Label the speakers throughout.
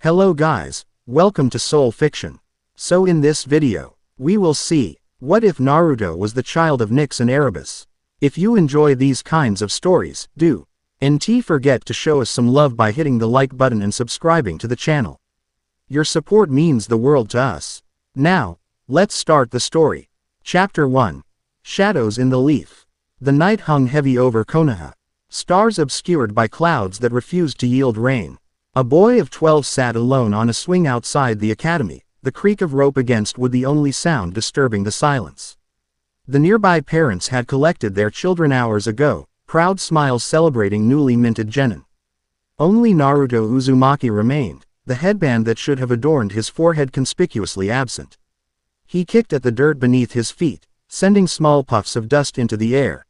Speaker 1: Hello guys, welcome to Soul Fiction. So in this video, we will see, what if Naruto was the child of Nyx and Erebus? If you enjoy these kinds of stories, do not forget to show us some love by hitting the like button and subscribing to the channel. Your support means the world to us. Now, let's start the story. Chapter 1. Shadows in the Leaf. The night hung heavy over Konoha. Stars obscured by clouds that refused to yield rain. A boy of 12 sat alone on a swing outside the academy, the creak of rope against wood the only sound disturbing the silence. The nearby parents had collected their children hours ago, proud smiles celebrating newly minted genin. Only Naruto Uzumaki remained, the headband that should have adorned his forehead conspicuously absent. He kicked at the dirt beneath his feet, sending small puffs of dust into the air.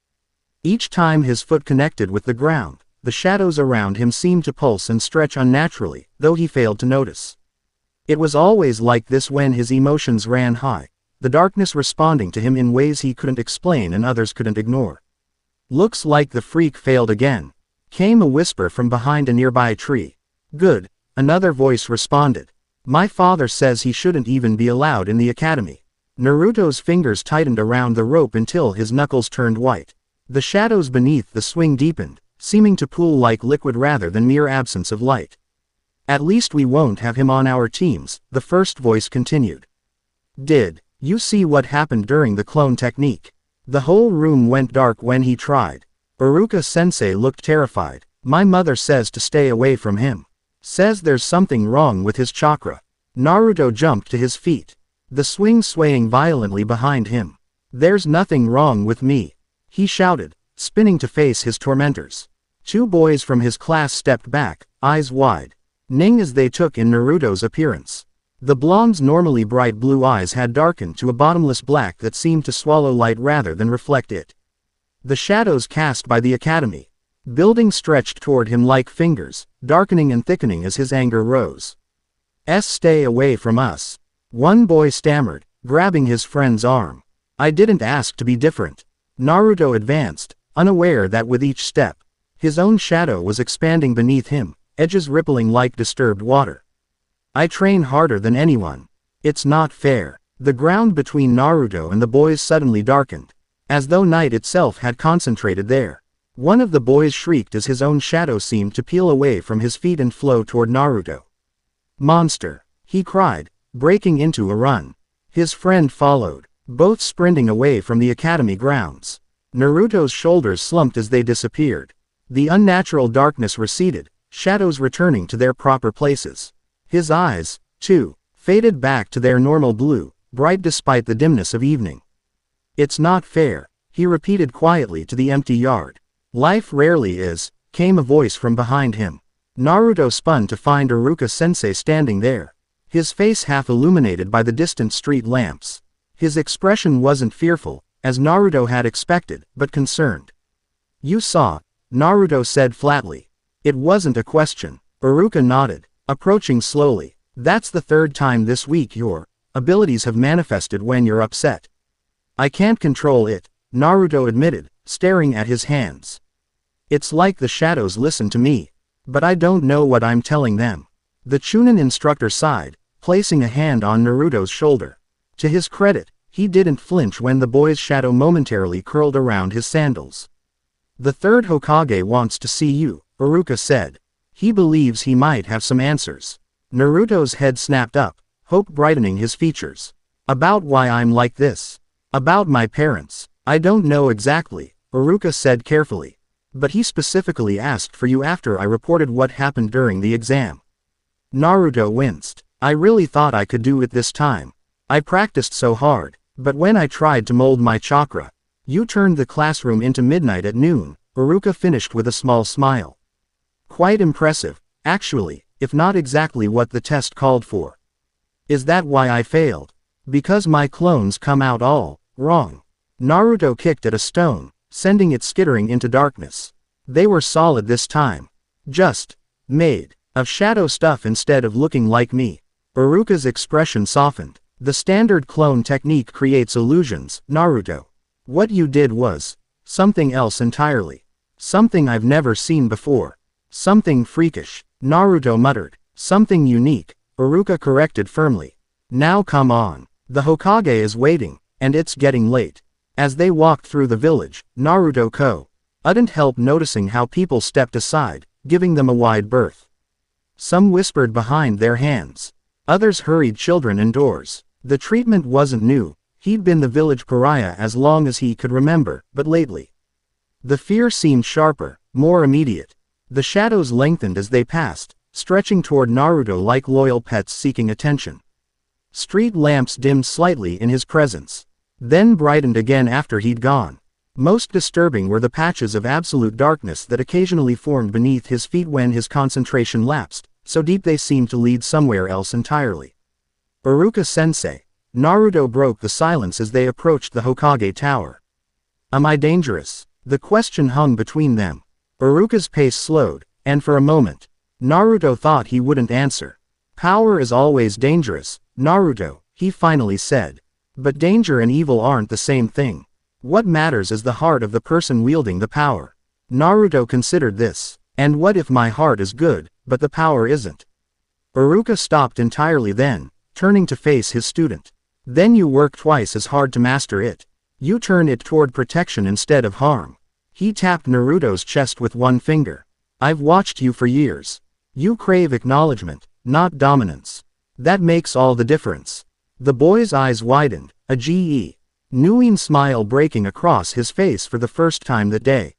Speaker 1: Each time his foot connected with the ground, the shadows around him seemed to pulse and stretch unnaturally, though he failed to notice. It was always like this when his emotions ran high, the darkness responding to him in ways he couldn't explain and others couldn't ignore. "Looks like the freak failed again," came a whisper from behind a nearby tree. "Good," another voice responded. "My father says he shouldn't even be allowed in the academy." Naruto's fingers tightened around the rope until his knuckles turned white. The shadows beneath the swing deepened, seeming to pool like liquid rather than mere absence of light. "At least we won't have him on our teams," the first voice continued. "Did you see what happened during the clone technique? The whole room went dark when he tried." Iruka-sensei looked terrified. "My mother says to stay away from him. Says there's something wrong with his chakra." Naruto jumped to his feet, the swing swaying violently behind him. "There's nothing wrong with me," he shouted, spinning to face his tormentors. Two boys from his class stepped back, eyes wide, ning as they took in Naruto's appearance. The blonde's normally bright blue eyes had darkened to a bottomless black that seemed to swallow light rather than reflect it. The shadows cast by the academy building stretched toward him like fingers, darkening and thickening as his anger rose. "Stay away from us," one boy stammered, grabbing his friend's arm. "I didn't ask to be different." Naruto advanced, unaware that with each step, his own shadow was expanding beneath him, edges rippling like disturbed water. "I train harder than anyone. It's not fair." The ground between Naruto and the boys suddenly darkened, as though night itself had concentrated there. One of the boys shrieked as his own shadow seemed to peel away from his feet and flow toward Naruto. "Monster!" he cried, breaking into a run. His friend followed, both sprinting away from the academy grounds. Naruto's shoulders slumped as they disappeared. The unnatural darkness receded, shadows returning to their proper places. His eyes, too, faded back to their normal blue, bright despite the dimness of evening. "It's not fair," he repeated quietly to the empty yard. "Life rarely is," came a voice from behind him. Naruto spun to find Iruka-sensei standing there, his face half illuminated by the distant street lamps. His expression wasn't fearful, as Naruto had expected, but concerned. "You saw," Naruto said flatly. "It wasn't a question." Iruka nodded, approaching slowly. "That's the third time this week your abilities have manifested when you're upset." "I can't control it," Naruto admitted, staring at his hands. "It's like the shadows listen to me, but I don't know what I'm telling them." The Chunin instructor sighed, placing a hand on Naruto's shoulder. To his credit, he didn't flinch when the boy's shadow momentarily curled around his sandals. "The third Hokage wants to see you," Iruka said. "He believes he might have some answers." Naruto's head snapped up, hope brightening his features. "About why I'm like this? About my parents?" "I don't know exactly," Iruka said carefully. "But he specifically asked for you after I reported what happened during the exam." Naruto winced. "I really thought I could do it this time. I practiced so hard, but when I tried to mold my chakra, you turned the classroom into midnight at noon," Iruka finished with a small smile. "Quite impressive, actually, if not exactly what the test called for." "Is that why I failed? Because my clones come out all wrong?" Naruto kicked at a stone, sending it skittering into darkness. "They were solid this time. Just made of shadow stuff instead of looking like me." Iruka's expression softened. "The standard clone technique creates illusions, Naruto. What you did was something else entirely. Something I've never seen before. Something freakish," Naruto muttered, Something unique, Iruka corrected firmly. Now come on. The Hokage is waiting, and it's getting late. As they walked through the village, Naruto couldn't help noticing how people stepped aside, giving them a wide berth. Some whispered behind their hands. Others hurried children indoors. The treatment wasn't new. He'd been the village pariah as long as he could remember, but lately, the fear seemed sharper, more immediate. The shadows lengthened as they passed, stretching toward Naruto like loyal pets seeking attention. Street lamps dimmed slightly in his presence, then brightened again after he'd gone. Most disturbing were the patches of absolute darkness that occasionally formed beneath his feet when his concentration lapsed, so deep they seemed to lead somewhere else entirely. Iruka-sensei. Naruto broke the silence as they approached the Hokage Tower. Am I dangerous? The question hung between them. Iruka's pace slowed, and for a moment, Naruto thought he wouldn't answer. Power is always dangerous, Naruto, he finally said. But danger and evil aren't the same thing. What matters is the heart of the person wielding the power. Naruto considered this. And what if my heart is good, but the power isn't? Iruka stopped entirely then, turning to face his student. Then you work twice as hard to master it. You turn it toward protection instead of harm. He tapped Naruto's chest with one finger. I've watched you for years. You crave acknowledgement, not dominance. That makes all the difference. The boy's eyes widened, a genuine smile breaking across his face for the first time that day.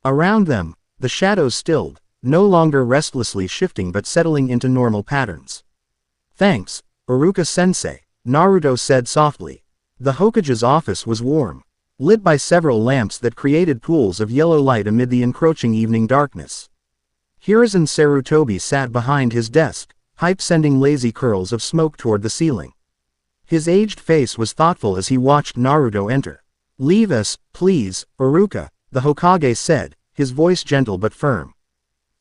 Speaker 1: Around them, the shadows stilled, no longer restlessly shifting but settling into normal patterns. Thanks, Iruka-sensei, Naruto said softly. The Hokage's office was warm, lit by several lamps that created pools of yellow light amid the encroaching evening darkness. Hiruzen Sarutobi sat behind his desk, hype sending lazy curls of smoke toward the ceiling. His aged face was thoughtful as he watched Naruto enter. Leave us, please, Iruka, the Hokage said, his voice gentle but firm.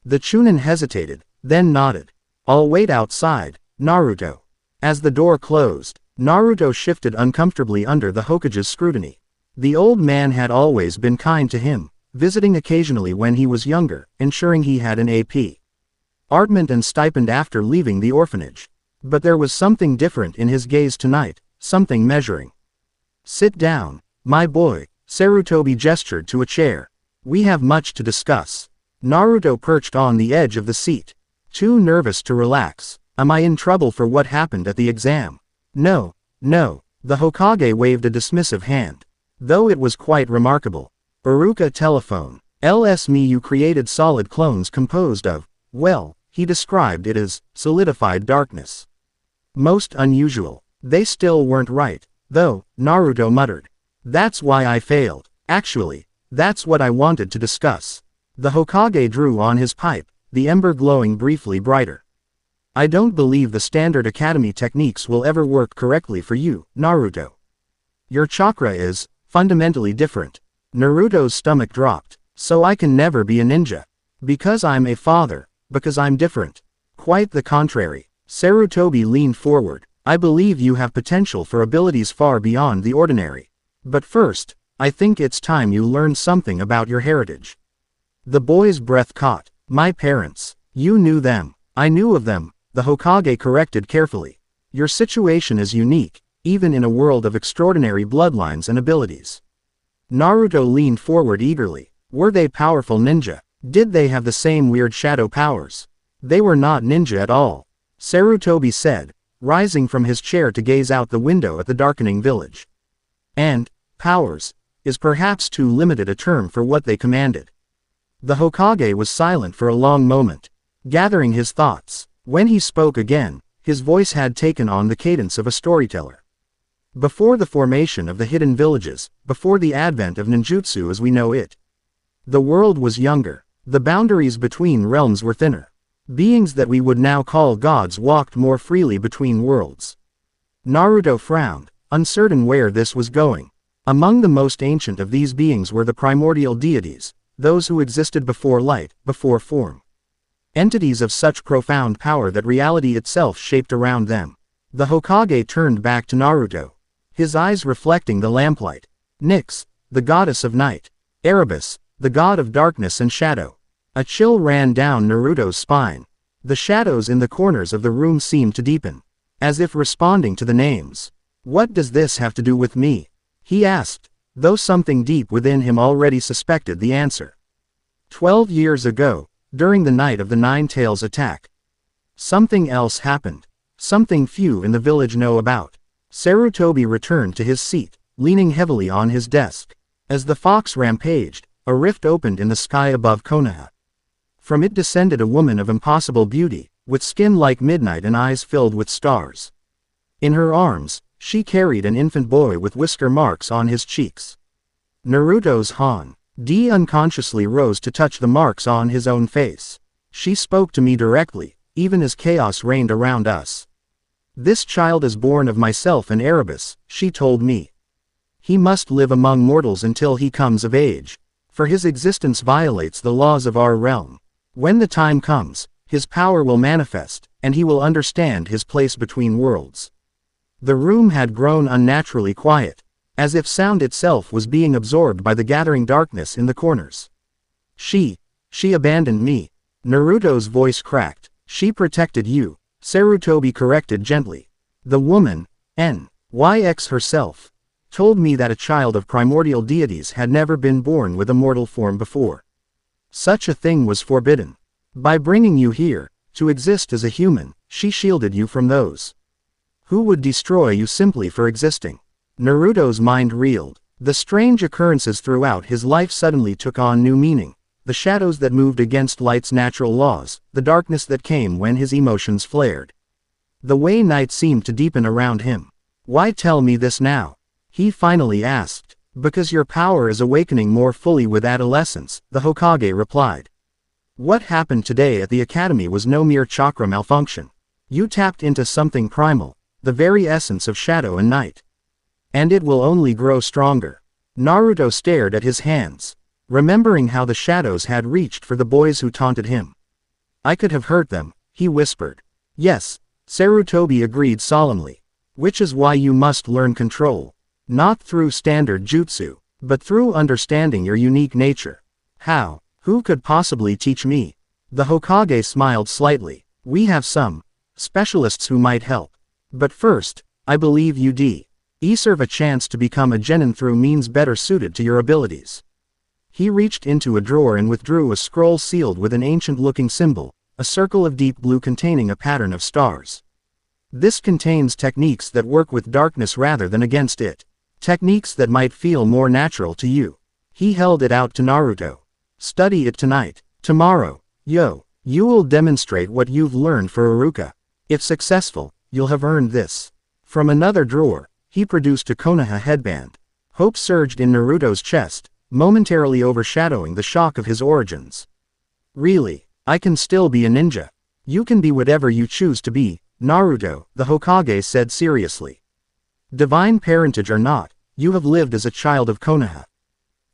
Speaker 1: The Chunin hesitated, then nodded. I'll wait outside, Naruto. As the door closed, Naruto shifted uncomfortably under the Hokage's scrutiny. The old man had always been kind to him, visiting occasionally when he was younger, ensuring he had an apartment and stipend after leaving the orphanage. But there was something different in his gaze tonight, something measuring. Sit down, my boy, Sarutobi gestured to a chair. We have much to discuss. Naruto perched on the edge of the seat, too nervous to relax. Am I in trouble for what happened at the exam? No, no, the Hokage waved a dismissive hand. Though it was quite remarkable. Iruka telephone. Me you created solid clones composed of, well, he described it as, solidified darkness. Most unusual. They still weren't right, though, Naruto muttered. That's why I failed. Actually, that's what I wanted to discuss. The Hokage drew on his pipe, the ember glowing briefly brighter. I don't believe the standard academy techniques will ever work correctly for you, Naruto. Your chakra is, fundamentally different. Naruto's stomach dropped. So I can never be a ninja. Because I'm a father. Because I'm different. Quite the contrary. Sarutobi leaned forward. I believe you have potential for abilities far beyond the ordinary. But first, I think it's time you learn something about your heritage. The boy's breath caught. My parents. You knew them. I knew of them, the Hokage corrected carefully. Your situation is unique, even in a world of extraordinary bloodlines and abilities. Naruto leaned forward eagerly. Were they powerful ninja? Did they have the same weird shadow powers? They were not ninja at all, Sarutobi said, rising from his chair to gaze out the window at the darkening village. And, powers, is perhaps too limited a term for what they commanded. The Hokage was silent for a long moment, gathering his thoughts. When he spoke again, his voice had taken on the cadence of a storyteller. Before the formation of the hidden villages, before the advent of ninjutsu as we know it, the world was younger, the boundaries between realms were thinner. Beings that we would now call gods walked more freely between worlds. Naruto frowned, uncertain where this was going. Among the most ancient of these beings were the primordial deities, those who existed before light, before form. Entities of such profound power that reality itself shaped around them. The Hokage turned back to Naruto, his eyes reflecting the lamplight. Nyx, the goddess of night. Erebus, the god of darkness and shadow. A chill ran down Naruto's spine. The shadows in the corners of the room seemed to deepen, as if responding to the names. "What does this have to do with me?" he asked, though something deep within him already suspected the answer. 12 years ago, during the night of the Nine Tails attack, something else happened. Something few in the village know about. Sarutobi returned to his seat, leaning heavily on his desk. As the fox rampaged, a rift opened in the sky above Konoha. From it descended a woman of impossible beauty, with skin like midnight and eyes filled with stars. In her arms, she carried an infant boy with whisker marks on his cheeks. Naruto's Han. D unconsciously rose to touch the marks on his own face. She spoke to me directly, even as chaos reigned around us. "This child is born of myself and Erebus," she told me. "He must live among mortals until he comes of age, for his existence violates the laws of our realm. When the time comes, his power will manifest, and he will understand his place between worlds." The room had grown unnaturally quiet, as if sound itself was being absorbed by the gathering darkness in the corners. She abandoned me." Naruto's voice cracked. "She protected you," Sarutobi corrected gently. "The woman, Nyx herself, told me that a child of primordial deities had never been born with a mortal form before. Such a thing was forbidden. By bringing you here, to exist as a human, she shielded you from those who would destroy you simply for existing." Naruto's mind reeled. The strange occurrences throughout his life suddenly took on new meaning. The shadows that moved against light's natural laws, the darkness that came when his emotions flared. The way night seemed to deepen around him. "Why tell me this now?" he finally asked. "Because your power is awakening more fully with adolescence," the Hokage replied. "What happened today at the academy was no mere chakra malfunction. You tapped into something primal, the very essence of shadow and night. And it will only grow stronger." Naruto stared at his hands, remembering how the shadows had reached for the boys who taunted him. "I could have hurt them," he whispered. "Yes," Sarutobi agreed solemnly. "Which is why you must learn control. Not through standard jutsu, but through understanding your unique nature." "How? Who could possibly teach me?" The Hokage smiled slightly. "We have some specialists who might help. But first, I believe you deserve a chance to become a genin through means better suited to your abilities." He reached into a drawer and withdrew a scroll sealed with an ancient-looking symbol, a circle of deep blue containing a pattern of stars. "This contains techniques that work with darkness rather than against it. Techniques that might feel more natural to you." He held it out to Naruto. "Study it tonight. Tomorrow, you will demonstrate what you've learned for Iruka. If successful, you'll have earned this." From another drawer, he produced a Konoha headband. Hope surged in Naruto's chest, momentarily overshadowing the shock of his origins. "Really? I can still be a ninja?" "You can be whatever you choose to be, Naruto," the Hokage said seriously. "Divine parentage or not, you have lived as a child of Konoha.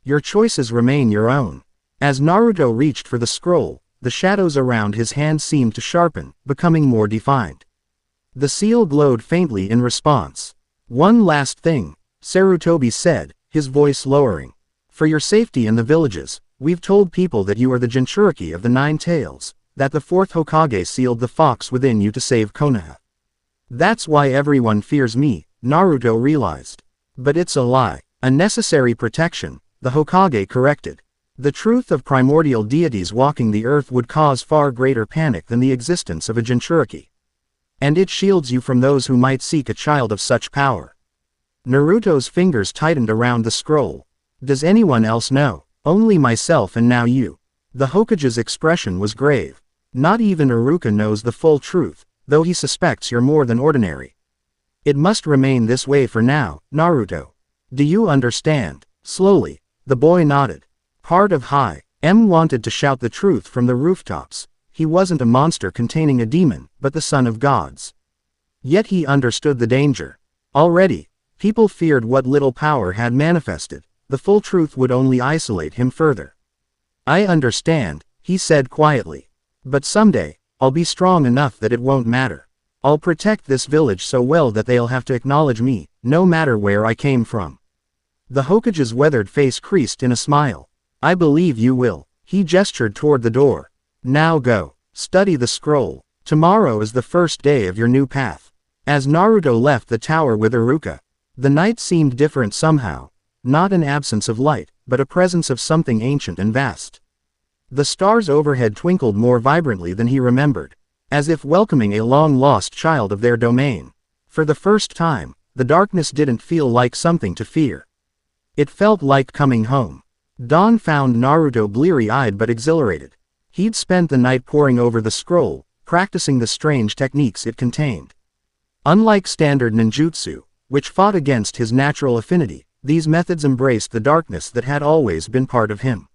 Speaker 1: Your choices remain your own." As Naruto reached for the scroll, the shadows around his hand seemed to sharpen, becoming more defined. The seal glowed faintly in response. "One last thing," Sarutobi said, his voice lowering. "For your safety in the villages, we've told people that you are the Jinchuriki of the Nine Tails, that the fourth Hokage sealed the fox within you to save Konoha. That's why everyone fears me," Naruto realized. "But it's a lie. A necessary protection," the Hokage corrected. "The truth of primordial deities walking the earth would cause far greater panic than the existence of a Jinchuriki. And it shields you from those who might seek a child of such power." Naruto's fingers tightened around the scroll. "Does anyone else know?" "Only myself and now you." The Hokage's expression was grave. "Not even Iruka knows the full truth, though he suspects you're more than ordinary. It must remain this way for now, Naruto. Do you understand?" Slowly, the boy nodded. Part of wanted to shout the truth from the rooftops. He wasn't a monster containing a demon, but the son of gods. Yet he understood the danger. Already, people feared what little power had manifested. The full truth would only isolate him further. "I understand," he said quietly. "But someday, I'll be strong enough that it won't matter. I'll protect this village so well that they'll have to acknowledge me, no matter where I came from." The Hokage's weathered face creased in a smile. "I believe you will." He gestured toward the door. "Now go." Study the scroll. Tomorrow is the first day of your new path. As Naruto left the tower with Iruka, the night seemed different somehow. Not an absence of light, but a presence of something ancient and vast. The stars overhead twinkled more vibrantly than he remembered, as if welcoming a long-lost child of their domain. For the first time, the darkness didn't feel like something to fear. It felt like coming home. Dawn found Naruto bleary-eyed but exhilarated. He'd spent the night poring over the scroll, practicing the strange techniques it contained. Unlike standard ninjutsu, which fought against his natural affinity, these methods embraced the darkness that had always been part of him.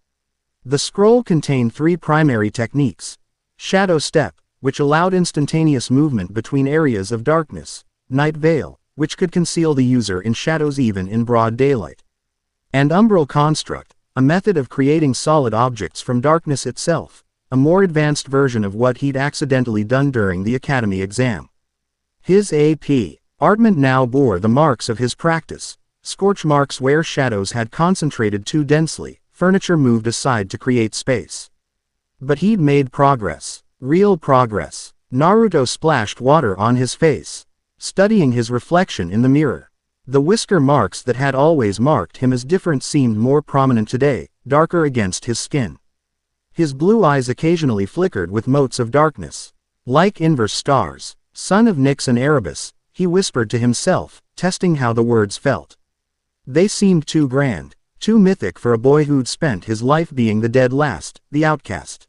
Speaker 1: The scroll contained 3 primary techniques. Shadow Step, which allowed instantaneous movement between areas of darkness. Night Veil, which could conceal the user in shadows even in broad daylight. And Umbral Construct, a method of creating solid objects from darkness itself, a more advanced version of what he'd accidentally done during the academy exam. His AP armament now bore the marks of his practice, scorch marks where shadows had concentrated too densely, furniture moved aside to create space. But he'd made progress, real progress. Naruto splashed water on his face, studying his reflection in the mirror. The whisker marks that had always marked him as different seemed more prominent today, darker against his skin. His blue eyes occasionally flickered with motes of darkness. Like inverse stars, son of Nyx and Erebus, he whispered to himself, testing how the words felt. They seemed too grand, too mythic for a boy who'd spent his life being the dead last, the outcast.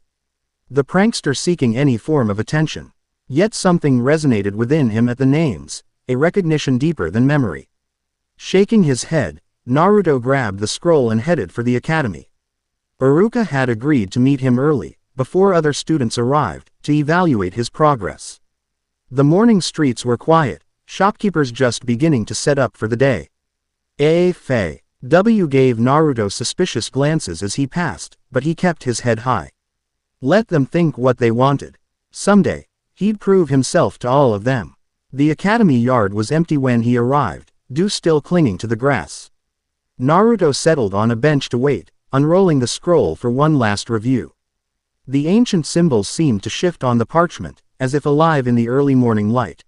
Speaker 1: The prankster seeking any form of attention. Yet something resonated within him at the names, a recognition deeper than memory. Shaking his head, Naruto grabbed the scroll and headed for the academy. Iruka had agreed to meet him early, before other students arrived, to evaluate his progress. The morning streets were quiet, shopkeepers just beginning to set up for the day. Fei W gave Naruto suspicious glances as he passed, but he kept his head high. Let them think what they wanted. Someday, he'd prove himself to all of them. The academy yard was empty when he arrived, dew still clinging to the grass. Naruto settled on a bench to wait, unrolling the scroll for one last review. The ancient symbols seemed to shift on the parchment, as if alive in the early morning light.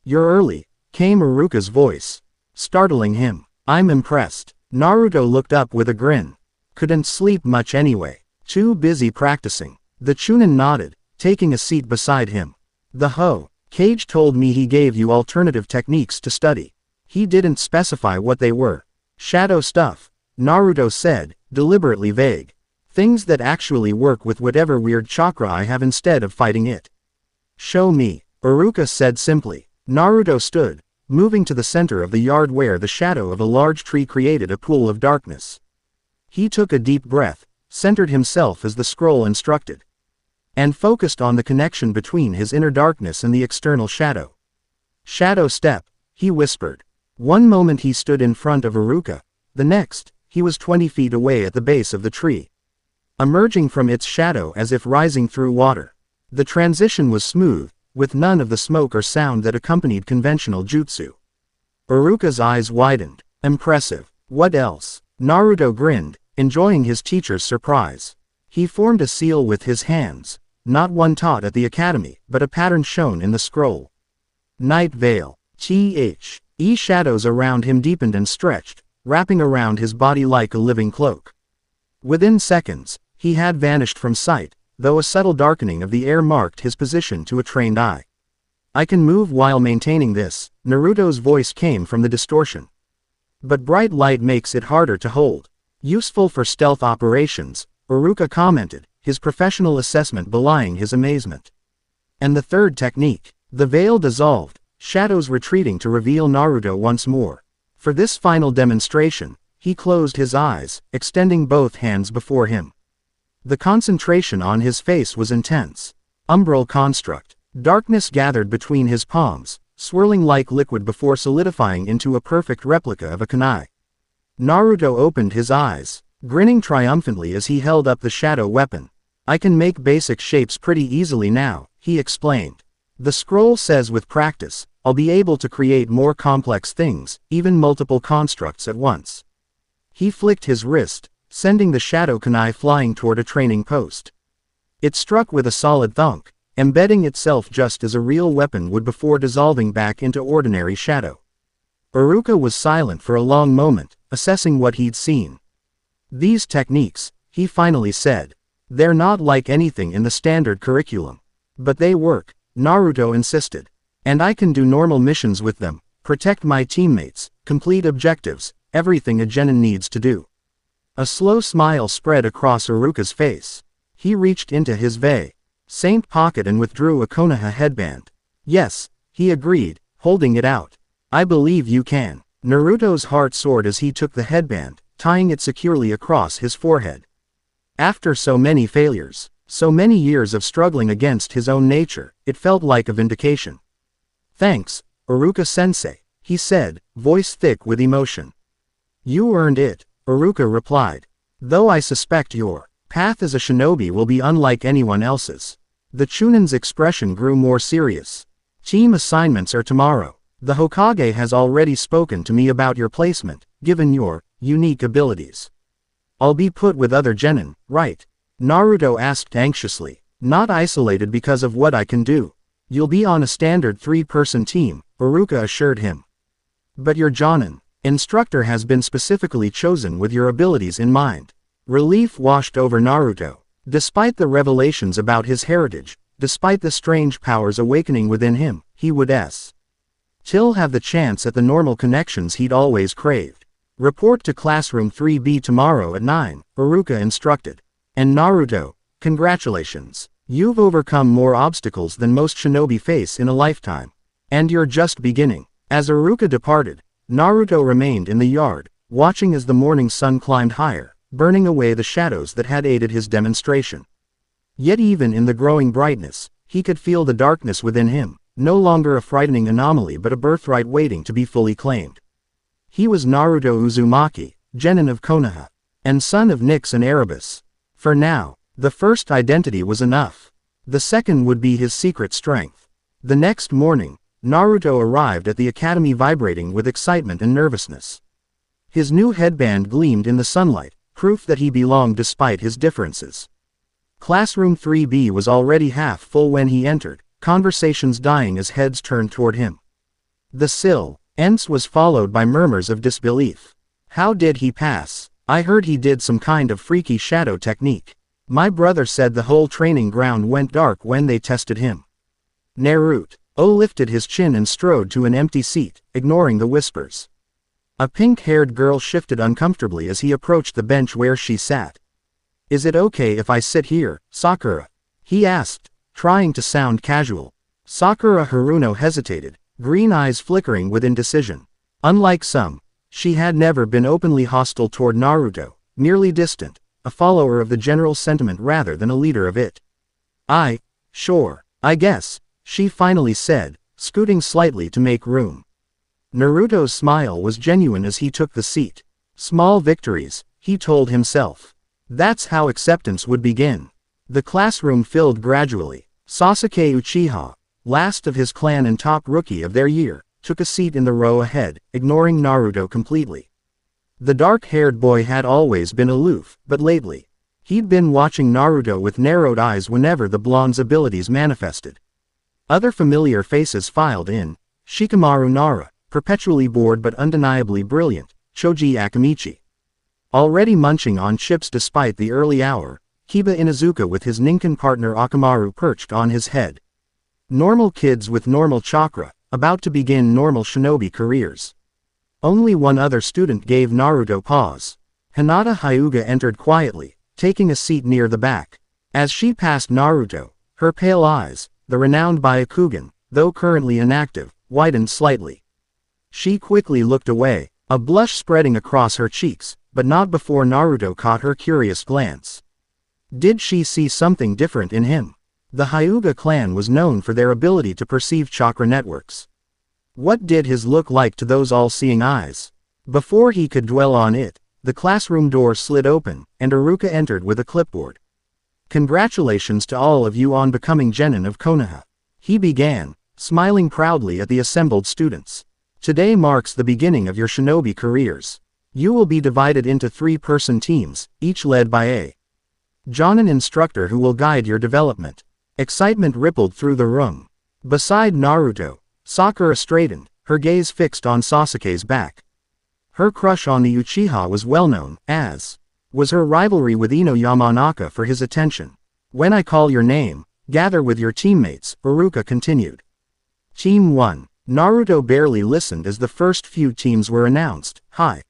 Speaker 1: "You're early," came Iruka's voice, startling him. "I'm impressed." Naruto looked up with a grin. Couldn't sleep much anyway. Too busy practicing. The Chunin nodded, taking a seat beside him. "The Cage told me he gave you alternative techniques to study. He didn't specify what they were." "Shadow stuff," Naruto said, deliberately vague. "Things that actually work with whatever weird chakra I have instead of fighting it." "Show me," Iruka said simply. Naruto stood, moving to the center of the yard where the shadow of a large tree created a pool of darkness. He took a deep breath, centered himself as the scroll instructed, and focused on the connection between his inner darkness and the external shadow. "Shadow Step," he whispered. One moment he stood in front of Iruka, the next, he was 20 feet away at the base of the tree, emerging from its shadow as if rising through water. The transition was smooth, with none of the smoke or sound that accompanied conventional jutsu. Iruka's eyes widened. "Impressive. What else?" Naruto grinned, enjoying his teacher's surprise. He formed a seal with his hands, not one taught at the academy, but a pattern shown in the scroll. Night Veil. Shadows around him deepened and stretched, wrapping around his body like a living cloak. Within seconds, he had vanished from sight, though a subtle darkening of the air marked his position to a trained eye. "I can move while maintaining this," Naruto's voice came from the distortion. "But bright light makes it harder to hold." "Useful for stealth operations," Iruka commented, his professional assessment belying his amazement. "And the third technique." The veil dissolved, shadows retreating to reveal Naruto once more. For this final demonstration, he closed his eyes, extending both hands before him. The concentration on his face was intense. Umbral Construct. Darkness gathered between his palms, swirling like liquid before solidifying into a perfect replica of a kunai. Naruto opened his eyes, grinning triumphantly as he held up the shadow weapon. "I can make basic shapes pretty easily now," he explained. "The scroll says with practice, I'll be able to create more complex things, even multiple constructs at once." He flicked his wrist, sending the shadow kunai flying toward a training post. It struck with a solid thunk, embedding itself just as a real weapon would before dissolving back into ordinary shadow. Iruka was silent for a long moment, assessing what he'd seen. "These techniques," he finally said. "They're not like anything in the standard curriculum. But they work," Naruto insisted. "And I can do normal missions with them, protect my teammates, complete objectives, everything a genin needs to do." A slow smile spread across Iruka's face. He reached into his Saint pocket and withdrew a Konoha headband. "Yes," he agreed, holding it out. "I believe you can." Naruto's heart soared as he took the headband, tying it securely across his forehead. After so many failures, so many years of struggling against his own nature, it felt like a vindication. "Thanks, Iruka-sensei," he said, voice thick with emotion. "You earned it," Iruka replied. "Though I suspect your path as a shinobi will be unlike anyone else's." The Chunin's expression grew more serious. "Team assignments are tomorrow. The Hokage has already spoken to me about your placement, given your unique abilities." "I'll be put with other genin, right?" Naruto asked anxiously. "Not isolated because of what I can do. You'll be on a standard 3-person team," Iruka assured him. "But your Jonin instructor has been specifically chosen with your abilities in mind." Relief washed over Naruto. Despite the revelations about his heritage, despite the strange powers awakening within him, he would still have the chance at the normal connections he'd always craved. "Report to classroom 3B tomorrow at 9, Iruka instructed. "And Naruto, congratulations. You've overcome more obstacles than most shinobi face in a lifetime. And you're just beginning." As Iruka departed, Naruto remained in the yard, watching as the morning sun climbed higher, burning away the shadows that had aided his demonstration. Yet even in the growing brightness, he could feel the darkness within him, no longer a frightening anomaly but a birthright waiting to be fully claimed. He was Naruto Uzumaki, genin of Konoha, and son of Nyx and Erebus. For now, the first identity was enough. The second would be his secret strength. The next morning, Naruto arrived at the academy vibrating with excitement and nervousness. His new headband gleamed in the sunlight, proof that he belonged despite his differences. Classroom 3B was already half full when he entered, conversations dying as heads turned toward him. The silence was followed by murmurs of disbelief. "How did he pass? I heard he did some kind of freaky shadow technique. My brother said the whole training ground went dark when they tested him." Naruto lifted his chin and strode to an empty seat, ignoring the whispers. A pink-haired girl shifted uncomfortably as he approached the bench where she sat. "Is it okay if I sit here, Sakura?" he asked, trying to sound casual. Sakura Haruno hesitated, green eyes flickering with indecision. Unlike some, she had never been openly hostile toward Naruto, merely distant, a follower of the general sentiment rather than a leader of it. Sure, I guess," she finally said, scooting slightly to make room. Naruto's smile was genuine as he took the seat. Small victories, he told himself. That's how acceptance would begin. The classroom filled gradually. Sasuke Uchiha, last of his clan and top rookie of their year, took a seat in the row ahead, ignoring Naruto completely. The dark-haired boy had always been aloof, but lately, he'd been watching Naruto with narrowed eyes whenever the blonde's abilities manifested. Other familiar faces filed in: Shikamaru Nara, perpetually bored but undeniably brilliant, Choji Akamichi. Already munching on chips despite the early hour, Kiba Inuzuka with his Ninken partner Akamaru perched on his head. Normal kids with normal chakra, about to begin normal shinobi careers. Only one other student gave Naruto pause. Hinata Hyuga entered quietly, taking a seat near the back. As she passed Naruto, her pale eyes, the renowned Byakugan, though currently inactive, widened slightly. She quickly looked away, a blush spreading across her cheeks, but not before Naruto caught her curious glance. Did she see something different in him? The Hyuga clan was known for their ability to perceive chakra networks. What did his look like to those all-seeing eyes? Before he could dwell on it, the classroom door slid open, and Iruka entered with a clipboard. "Congratulations to all of you on becoming genin of Konoha," he began, smiling proudly at the assembled students. "Today marks the beginning of your shinobi careers. You will be divided into 3-person teams, each led by a Jonin instructor who will guide your development. Excitement rippled through the room. Beside Naruto, Sakura straightened, her gaze fixed on Sasuke's back. Her crush on the Uchiha was well known, as was her rivalry with Ino Yamanaka for his attention. When I call your name, gather with your teammates, Iruka continued. Team 1. Naruto barely listened as the first few teams were announced. Hi's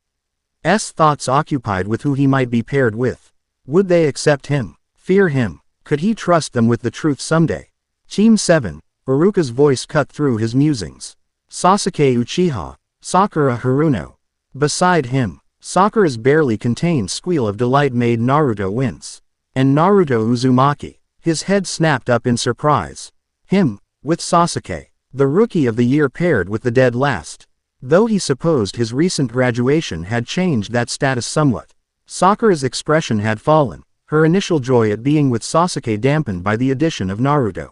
Speaker 1: thoughts occupied with who he might be paired with. Would they accept him? Fear him? Could he trust them with the truth someday? Team 7. Iruka's voice cut through his musings. Sasuke Uchiha, Sakura Haruno. Beside him, Sakura's barely contained squeal of delight made Naruto wince. And Naruto Uzumaki, his head snapped up in surprise. Him, with Sasuke, the rookie of the year paired with the dead last. Though he supposed his recent graduation had changed that status somewhat, Sakura's expression had fallen, her initial joy at being with Sasuke dampened by the addition of Naruto.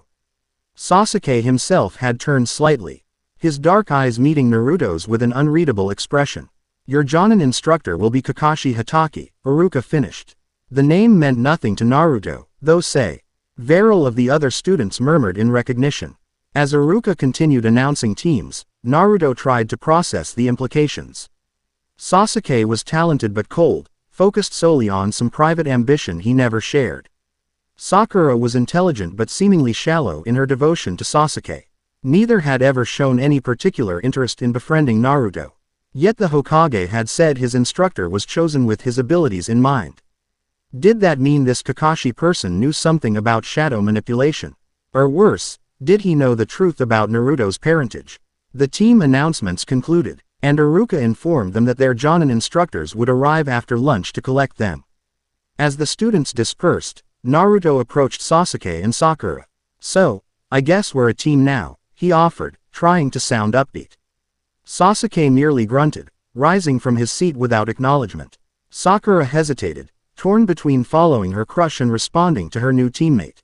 Speaker 1: Sasuke himself had turned slightly, his dark eyes meeting Naruto's with an unreadable expression. Your Jonin instructor will be Kakashi Hatake, Iruka finished. The name meant nothing to Naruto, though several of the other students murmured in recognition. As Iruka continued announcing teams, Naruto tried to process the implications. Sasuke was talented but cold, focused solely on some private ambition he never shared. Sakura was intelligent but seemingly shallow in her devotion to Sasuke. Neither had ever shown any particular interest in befriending Naruto. Yet the Hokage had said his instructor was chosen with his abilities in mind. Did that mean this Kakashi person knew something about shadow manipulation? Or worse, did he know the truth about Naruto's parentage? The team announcements concluded, and Iruka informed them that their Jonin instructors would arrive after lunch to collect them. As the students dispersed, Naruto approached Sasuke and Sakura. So, I guess we're a team now, he offered, trying to sound upbeat. Sasuke merely grunted, rising from his seat without acknowledgement. Sakura hesitated, torn between following her crush and responding to her new teammate.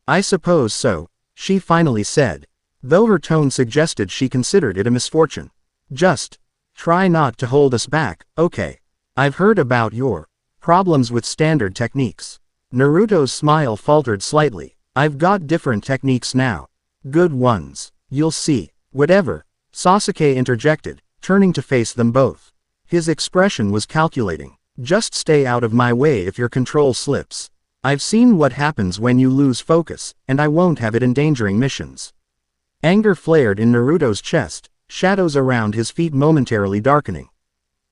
Speaker 1: I suppose so, she finally said, though her tone suggested she considered it a misfortune. Just try not to hold us back, okay? I've heard about your problems with standard techniques. Naruto's smile faltered slightly. I've got different techniques now. Good ones. You'll see. Whatever, Sasuke interjected, turning to face them both. His expression was calculating. Just stay out of my way if your control slips. I've seen what happens when you lose focus, and I won't have it endangering missions. Anger flared in Naruto's chest, shadows around his feet momentarily darkening.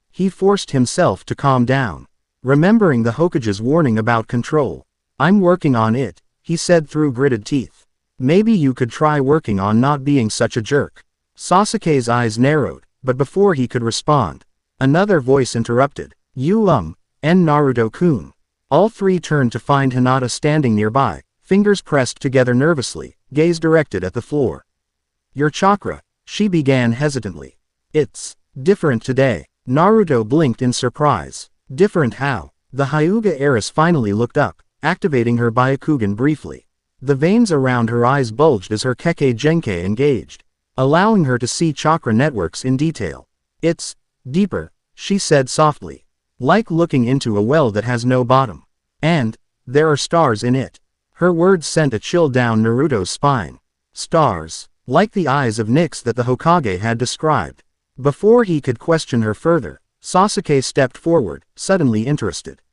Speaker 1: He forced himself to calm down. Remembering the Hokage's warning about control. I'm working on it, he said through gritted teeth. Maybe you could try working on not being such a jerk. Sasuke's eyes narrowed, but before he could respond, another voice interrupted. You and Naruto-kun. All three turned to find Hinata standing nearby, fingers pressed together nervously, gaze directed at the floor. Your chakra, she began hesitantly. It's different today. Naruto blinked in surprise. Different how? The Hyuga heiress finally looked up, activating her Byakugan briefly. The veins around her eyes bulged as her Kekkei Genkai engaged, allowing her to see chakra networks in detail. It's deeper, she said softly. Like looking into a well that has no bottom. And there are stars in it. Her words sent a chill down Naruto's spine. Stars, like the eyes of Nyx that the Hokage had described. Before he could question her further, Sasuke stepped forward, suddenly interested.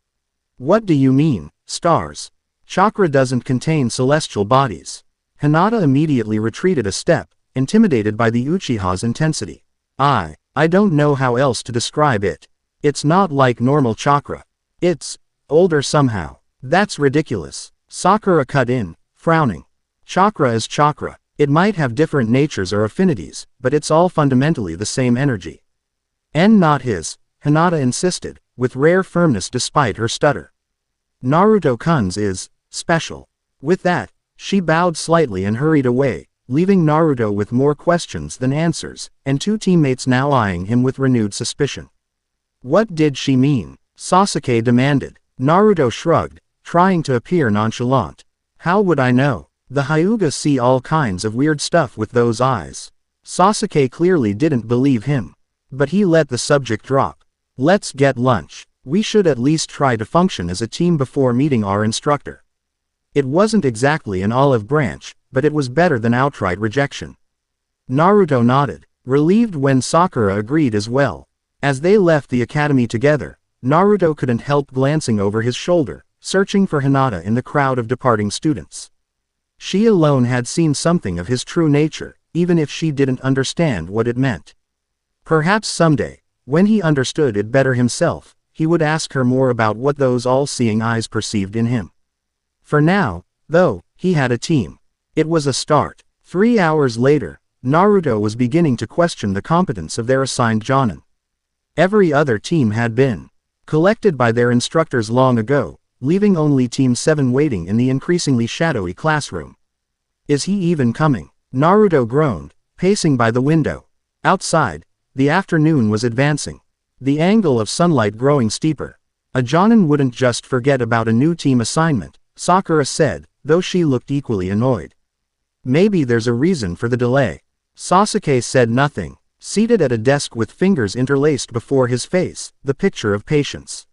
Speaker 1: What do you mean, stars? Chakra doesn't contain celestial bodies. Hinata immediately retreated a step, intimidated by the Uchiha's intensity. I don't know how else to describe it. It's not like normal chakra. It's older somehow. That's ridiculous. Sakura cut in, frowning. Chakra is chakra. It might have different natures or affinities, but it's all fundamentally the same energy. And not his, Hinata insisted, with rare firmness despite her stutter. Naruto-kun's is special. With that, she bowed slightly and hurried away, leaving Naruto with more questions than answers, and two teammates now eyeing him with renewed suspicion. What did she mean? Sasuke demanded. Naruto shrugged, trying to appear nonchalant. How would I know? The Hyuga see all kinds of weird stuff with those eyes. Sasuke clearly didn't believe him. But he let the subject drop. Let's get lunch. We should at least try to function as a team before meeting our instructor. It wasn't exactly an olive branch, but it was better than outright rejection. Naruto nodded, relieved when Sakura agreed as well. As they left the academy together, Naruto couldn't help glancing over his shoulder, searching for Hinata in the crowd of departing students. She alone had seen something of his true nature, even if she didn't understand what it meant. Perhaps someday, when he understood it better himself, he would ask her more about what those all-seeing eyes perceived in him. For now, though, he had a team. It was a start. 3 hours later, Naruto was beginning to question the competence of their assigned Jonin. Every other team had been collected by their instructors long ago, leaving only Team 7 waiting in the increasingly shadowy classroom. Is he even coming? Naruto groaned, pacing by the window. Outside, the afternoon was advancing, the angle of sunlight growing steeper. A Jonin wouldn't just forget about a new team assignment, Sakura said, though she looked equally annoyed. Maybe there's a reason for the delay. Sasuke said nothing, seated at a desk with fingers interlaced before his face, the picture of patience.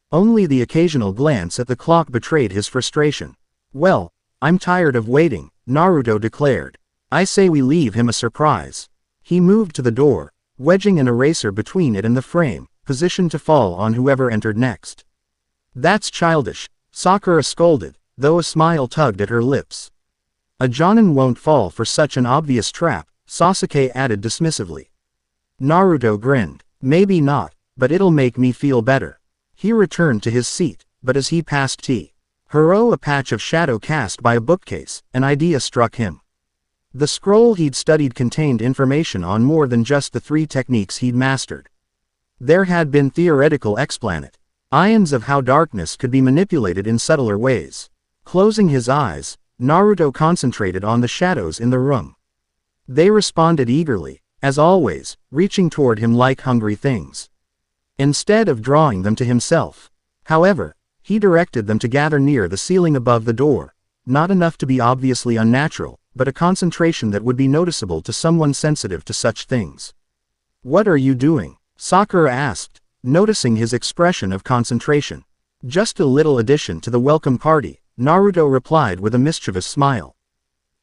Speaker 1: Only the occasional glance at the clock betrayed his frustration. Well, I'm tired of waiting, Naruto declared. I say we leave him a surprise. He moved to the door, wedging an eraser between it and the frame, positioned to fall on whoever entered next. That's childish, Sakura scolded, though a smile tugged at her lips. A Jonin won't fall for such an obvious trap, Sasuke added dismissively. Naruto grinned. Maybe not, but it'll make me feel better. He returned to his seat, but as he passed a patch of shadow cast by a bookcase, an idea struck him. The scroll he'd studied contained information on more than just the 3 techniques he'd mastered. There had been theoretical explanations of how darkness could be manipulated in subtler ways. Closing his eyes, Naruto concentrated on the shadows in the room. They responded eagerly, as always, reaching toward him like hungry things. Instead of drawing them to himself, however, he directed them to gather near the ceiling above the door, not enough to be obviously unnatural, but a concentration that would be noticeable to someone sensitive to such things. What are you doing? Sakura asked, noticing his expression of concentration. Just a little addition to the welcome party, Naruto replied with a mischievous smile.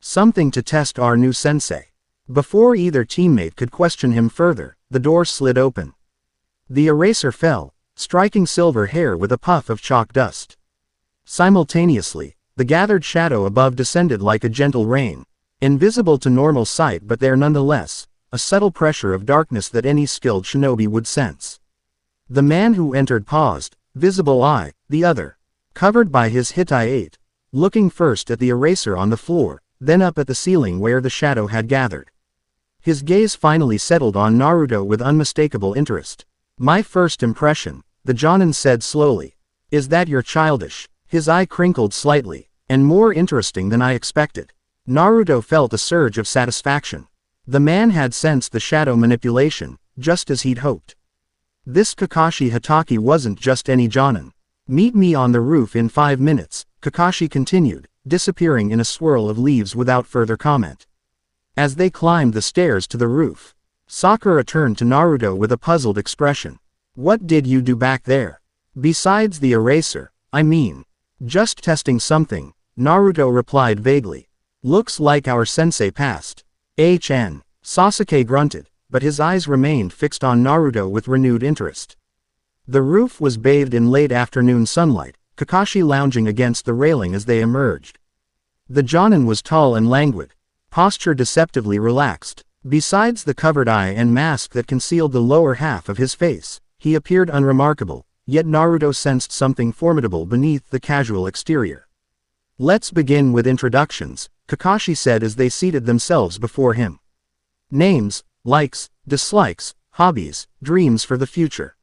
Speaker 1: Something to test our new sensei. Before either teammate could question him further, the door slid open. The eraser fell, striking Silver Hair with a puff of chalk dust. Simultaneously, the gathered shadow above descended like a gentle rain, invisible to normal sight but there nonetheless, a subtle pressure of darkness that any skilled shinobi would sense. The man who entered paused, visible eye, the other, covered by his Hittite, looking first at the eraser on the floor, then up at the ceiling where the shadow had gathered. His gaze finally settled on Naruto with unmistakable interest. My first impression, the Jonin said slowly, is that you're childish. His eye crinkled slightly, and more interesting than I expected. Naruto felt a surge of satisfaction. The man had sensed the shadow manipulation, just as he'd hoped. This Kakashi Hatake wasn't just any Jonin. Meet me on the roof in 5 minutes, Kakashi continued, disappearing in a swirl of leaves without further comment. As they climbed the stairs to the roof, Sakura turned to Naruto with a puzzled expression. What did you do back there? Besides the eraser, I mean. Just testing something, Naruto replied vaguely. Looks like our sensei passed. Sasuke grunted, but his eyes remained fixed on Naruto with renewed interest. The roof was bathed in late afternoon sunlight, Kakashi lounging against the railing as they emerged. The Jonin was tall and languid, posture deceptively relaxed. Besides the covered eye and mask that concealed the lower half of his face, he appeared unremarkable, yet Naruto sensed something formidable beneath the casual exterior. Let's begin with introductions, Kakashi said as they seated themselves before him. Names, likes, dislikes, hobbies, dreams for the future.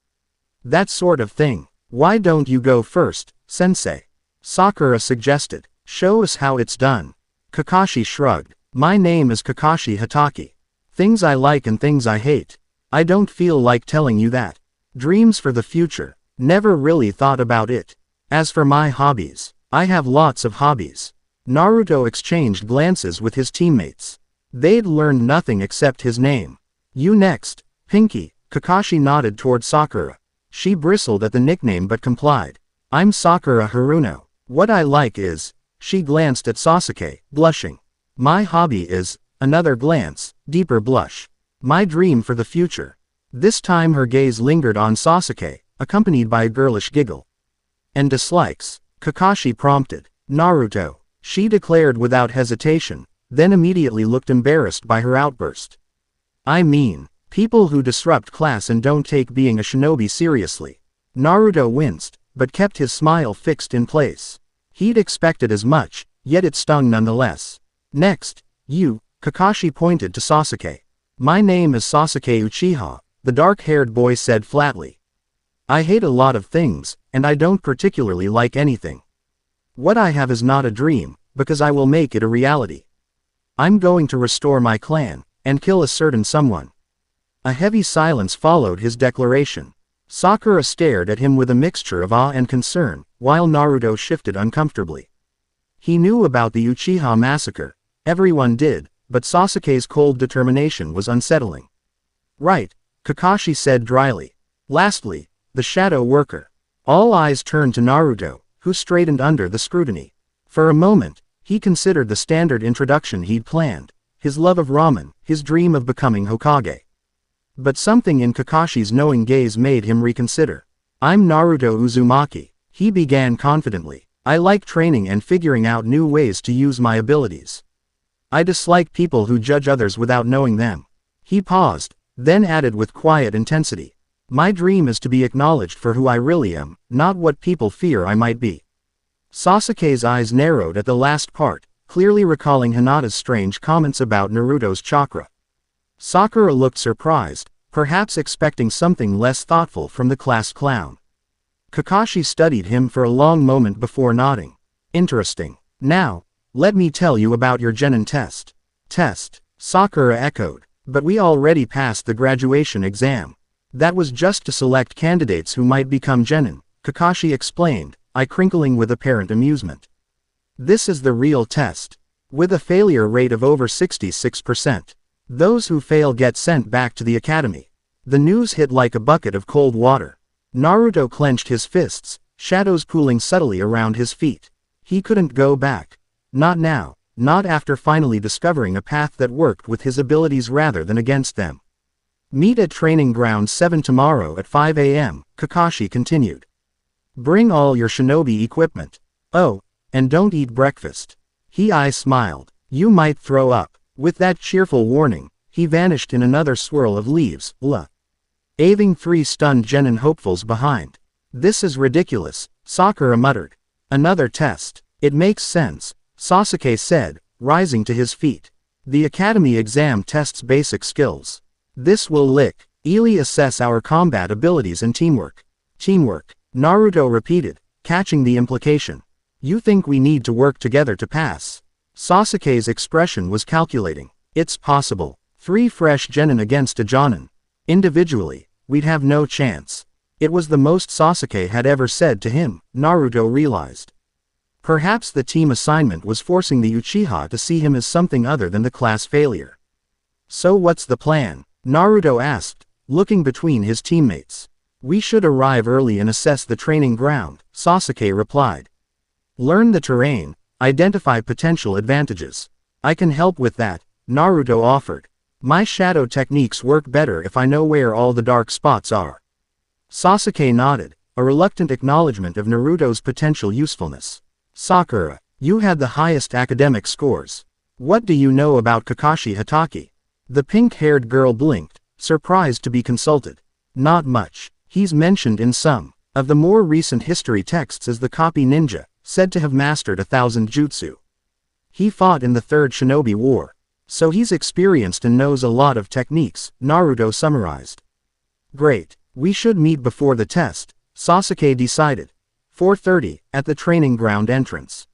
Speaker 1: That sort of thing. Why don't you go first, sensei? Sakura suggested. Show us how it's done. Kakashi shrugged. My name is Kakashi Hatake. Things I like and things I hate. I don't feel like telling you that. Dreams for the future. Never really thought about it. As for my hobbies, I have lots of hobbies. Naruto exchanged glances with his teammates. They'd learned nothing except his name. You next, Pinky, Kakashi nodded toward Sakura. She bristled at the nickname but complied. I'm Sakura Haruno. What I like is, she glanced at Sasuke, blushing. My hobby is, another glance, deeper blush. My dream for the future. This time her gaze lingered on Sasuke, accompanied by a girlish giggle. And dislikes? Kakashi prompted. Naruto, she declared without hesitation, then immediately looked embarrassed by her outburst. I mean, people who disrupt class and don't take being a shinobi seriously. Naruto winced, but kept his smile fixed in place. He'd expected as much, yet it stung nonetheless. Next, you, Kakashi pointed to Sasuke. My name is Sasuke Uchiha, the dark-haired boy said flatly. I hate a lot of things, and I don't particularly like anything. What I have is not a dream, because I will make it a reality. I'm going to restore my clan, and kill a certain someone. A heavy silence followed his declaration. Sakura stared at him with a mixture of awe and concern, while Naruto shifted uncomfortably. He knew about the Uchiha massacre. Everyone did, but Sasuke's cold determination was unsettling. Right, Kakashi said dryly. Lastly, the shadow worker. All eyes turned to Naruto, who straightened under the scrutiny. For a moment, he considered the standard introduction he'd planned, his love of ramen, his dream of becoming Hokage. But something in Kakashi's knowing gaze made him reconsider. I'm Naruto Uzumaki, he began confidently. I like training and figuring out new ways to use my abilities. I dislike people who judge others without knowing them. He paused, then added with quiet intensity. My dream is to be acknowledged for who I really am, not what people fear I might be. Sasuke's eyes narrowed at the last part, clearly recalling Hinata's strange comments about Naruto's chakra. Sakura looked surprised, perhaps expecting something less thoughtful from the class clown. Kakashi studied him for a long moment before nodding. Interesting. Now, let me tell you about your Genin test. Test, Sakura echoed. But we already passed the graduation exam. That was just to select candidates who might become Genin, Kakashi explained, eye crinkling with apparent amusement. This is the real test. With a failure rate of over 66%. Those who fail get sent back to the academy. The news hit like a bucket of cold water. Naruto clenched his fists, shadows pooling subtly around his feet. He couldn't go back. Not now, not after finally discovering a path that worked with his abilities rather than against them. Meet at Training Ground 7 tomorrow at 5 a.m., Kakashi continued. Bring all your shinobi equipment. Oh, and don't eat breakfast. I smiled. You might throw up. With that cheerful warning, he vanished in another swirl of leaves, leaving 3 stunned Genin hopefuls behind. This is ridiculous, Sakura muttered. Another test. It makes sense, Sasuke said, rising to his feet. The academy exam tests basic skills. This will assess our combat abilities and teamwork. Teamwork, Naruto repeated, catching the implication. You think we need to work together to pass? Sasuke's expression was calculating. It's possible. 3 fresh Genin against a Jonin. Individually, we'd have no chance. It was the most Sasuke had ever said to him, Naruto realized. Perhaps the team assignment was forcing the Uchiha to see him as something other than the class failure. So what's the plan? Naruto asked, looking between his teammates. We should arrive early and assess the training ground, Sasuke replied. Learn the terrain, identify potential advantages. I can help with that, Naruto offered. My shadow techniques work better if I know where all the dark spots are. Sasuke nodded, a reluctant acknowledgement of Naruto's potential usefulness. Sakura, you had the highest academic scores. What do you know about Kakashi Hatake? The pink-haired girl blinked, surprised to be consulted. Not much. He's mentioned in some of the more recent history texts as the copy ninja, said to have mastered 1,000 jutsu. He fought in the Third Shinobi War. So he's experienced and knows a lot of techniques, Naruto summarized. Great. We should meet before the test, Sasuke decided. 4:30, at the training ground entrance.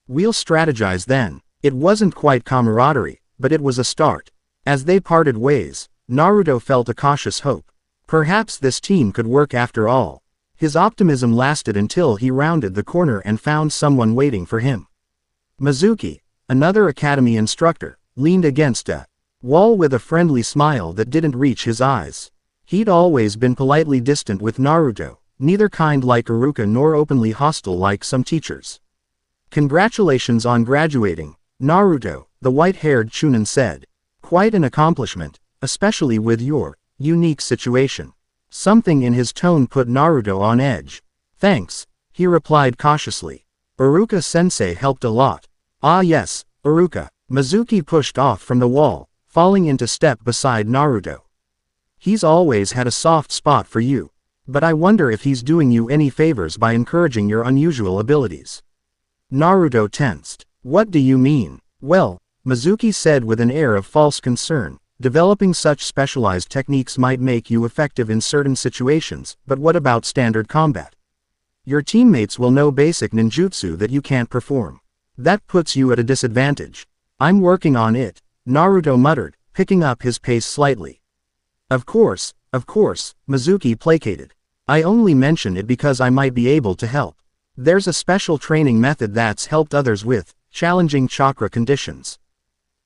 Speaker 1: We'll strategize then. It wasn't quite camaraderie, but it was a start. As they parted ways, Naruto felt a cautious hope. Perhaps this team could work after all. His optimism lasted until he rounded the corner and found someone waiting for him. Mizuki, another academy instructor, leaned against a wall with a friendly smile that didn't reach his eyes. He'd always been politely distant with Naruto, neither kind like Iruka nor openly hostile like some teachers. Congratulations on graduating, Naruto, the white-haired Chunin said. Quite an accomplishment, especially with your unique situation. Something in his tone put Naruto on edge. Thanks, he replied cautiously. Iruka-sensei helped a lot. Ah yes, Iruka. Mizuki pushed off from the wall, falling into step beside Naruto. He's always had a soft spot for you. But I wonder if he's doing you any favors by encouraging your unusual abilities. Naruto tensed. What do you mean? Well, Mizuki said with an air of false concern, developing such specialized techniques might make you effective in certain situations, but what about standard combat? Your teammates will know basic ninjutsu that you can't perform. That puts you at a disadvantage. I'm working on it, Naruto muttered, picking up his pace slightly. Of course, Mizuki placated. I only mention it because I might be able to help. There's a special training method that's helped others with challenging chakra conditions.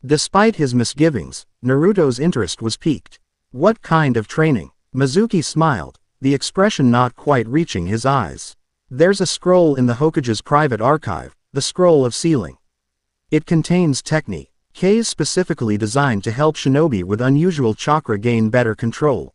Speaker 1: Despite his misgivings, Naruto's interest was piqued. What kind of training? Mizuki smiled, the expression not quite reaching his eyes. There's a scroll in the Hokage's private archive, the Scroll of Sealing. It contains techniques specifically designed to help shinobi with unusual chakra gain better control.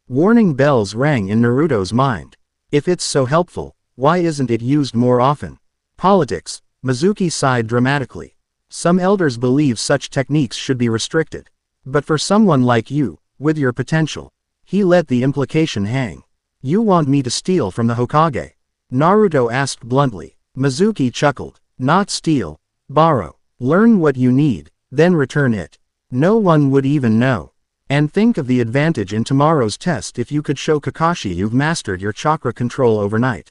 Speaker 1: Warning bells rang in Naruto's mind. If it's so helpful, why isn't it used more often? Politics, Mizuki sighed dramatically. Some elders believe such techniques should be restricted. But for someone like you, with your potential, he let the implication hang. You want me to steal from the Hokage? Naruto asked bluntly. Mizuki chuckled. Not steal, borrow. Learn what you need, then return it. No one would even know. And think of the advantage in tomorrow's test if you could show Kakashi you've mastered your chakra control overnight.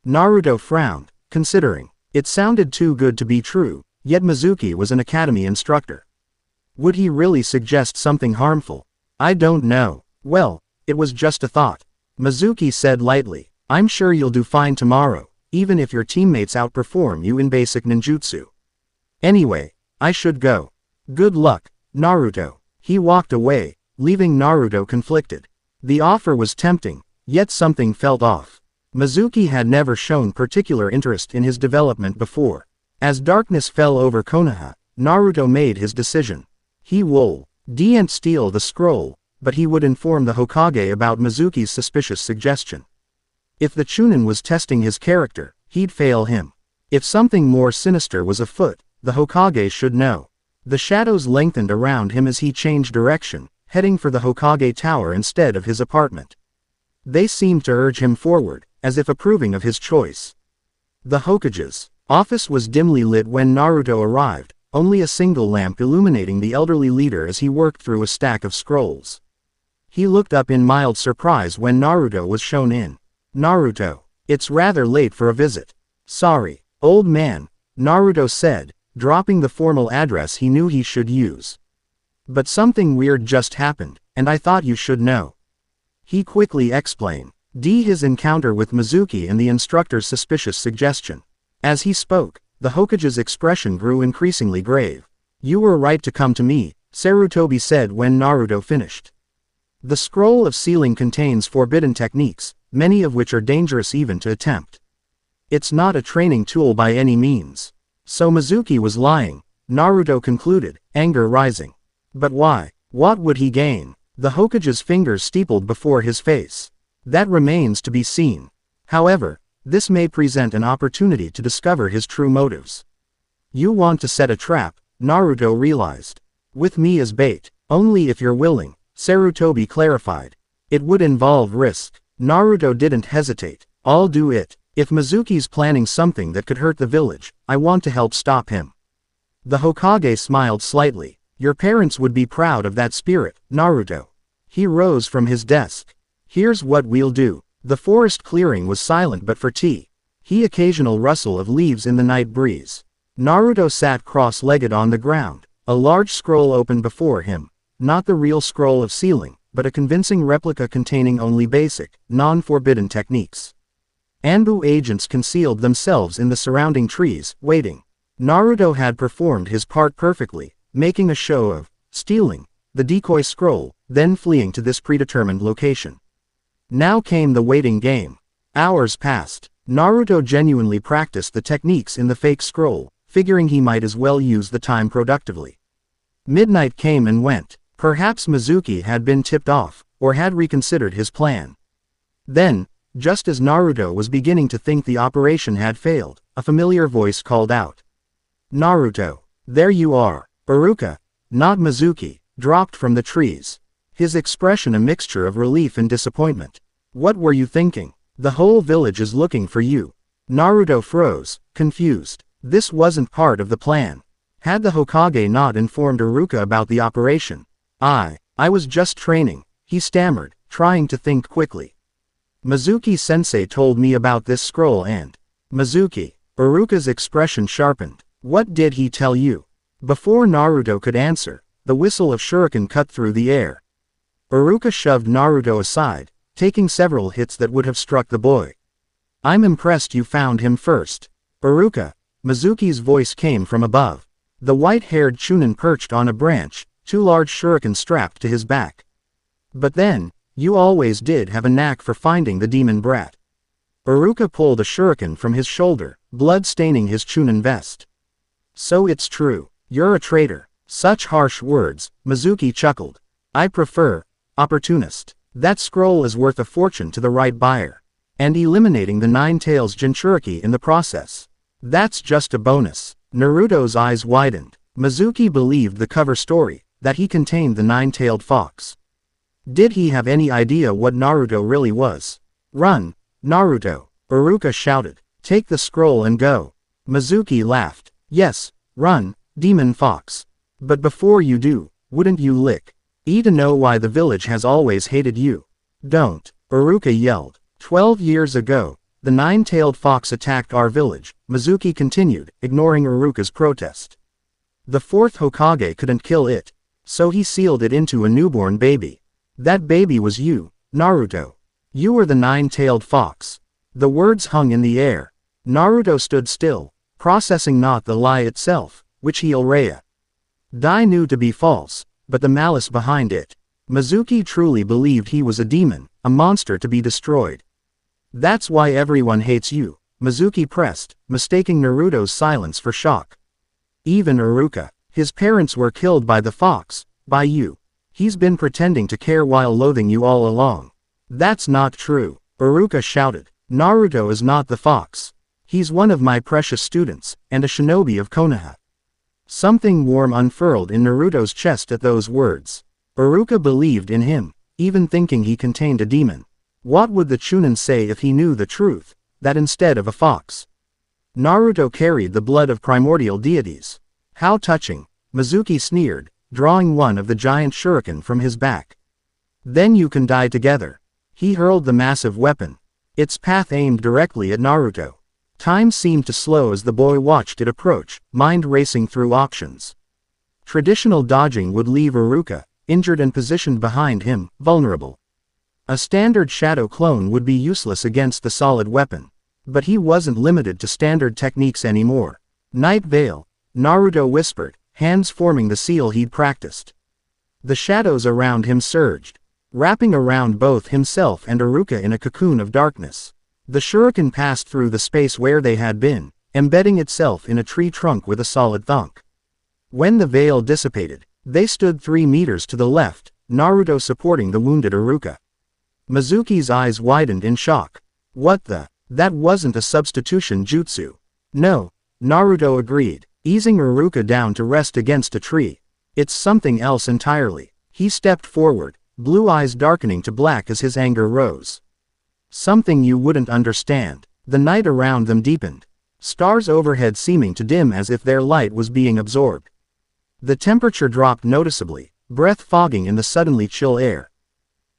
Speaker 1: Naruto frowned, considering. It sounded too good to be true, yet Mizuki was an academy instructor. Would he really suggest something harmful? I don't know. Well, it was just a thought. Mizuki said lightly. I'm sure you'll do fine tomorrow, even if your teammates outperform you in basic ninjutsu. Anyway, I should go. Good luck, Naruto. He walked away, leaving Naruto conflicted. The offer was tempting, yet something felt off. Mizuki had never shown particular interest in his development before. As darkness fell over Konoha, Naruto made his decision. He didn't steal the scroll, but he would inform the Hokage about Mizuki's suspicious suggestion. If the Chunin was testing his character, he'd fail him. If something more sinister was afoot, the Hokage should know. The shadows lengthened around him as he changed direction, heading for the Hokage Tower instead of his apartment. They seemed to urge him forward, as if approving of his choice. The Hokage's office was dimly lit when Naruto arrived, only a single lamp illuminating the elderly leader as he worked through a stack of scrolls. He looked up in mild surprise when Naruto was shown in. Naruto, it's rather late for a visit. Sorry, old man, Naruto said, dropping the formal address he knew he should use. But something weird just happened, and I thought you should know. He quickly explained. His encounter with Mizuki and the instructor's suspicious suggestion. As he spoke, the Hokage's expression grew increasingly grave. You were right to come to me, Sarutobi said when Naruto finished. The Scroll of Sealing contains forbidden techniques, many of which are dangerous even to attempt. It's not a training tool by any means. So Mizuki was lying, Naruto concluded, anger rising. But why? What would he gain? The Hokage's fingers steepled before his face. That remains to be seen. However, this may present an opportunity to discover his true motives. You want to set a trap, Naruto realized. With me as bait, only if you're willing, Sarutobi clarified. It would involve risk. Naruto didn't hesitate. I'll do it. If Mizuki's planning something that could hurt the village, I want to help stop him. The Hokage smiled slightly. Your parents would be proud of that spirit, Naruto. He rose from his desk. Here's what we'll do. The forest clearing was silent but for the occasional rustle of leaves in the night breeze. Naruto sat cross-legged on the ground, a large scroll open before him, not the real Scroll of Sealing, but a convincing replica containing only basic, non-forbidden techniques. Anbu agents concealed themselves in the surrounding trees, waiting. Naruto had performed his part perfectly, making a show of stealing, the decoy scroll, then fleeing to this predetermined location. Now came the waiting game. Hours passed. Naruto genuinely practiced the techniques in the fake scroll, figuring he might as well use the time productively. Midnight came and went. Perhaps Mizuki had been tipped off, or had reconsidered his plan. Then, just as Naruto was beginning to think the operation had failed, a familiar voice called out. "Naruto, there you are." Iruka, not Mizuki, dropped from the trees. His expression a mixture of relief and disappointment. "What were you thinking? The whole village is looking for you." Naruto froze, confused. This wasn't part of the plan. Had the Hokage not informed Iruka about the operation? I was just training," he stammered, trying to think quickly. "Mizuki-sensei told me about this scroll and—" "Mizuki?" Iruka's expression sharpened. "What did he tell you?" Before Naruto could answer, the whistle of shuriken cut through the air. Iruka shoved Naruto aside, taking several hits that would have struck the boy. "I'm impressed you found him first." "Iruka," Mizuki's voice came from above. The white-haired Chunin perched on a branch, 2 large shurikens strapped to his back. "But then, you always did have a knack for finding the demon brat." Iruka pulled a shuriken from his shoulder, blood staining his Chunin vest. "So it's true. You're a traitor." Such harsh words, Mizuki chuckled. "I prefer opportunist. That scroll is worth a fortune to the right buyer. And eliminating the 9 tails Jinchuriki in the process. That's just a bonus." Naruto's eyes widened. Mizuki believed the cover story, that he contained the 9-tailed fox. Did he have any idea what Naruto really was? "Run, Naruto," Iruka shouted. "Take the scroll and go." Mizuki laughed. "Yes, run, demon fox. But before you do, wouldn't you lick to know why the village has always hated you?" "Don't," Iruka yelled. 12 years ago, the 9-tailed fox attacked our village," Mizuki continued, ignoring Iruka's protest. "The 4th Hokage couldn't kill it, so he sealed it into a newborn baby. That baby was you, Naruto. You were the 9-tailed fox." The words hung in the air. Naruto stood still, processing not the lie itself, which he Dai knew to be false, but the malice behind it. Mizuki truly believed he was a demon, a monster to be destroyed. "That's why everyone hates you," Mizuki pressed, mistaking Naruto's silence for shock. "Even Iruka. His parents were killed by the fox, by you. He's been pretending to care while loathing you all along." "That's not true," Iruka shouted. "Naruto is not the fox. He's one of my precious students, and a shinobi of Konoha." Something warm unfurled in Naruto's chest at those words. Iruka believed in him, even thinking he contained a demon. What would the Chunin say if he knew the truth, that instead of a fox, Naruto carried the blood of primordial deities? "How touching," Mizuki sneered, drawing one of the giant shuriken from his back. "Then you can die together." He hurled the massive weapon, its path aimed directly at Naruto. Time seemed to slow as the boy watched it approach, mind racing through options. Traditional dodging would leave Iruka, injured and positioned behind him, vulnerable. A standard shadow clone would be useless against the solid weapon. But he wasn't limited to standard techniques anymore. "Night Veil," Naruto whispered, hands forming the seal he'd practiced. The shadows around him surged, wrapping around both himself and Iruka in a cocoon of darkness. The shuriken passed through the space where they had been, embedding itself in a tree trunk with a solid thunk. When the veil dissipated, they stood 3 meters to the left, Naruto supporting the wounded Iruka. Mizuki's eyes widened in shock. "What the? That wasn't a substitution jutsu." "No," Naruto agreed, easing Iruka down to rest against a tree. "It's something else entirely." He stepped forward, blue eyes darkening to black as his anger rose. "Something you wouldn't understand." The night around them deepened, stars overhead seeming to dim as if their light was being absorbed. The temperature dropped noticeably, breath fogging in the suddenly chill air.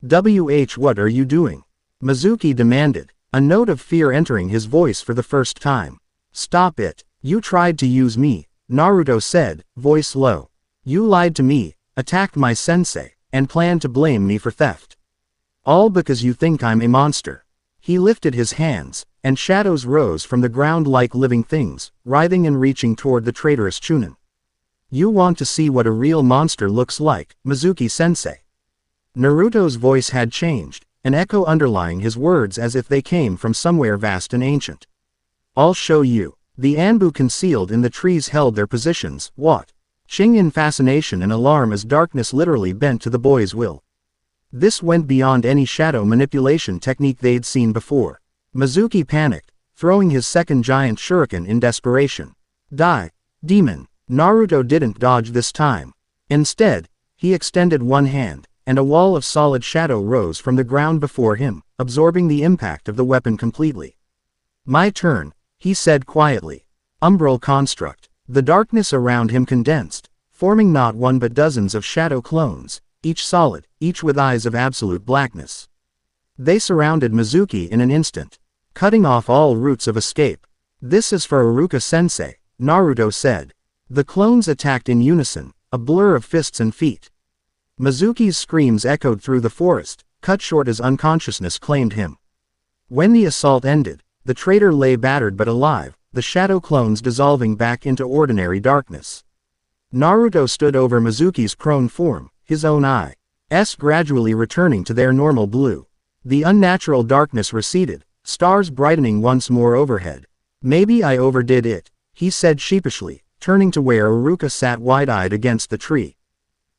Speaker 1: What are you doing?" Mizuki demanded, a note of fear entering his voice for the first time. "Stop it. You tried to use me," Naruto said, voice low. "You lied to me, attacked my sensei, and planned to blame me for theft. All because you think I'm a monster." He lifted his hands, and shadows rose from the ground like living things, writhing and reaching toward the traitorous Chunin. You want to see what a real monster looks like, Mizuki-sensei. Naruto's voice had changed, an echo underlying his words as if they came from somewhere vast and ancient. I'll show you. The Anbu concealed in the trees held their positions, watching in fascination and alarm as darkness literally bent to the boy's will. This went beyond any shadow manipulation technique they'd seen before. Mizuki panicked, throwing his second giant shuriken in desperation. Die, demon! Naruto didn't dodge this time. Instead, he extended one hand, and a wall of solid shadow rose from the ground before him, absorbing the impact of the weapon completely. My turn, he said quietly. Umbral construct. The darkness around him condensed, forming not one but dozens of shadow clones, each solid, each with eyes of absolute blackness. They surrounded Mizuki in an instant, cutting off all routes of escape. This is for Iruka-sensei, Naruto said. The clones attacked in unison, a blur of fists and feet. Mizuki's screams echoed through the forest, cut short as unconsciousness claimed him. When the assault ended, the traitor lay battered but alive, the shadow clones dissolving back into ordinary darkness. Naruto stood over Mizuki's prone form, his own eyes gradually returning to their normal blue. The unnatural darkness receded, stars brightening once more overhead. Maybe I overdid it, he said sheepishly, turning to where Iruka sat wide-eyed against the tree.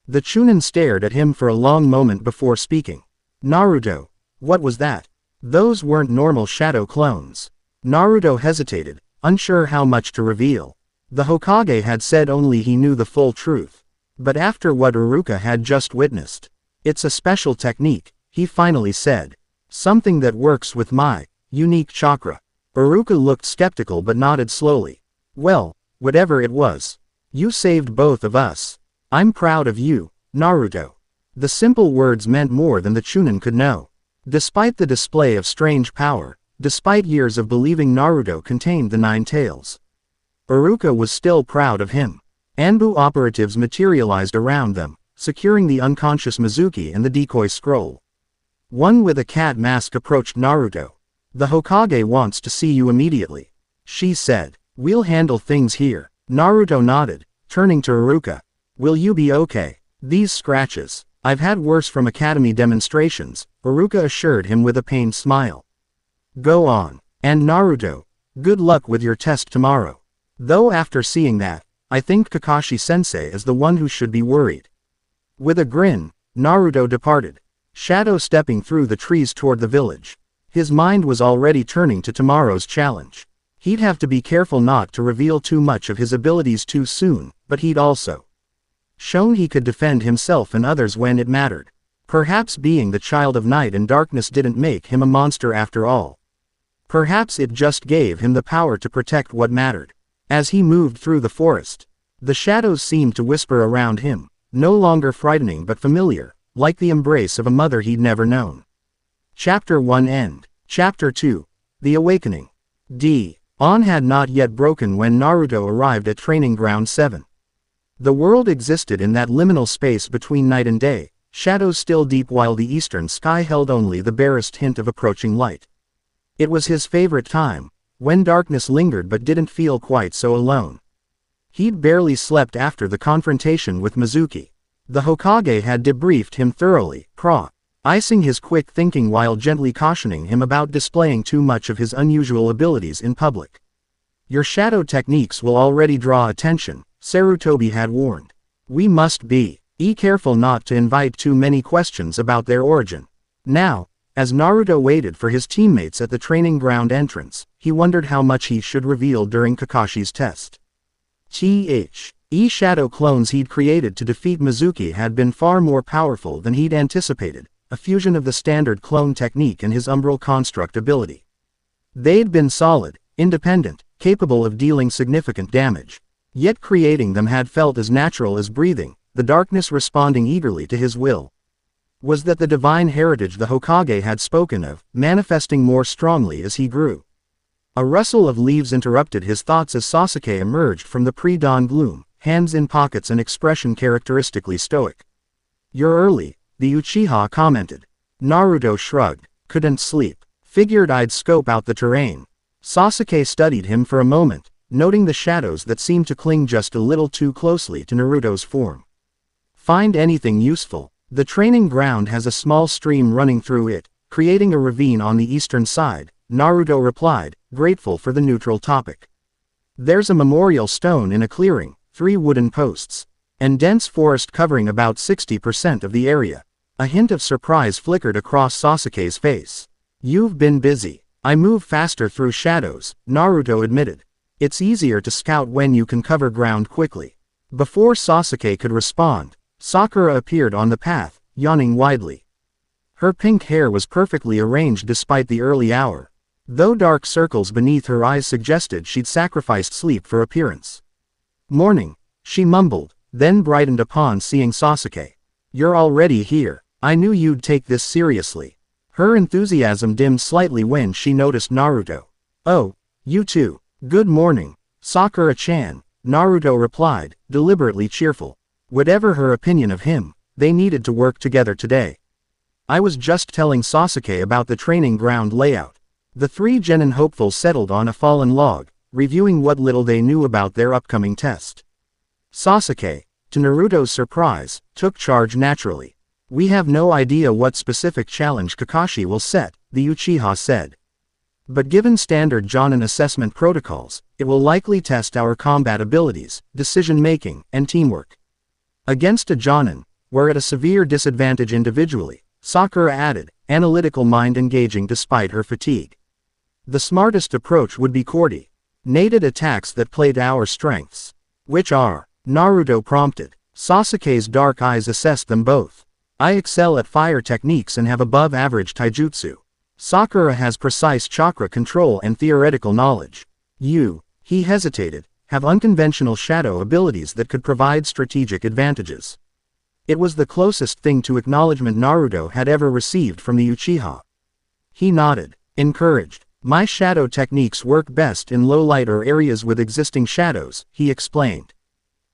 Speaker 1: The Chunin stared at him for a long moment before speaking. Naruto, what was that? Those weren't normal shadow clones. Naruto hesitated, unsure how much to reveal. The Hokage had said only he knew the full truth. But after what Iruka had just witnessed, it's a special technique, he finally said. Something that works with my unique chakra. Iruka looked skeptical but nodded slowly. Well, whatever it was, you saved both of us. I'm proud of you, Naruto. The simple words meant more than the Chunin could know. Despite the display of strange power, despite years of believing Naruto contained the nine tails, Iruka was still proud of him. Anbu operatives materialized around them, securing the unconscious Mizuki and the decoy scroll. One with a cat mask approached Naruto. The Hokage wants to see you immediately, she said. We'll handle things here. Naruto nodded, turning to Iruka. Will you be okay? These scratches, I've had worse from academy demonstrations, Iruka assured him with a pained smile. Go on. And Naruto, good luck with your test tomorrow. Though after seeing that, I think Kakashi-sensei is the one who should be worried. With a grin, Naruto departed, shadow stepping through the trees toward the village. His mind was already turning to tomorrow's challenge. He'd have to be careful not to reveal too much of his abilities too soon, but he'd also shown he could defend himself and others when it mattered. Perhaps being the child of night and darkness didn't make him a monster after all. Perhaps it just gave him the power to protect what mattered. As he moved through the forest, the shadows seemed to whisper around him, no longer frightening but familiar, like the embrace of a mother he'd never known. Chapter 1 End. Chapter 2. The Awakening. Dawn had not yet broken when Naruto arrived at Training Ground 7. The world existed in that liminal space between night and day, shadows still deep while the eastern sky held only the barest hint of approaching light. It was his favorite time, when darkness lingered but didn't feel quite so alone. He'd barely slept after the confrontation with Mizuki. The Hokage had debriefed him thoroughly, icing his quick thinking while gently cautioning him about displaying too much of his unusual abilities in public. Your shadow techniques will already draw attention, Sarutobi had warned. We must be careful not to invite too many questions about their origin. Now, as Naruto waited for his teammates at the training ground entrance, he wondered how much he should reveal during Kakashi's test. Shadow clones he'd created to defeat Mizuki had been far more powerful than he'd anticipated, a fusion of the standard clone technique and his umbral construct ability. They'd been solid, independent, capable of dealing significant damage. Yet creating them had felt as natural as breathing, the darkness responding eagerly to his will. Was that the divine heritage the Hokage had spoken of, manifesting more strongly as he grew? A rustle of leaves interrupted his thoughts as Sasuke emerged from the pre-dawn gloom, hands in pockets and expression characteristically stoic. You're early, the Uchiha commented. Naruto shrugged. Couldn't sleep. Figured I'd scope out the terrain. Sasuke studied him for a moment, noting the shadows that seemed to cling just a little too closely to Naruto's form. Find anything useful. The training ground has a small stream running through it, creating a ravine on the eastern side, Naruto replied, grateful for the neutral topic. There's a memorial stone in a clearing, 3 wooden posts, and dense forest covering about 60% of the area. A hint of surprise flickered across Sasuke's face. You've been busy. I move faster through shadows, Naruto admitted. It's easier to scout when you can cover ground quickly. Before Sasuke could respond, Sakura appeared on the path, yawning widely. Her pink hair was perfectly arranged despite the early hour, though dark circles beneath her eyes suggested she'd sacrificed sleep for appearance. Morning, she mumbled, then brightened upon seeing Sasuke. You're already here. I knew you'd take this seriously. Her enthusiasm dimmed slightly when she noticed Naruto. Oh, you too. Good morning, Sakura-chan, Naruto replied, deliberately cheerful. Whatever her opinion of him, they needed to work together today. I was just telling Sasuke about the training ground layout. The 3 genin hopefuls settled on a fallen log, reviewing what little they knew about their upcoming test. Sasuke, to Naruto's surprise, took charge naturally. We have no idea what specific challenge Kakashi will set, the Uchiha said. But given standard Jonin assessment protocols, it will likely test our combat abilities, decision-making, and teamwork. Against a Jonin, we're at a severe disadvantage individually, Sakura added, analytical mind engaging despite her fatigue. The smartest approach would be coordinated attacks that play to our strengths. Which are? Naruto prompted. Sasuke's dark eyes assessed them both. I excel at fire techniques and have above-average taijutsu. Sakura has precise chakra control and theoretical knowledge. You, he hesitated, have unconventional shadow abilities that could provide strategic advantages. It was the closest thing to acknowledgement Naruto had ever received from the Uchiha. He nodded, encouraged. My shadow techniques work best in low light or areas with existing shadows, he explained.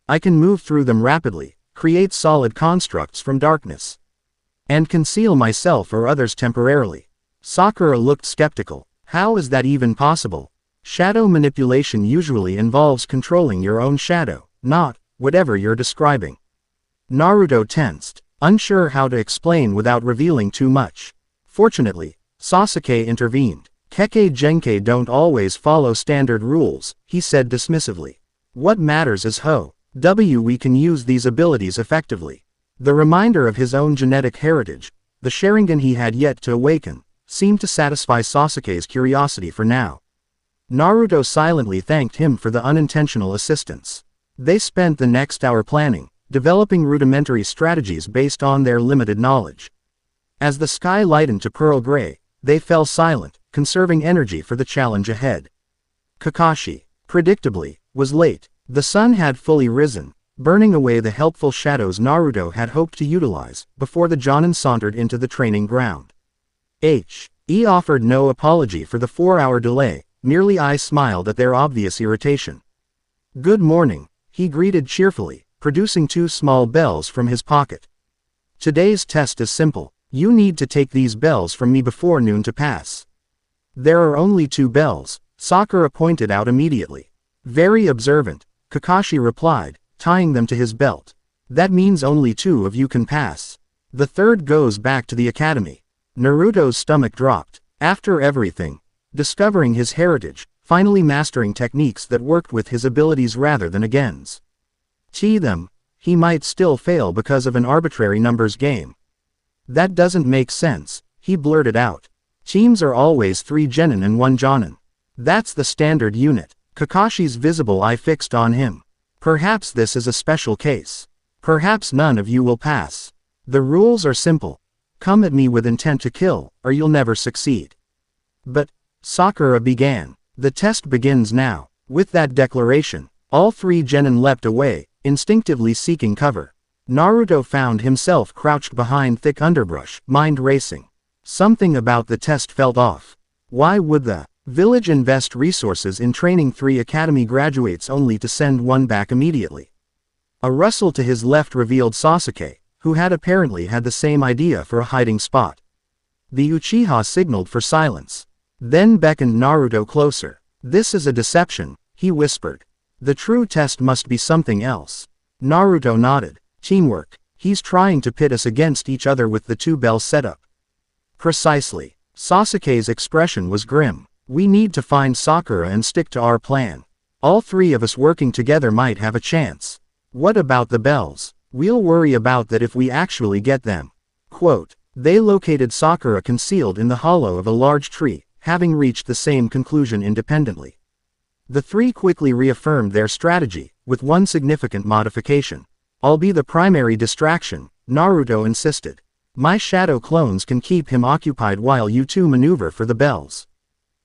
Speaker 1: I can move through them rapidly, create solid constructs from darkness, and conceal myself or others temporarily. Sakura looked skeptical. How is that even possible? Shadow manipulation usually involves controlling your own shadow, not whatever you're describing. Naruto tensed, unsure how to explain without revealing too much. Fortunately, Sasuke intervened. Kekkei Genkai don't always follow standard rules, he said dismissively. What matters is we can use these abilities effectively. The reminder of his own genetic heritage, the Sharingan he had yet to awaken, seemed to satisfy Sasuke's curiosity for now. Naruto silently thanked him for the unintentional assistance. They spent the next hour planning, developing rudimentary strategies based on their limited knowledge. As the sky lightened to pearl gray, they fell silent, conserving energy for the challenge ahead. Kakashi, predictably, was late. The sun had fully risen, burning away the helpful shadows Naruto had hoped to utilize, before the Jonin sauntered into the training ground. He offered no apology for the 4-hour delay, merely smiled at their obvious irritation. Good morning, he greeted cheerfully, producing 2 small bells from his pocket. Today's test is simple. You need to take these bells from me before noon to pass. There are only 2 bells, Sakura pointed out immediately. Very observant, Kakashi replied, tying them to his belt. That means only 2 of you can pass. The third goes back to the academy. Naruto's stomach dropped. After everything, discovering his heritage, finally mastering techniques that worked with his abilities rather than against them, he might still fail because of an arbitrary numbers game. That doesn't make sense, he blurted out. Teams are always 3 genin and 1 jonin. That's the standard unit. Kakashi's visible eye fixed on him. Perhaps this is a special case. Perhaps none of you will pass. The rules are simple. Come at me with intent to kill, or you'll never succeed. But, Sakura began. The test begins now. With that declaration, all 3 genin leapt away, instinctively seeking cover. Naruto found himself crouched behind thick underbrush, mind racing. Something about the test felt off. Why would the village invest resources in training 3 academy graduates only to send 1 back immediately? A rustle to his left revealed Sasuke, who had apparently had the same idea for a hiding spot. The Uchiha signaled for silence, then beckoned Naruto closer. This is a deception, he whispered. The true test must be something else. Naruto nodded. Teamwork. He's trying to pit us against each other with the two-bell setup. Precisely. Sasuke's expression was grim. We need to find Sakura and stick to our plan. All three of us working together might have a chance. What about the bells? We'll worry about that if we actually get them. Quote, they located Sakura concealed in the hollow of a large tree, having reached the same conclusion independently. The three quickly reaffirmed their strategy, with one significant modification. I'll be the primary distraction, Naruto insisted. My shadow clones can keep him occupied while you two maneuver for the bells.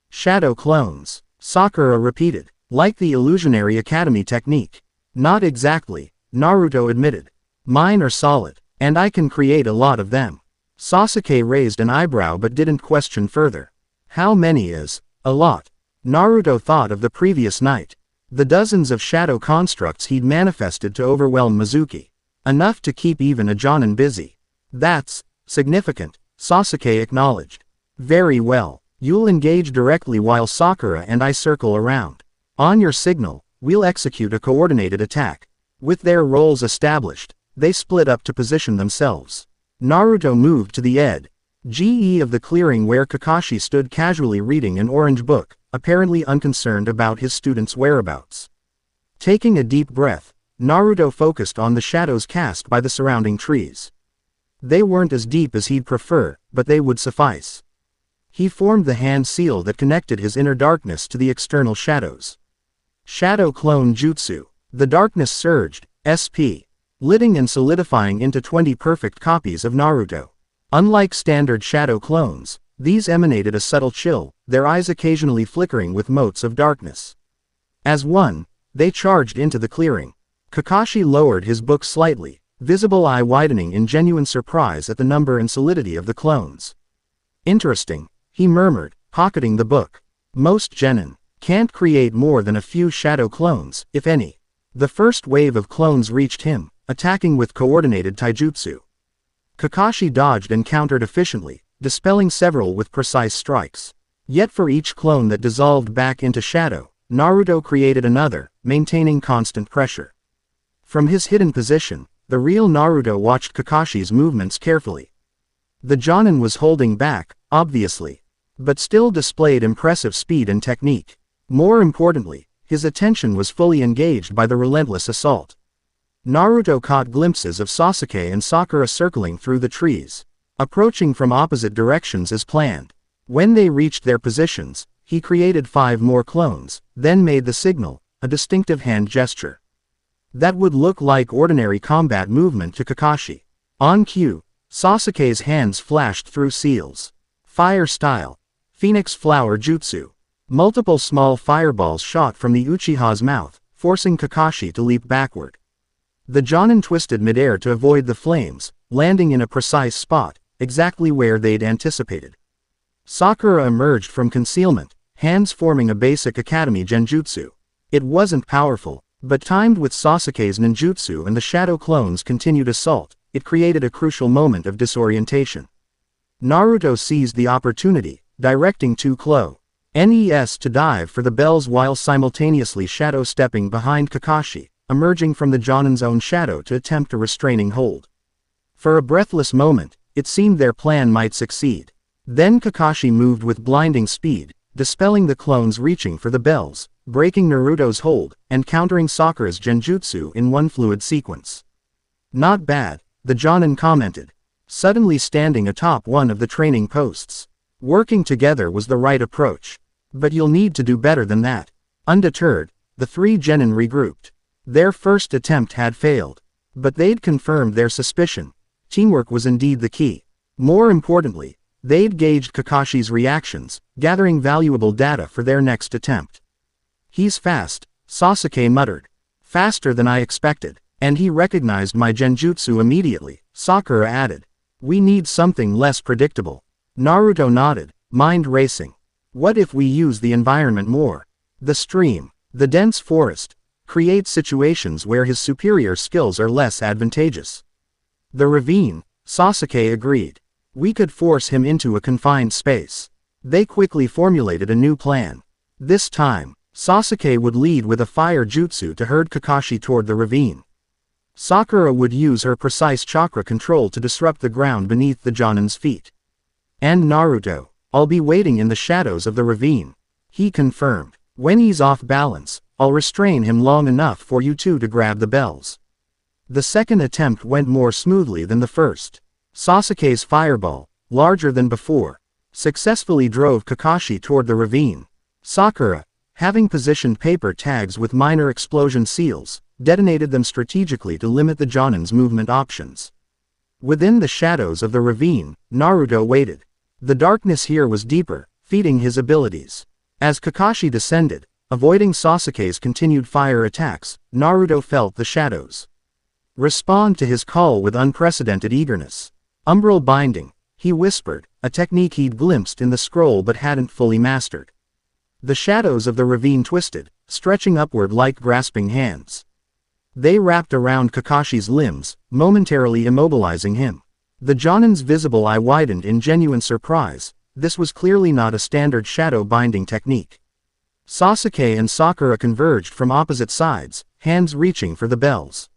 Speaker 1: Shadow clones, Sakura repeated, like the illusionary academy technique. Not exactly, Naruto admitted. Mine are solid, and I can create a lot of them. Sasuke raised an eyebrow but didn't question further. How many is a lot? Naruto thought of the previous night. The dozens of shadow constructs he'd manifested to overwhelm Mizuki. Enough to keep even a Jonin busy. That's significant, Sasuke acknowledged. Very well, you'll engage directly while Sakura and I circle around. On your signal, we'll execute a coordinated attack. With their roles established, they split up to position themselves. Naruto moved to the edge of the clearing where Kakashi stood casually reading an orange book, apparently unconcerned about his students' whereabouts. Taking a deep breath, Naruto focused on the shadows cast by the surrounding trees. They weren't as deep as he'd prefer, but they would suffice. He formed the hand seal that connected his inner darkness to the external shadows. Shadow Clone Jutsu. The darkness surged, SP, lighting and solidifying into 20 perfect copies of Naruto. Unlike standard shadow clones, these emanated a subtle chill, their eyes occasionally flickering with motes of darkness. As one, they charged into the clearing. Kakashi lowered his book slightly, visible eye widening in genuine surprise at the number and solidity of the clones. Interesting, he murmured, pocketing the book. Most genin can't create more than a few shadow clones, if any. The first wave of clones reached him, attacking with coordinated taijutsu. Kakashi dodged and countered efficiently, dispelling several with precise strikes. Yet for each clone that dissolved back into shadow, Naruto created another, maintaining constant pressure. From his hidden position, the real Naruto watched Kakashi's movements carefully. The Jonin was holding back, obviously, but still displayed impressive speed and technique. More importantly, his attention was fully engaged by the relentless assault. Naruto caught glimpses of Sasuke and Sakura circling through the trees, approaching from opposite directions as planned. When they reached their positions, he created 5 more clones, then made the signal, a distinctive hand gesture. That would look like ordinary combat movement to Kakashi. On cue, Sasuke's hands flashed through seals. Fire style. Phoenix flower jutsu. Multiple small fireballs shot from the Uchiha's mouth, forcing Kakashi to leap backward. The Jonin twisted midair to avoid the flames, landing in a precise spot, exactly where they'd anticipated. Sakura emerged from concealment, hands forming a basic academy genjutsu. It wasn't powerful, but timed with Sasuke's ninjutsu and the shadow clone's continued assault, it created a crucial moment of disorientation. Naruto seized the opportunity, directing 2 NES to dive for the bells while simultaneously shadow-stepping behind Kakashi, emerging from the Jonin's own shadow to attempt a restraining hold. For a breathless moment, it seemed their plan might succeed. Then Kakashi moved with blinding speed, dispelling the clones reaching for the bells, breaking Naruto's hold, and countering Sakura's genjutsu in one fluid sequence. Not bad, the Jonin commented, suddenly standing atop one of the training posts. Working together was the right approach. But you'll need to do better than that. Undeterred, the 3 genin regrouped. Their first attempt had failed. But they'd confirmed their suspicion. Teamwork was indeed the key. More importantly, they'd gauged Kakashi's reactions, gathering valuable data for their next attempt. He's fast, Sasuke muttered. Faster than I expected. And he recognized my genjutsu immediately, Sakura added. We need something less predictable. Naruto nodded, mind racing. What if we use the environment more? The stream, the dense forest, create situations where his superior skills are less advantageous. The ravine, Sasuke agreed. We could force him into a confined space. They quickly formulated a new plan. This time, Sasuke would lead with a fire jutsu to herd Kakashi toward the ravine. Sakura would use her precise chakra control to disrupt the ground beneath the Jonin's feet. And Naruto, I'll be waiting in the shadows of the ravine. He confirmed. When he's off balance, I'll restrain him long enough for you two to grab the bells. The second attempt went more smoothly than the first. Sasuke's fireball, larger than before, successfully drove Kakashi toward the ravine. Sakura, having positioned paper tags with minor explosion seals, detonated them strategically to limit the Jonin's movement options. Within the shadows of the ravine, Naruto waited. The darkness here was deeper, feeding his abilities. As Kakashi descended, avoiding Sasuke's continued fire attacks, Naruto felt the shadows respond to his call with unprecedented eagerness. Umbral binding, he whispered, a technique he'd glimpsed in the scroll but hadn't fully mastered. The shadows of the ravine twisted, stretching upward like grasping hands. They wrapped around Kakashi's limbs, momentarily immobilizing him. The Jonin's visible eye widened in genuine surprise. This was clearly not a standard shadow binding technique. Sasuke and Sakura converged from opposite sides, hands reaching for the bells.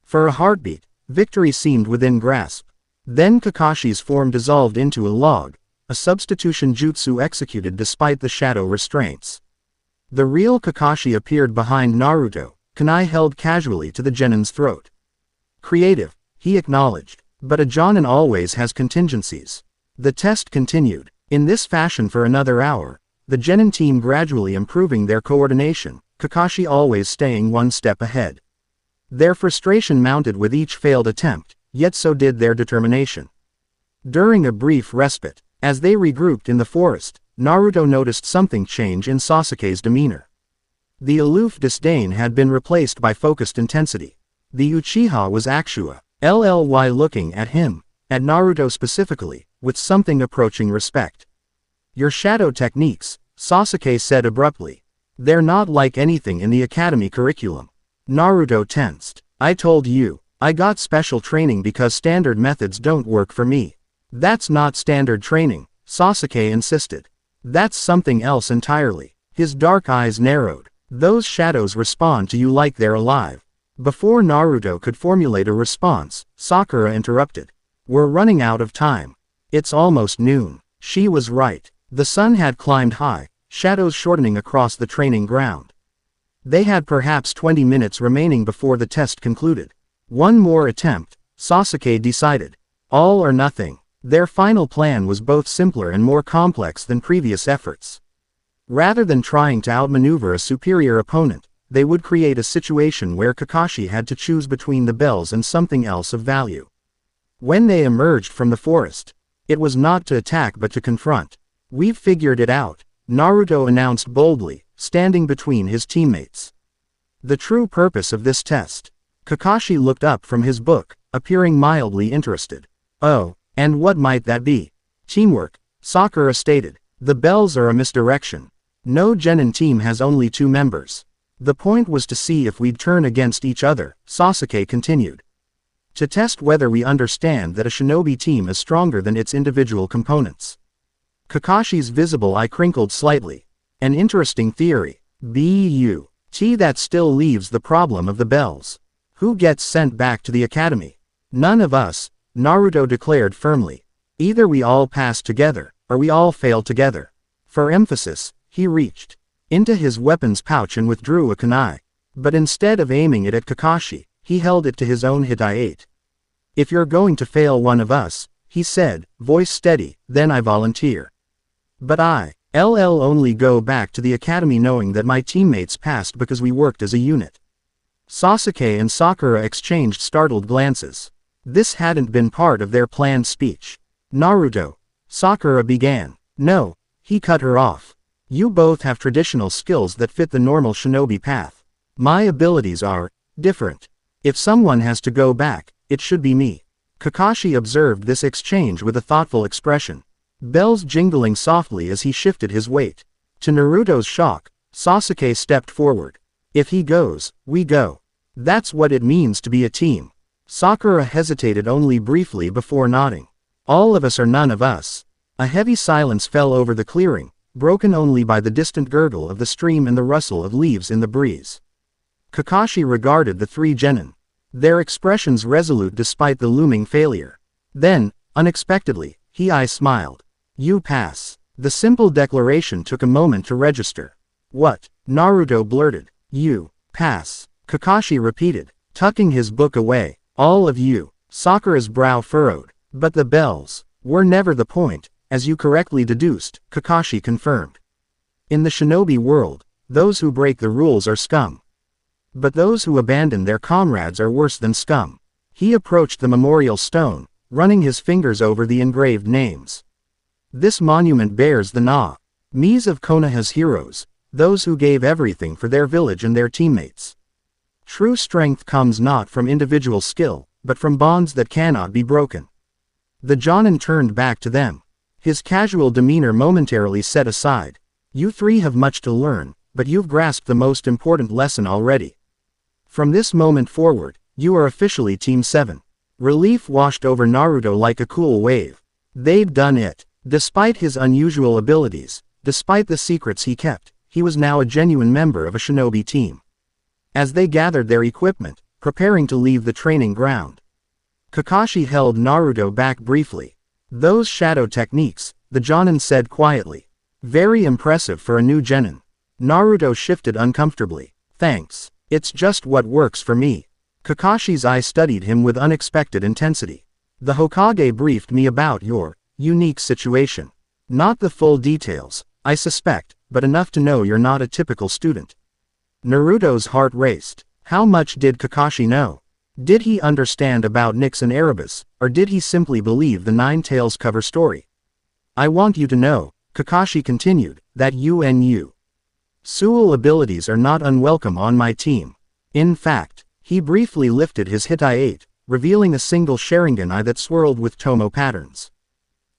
Speaker 1: For a heartbeat, victory seemed within grasp. Then Kakashi's form dissolved into a log, a substitution jutsu executed despite the shadow restraints. The real Kakashi appeared behind Naruto, kunai held casually to the Genin's throat. Creative, he acknowledged, but a Jonin always has contingencies. The test continued. In this fashion for another hour, the Genin team gradually improving their coordination, Kakashi always staying one step ahead. Their frustration mounted with each failed attempt, yet so did their determination. During a brief respite, as they regrouped in the forest, Naruto noticed something change in Sasuke's demeanor. The aloof disdain had been replaced by focused intensity. The Uchiha was Akshua, looking at him, at Naruto specifically, with something approaching respect. Your shadow techniques, Sasuke said abruptly. They're not like anything in the academy curriculum. Naruto tensed. I told you, I got special training because standard methods don't work for me. That's not standard training, Sasuke insisted. That's something else entirely. His dark eyes narrowed. Those shadows respond to you like they're alive. Before Naruto could formulate a response, Sakura interrupted. We're running out of time. It's almost noon. She was right. The sun had climbed high, shadows shortening across the training ground. They had perhaps 20 minutes remaining before the test concluded. One more attempt, Sasuke decided. All or nothing. Their final plan was both simpler and more complex than previous efforts. Rather than trying to outmaneuver a superior opponent, they would create a situation where Kakashi had to choose between the bells and something else of value. When they emerged from the forest, it was not to attack but to confront. We've figured it out, Naruto announced boldly, standing between his teammates. The true purpose of this test. Kakashi looked up from his book, appearing mildly interested. Oh, and what might that be? Teamwork, Sakura stated. The bells are a misdirection. No Genin team has only 2 members. The point was to see if we'd turn against each other, Sasuke continued. To test whether we understand that a shinobi team is stronger than its individual components. Kakashi's visible eye crinkled slightly. An interesting theory. But that still leaves the problem of the bells. Who gets sent back to the academy? None of us, Naruto declared firmly. Either we all pass together, or we all fail together. For emphasis, he reached into his weapons pouch and withdrew a kunai. But instead of aiming it at Kakashi, he held it to his own Hitai-8. If you're going to fail one of us, he said, voice steady, then I volunteer. But I'll only go back to the academy knowing that my teammates passed because we worked as a unit. Sasuke and Sakura exchanged startled glances. This hadn't been part of their planned speech. Naruto, Sakura began. No, he cut her off. You both have traditional skills that fit the normal shinobi path. My abilities are different. If someone has to go back, it should be me. Kakashi observed this exchange with a thoughtful expression. Bells jingling softly as he shifted his weight. To Naruto's shock, Sasuke stepped forward. If he goes, we go. That's what it means to be a team. Sakura hesitated only briefly before nodding. All of us or none of us. A heavy silence fell over the clearing, broken only by the distant gurgle of the stream and the rustle of leaves in the breeze. Kakashi regarded the three genin, their expressions resolute despite the looming failure. Then, unexpectedly, he smiled. "You pass." The simple declaration took a moment to register. "What?" Naruto blurted. "You pass," Kakashi repeated, tucking his book away. "All of you." Sakura's brow furrowed. "But the bells were never the point, as you correctly deduced," Kakashi confirmed. "In the shinobi world, those who break the rules are scum. But those who abandon their comrades are worse than scum." He approached the memorial stone, running his fingers over the engraved names. "This monument bears the names of Konoha's heroes, those who gave everything for their village and their teammates. True strength comes not from individual skill, but from bonds that cannot be broken." The Jonin turned back to them. His casual demeanor momentarily set aside. "You three have much to learn, but you've grasped the most important lesson already. From this moment forward, you are officially Team 7. Relief washed over Naruto like a cool wave. They'd done it. Despite his unusual abilities, despite the secrets he kept, he was now a genuine member of a shinobi team. As they gathered their equipment, preparing to leave the training ground, Kakashi held Naruto back briefly. "Those shadow techniques," the Jonin said quietly. "Very impressive for a new genin." Naruto shifted uncomfortably. "Thanks. It's just what works for me." Kakashi's eye studied him with unexpected intensity. "The Hokage briefed me about your unique situation. Not the full details, I suspect, but enough to know you're not a typical student." Naruto's heart raced. How much did Kakashi know? Did he understand about Nyx and Erebus, or did he simply believe the Nine Tails cover story? "I want you to know," Kakashi continued, "that you and you Sual abilities are not unwelcome on my team. In fact," he briefly lifted his Hitai-8, revealing a single Sharingan that swirled with Tomo patterns.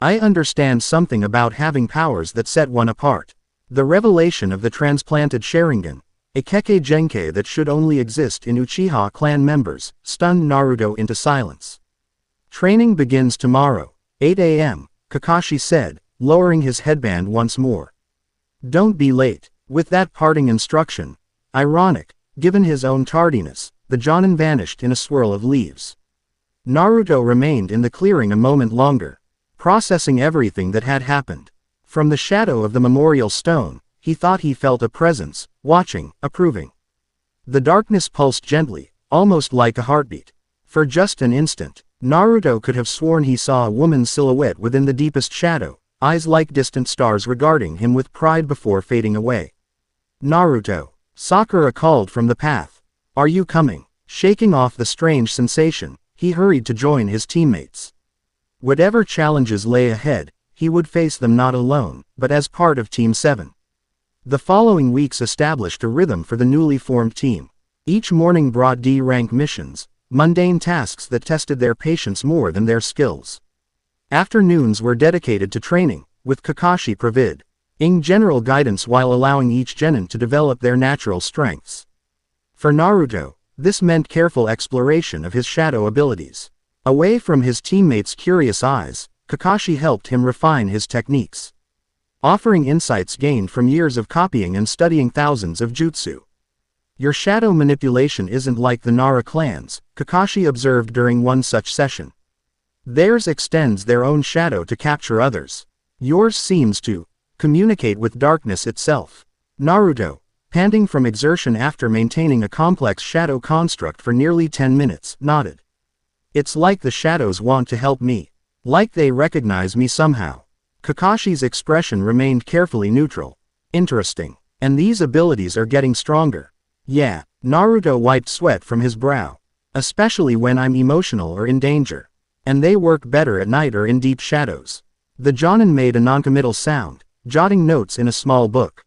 Speaker 1: "I understand something about having powers that set one apart." The revelation of the transplanted Sharingan, a Kekkei Genkei that should only exist in Uchiha clan members, stunned Naruto into silence. "Training begins tomorrow, 8 a.m., Kakashi said, lowering his headband once more. "Don't be late." With that parting instruction, ironic, given his own tardiness, the Jonin vanished in a swirl of leaves. Naruto remained in the clearing a moment longer, processing everything that had happened. From the shadow of the memorial stone, he thought he felt a presence, watching, approving. The darkness pulsed gently, almost like a heartbeat. For just an instant, Naruto could have sworn he saw a woman's silhouette within the deepest shadow, eyes like distant stars regarding him with pride before fading away. "Naruto," Sakura called from the path. "Are you coming?" Shaking off the strange sensation, he hurried to join his teammates. Whatever challenges lay ahead, he would face them not alone, but as part of Team 7. The following weeks established a rhythm for the newly formed team. Each morning brought D-rank missions, mundane tasks that tested their patience more than their skills. Afternoons were dedicated to training, with Kakashi providing general guidance while allowing each genin to develop their natural strengths. For Naruto, this meant careful exploration of his shadow abilities. Away from his teammates' curious eyes, Kakashi helped him refine his techniques, offering insights gained from years of copying and studying thousands of jutsu. "Your shadow manipulation isn't like the Nara clans," Kakashi observed during one such session. "Theirs extends their own shadow to capture others. Yours seems to communicate with darkness itself." Naruto, panting from exertion after maintaining a complex shadow construct for nearly 10 minutes, nodded. "It's like the shadows want to help me. Like they recognize me somehow." Kakashi's expression remained carefully neutral. "Interesting. And these abilities are getting stronger." "Yeah." Naruto wiped sweat from his brow. "Especially when I'm emotional or in danger. And they work better at night or in deep shadows." The Jonin made a noncommittal sound, jotting notes in a small book.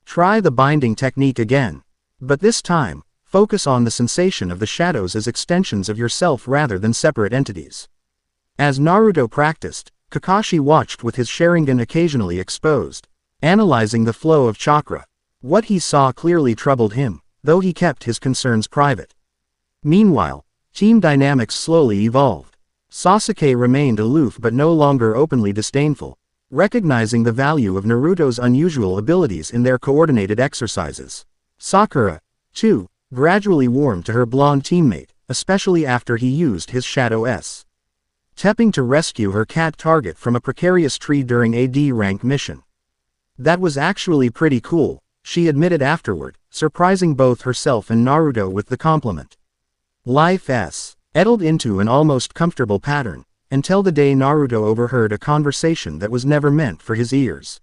Speaker 1: "Try the binding technique again. But this time, focus on the sensation of the shadows as extensions of yourself rather than separate entities." As Naruto practiced, Kakashi watched with his Sharingan occasionally exposed, analyzing the flow of chakra. What he saw clearly troubled him, though he kept his concerns private. Meanwhile, team dynamics slowly evolved. Sasuke remained aloof but no longer openly disdainful. recognizing the value of Naruto's unusual abilities in their coordinated exercises. Sakura, too, gradually warmed to her blonde teammate, especially after he used his Shadow S. Tepping to rescue her cat target from a precarious tree during a D-rank mission. That was actually pretty cool, she admitted afterward, surprising both herself and Naruto with the compliment. Life settled into an almost comfortable pattern, until the day Naruto overheard a conversation that was never meant for his ears.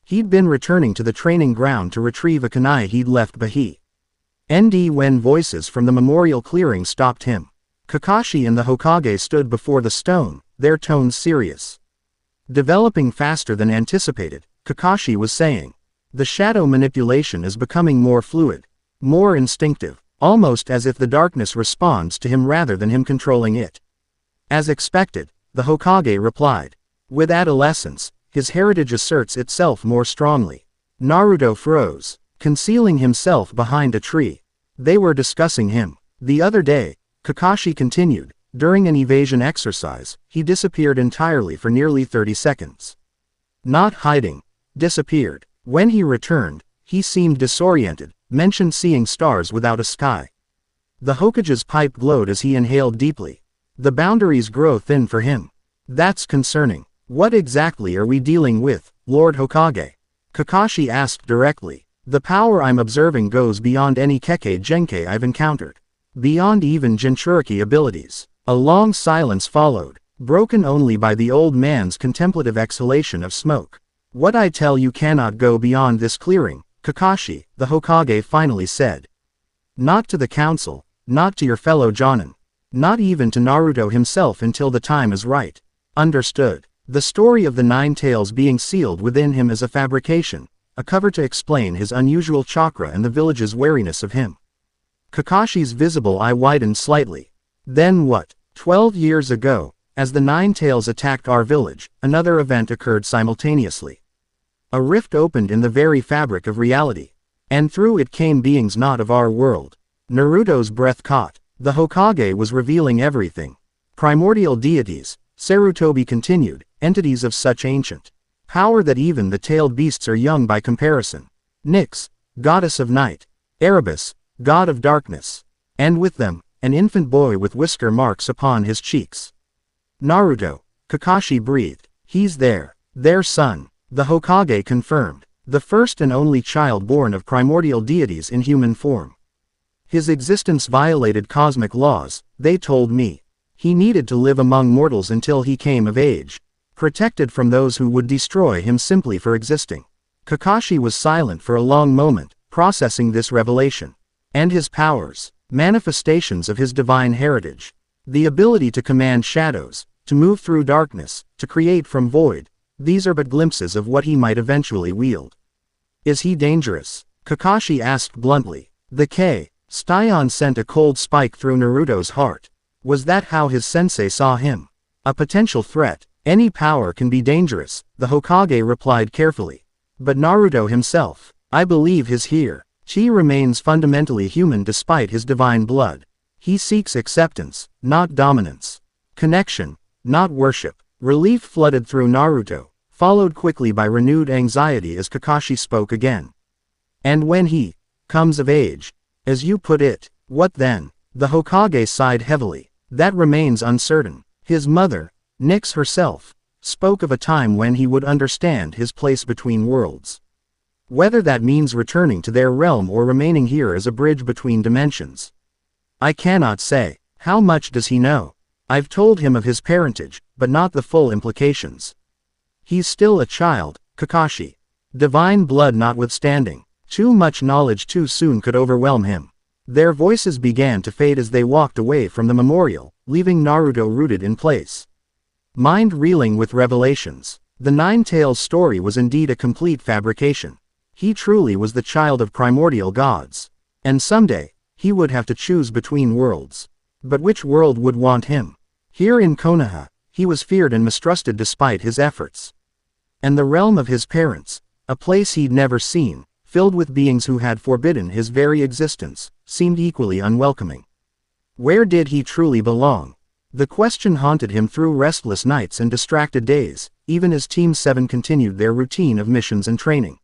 Speaker 1: He'd been returning to the training ground to retrieve a kunai he'd left behind when voices from the memorial clearing stopped him. Kakashi and the Hokage stood before the stone, their tones serious. Developing faster than anticipated, Kakashi was saying, "The shadow manipulation is becoming more fluid, more instinctive, almost as if the darkness responds to him rather than him controlling it." As expected, the Hokage replied. With adolescence, his heritage asserts itself more strongly. Naruto froze, concealing himself behind a tree. They were discussing him. The other day, Kakashi continued, during an evasion exercise, he disappeared entirely for nearly 30 seconds. Not hiding, disappeared. When he returned, he seemed disoriented, mentioned seeing stars without a sky. The Hokage's pipe glowed as he inhaled deeply. The boundaries grow thin for him. That's concerning. What exactly are we dealing with, Lord Hokage? Kakashi asked directly. The power I'm observing goes beyond any Kekkei Genkai I've encountered. Beyond even Jinchuriki abilities. A long silence followed, broken only by the old man's contemplative exhalation of smoke. What I tell you cannot go beyond this clearing, Kakashi, the Hokage finally said. Not to the council, not to your fellow Jonin. Not even to Naruto himself until the time is right. Understood. The story of the Nine Tails being sealed within him is a fabrication, a cover to explain his unusual chakra and the village's wariness of him. Kakashi's visible eye widened slightly. Then what? 12 years ago, as the Nine Tails attacked our village, another event occurred simultaneously. A rift opened in the very fabric of reality, and through it came beings not of our world. Naruto's breath caught. The Hokage was revealing everything. Primordial deities, Sarutobi continued, entities of such ancient power that even the tailed beasts are young by comparison. Nyx, goddess of night. Erebus, god of darkness. And with them, an infant boy with whisker marks upon his cheeks. Naruto, Kakashi breathed. He's their son. The Hokage confirmed. The first and only child born of primordial deities in human form. His existence violated cosmic laws, they told me. He needed to live among mortals until he came of age. Protected from those who would destroy him simply for existing. Kakashi was silent for a long moment, processing this revelation. And his powers, manifestations of his divine heritage. The ability to command shadows, to move through darkness, to create from void. These are but glimpses of what he might eventually wield. Is he dangerous? Kakashi asked bluntly. The Sion sent a cold spike through Naruto's heart. Was that how his sensei saw him? A potential threat. Any power can be dangerous, the Hokage replied carefully. But Naruto himself, I believe he remains fundamentally human despite his divine blood. He seeks acceptance, not dominance. Connection, not worship. Relief flooded through Naruto, followed quickly by renewed anxiety as Kakashi spoke again. And when he comes of age, as you put it, what then? The Hokage sighed heavily. That remains uncertain. His mother, Nyx herself, spoke of a time when he would understand his place between worlds. Whether that means returning to their realm or remaining here as a bridge between dimensions. I cannot say. How much does he know? I've told him of his parentage, but not the full implications. He's still a child, Kakashi. Divine blood notwithstanding. Too much knowledge too soon could overwhelm him. Their voices began to fade as they walked away from the memorial, leaving Naruto rooted in place. Mind reeling with revelations. The Nine Tails story was indeed a complete fabrication. He truly was the child of primordial gods. And someday, he would have to choose between worlds. But which world would want him? Here in Konoha, he was feared and mistrusted despite his efforts. And the realm of his parents, a place he'd never seen, filled with beings who had forbidden his very existence, seemed equally unwelcoming. Where did he truly belong? The question haunted him through restless nights and distracted days, even as Team 7 continued their routine of missions and training.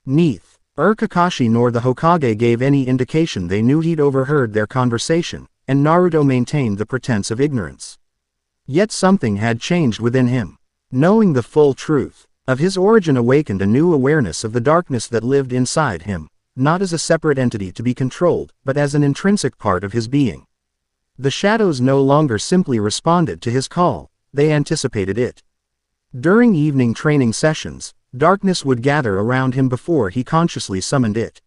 Speaker 1: Neither Kakashi nor the Hokage gave any indication they knew he'd overheard their conversation, and Naruto maintained the pretense of ignorance. Yet something had changed within him. Knowing the full truth of his origin awakened a new awareness of the darkness that lived inside him, not as a separate entity to be controlled, but as an intrinsic part of his being. The shadows no longer simply responded to his call, they anticipated it. During evening training sessions, darkness would gather around him before he consciously summoned it.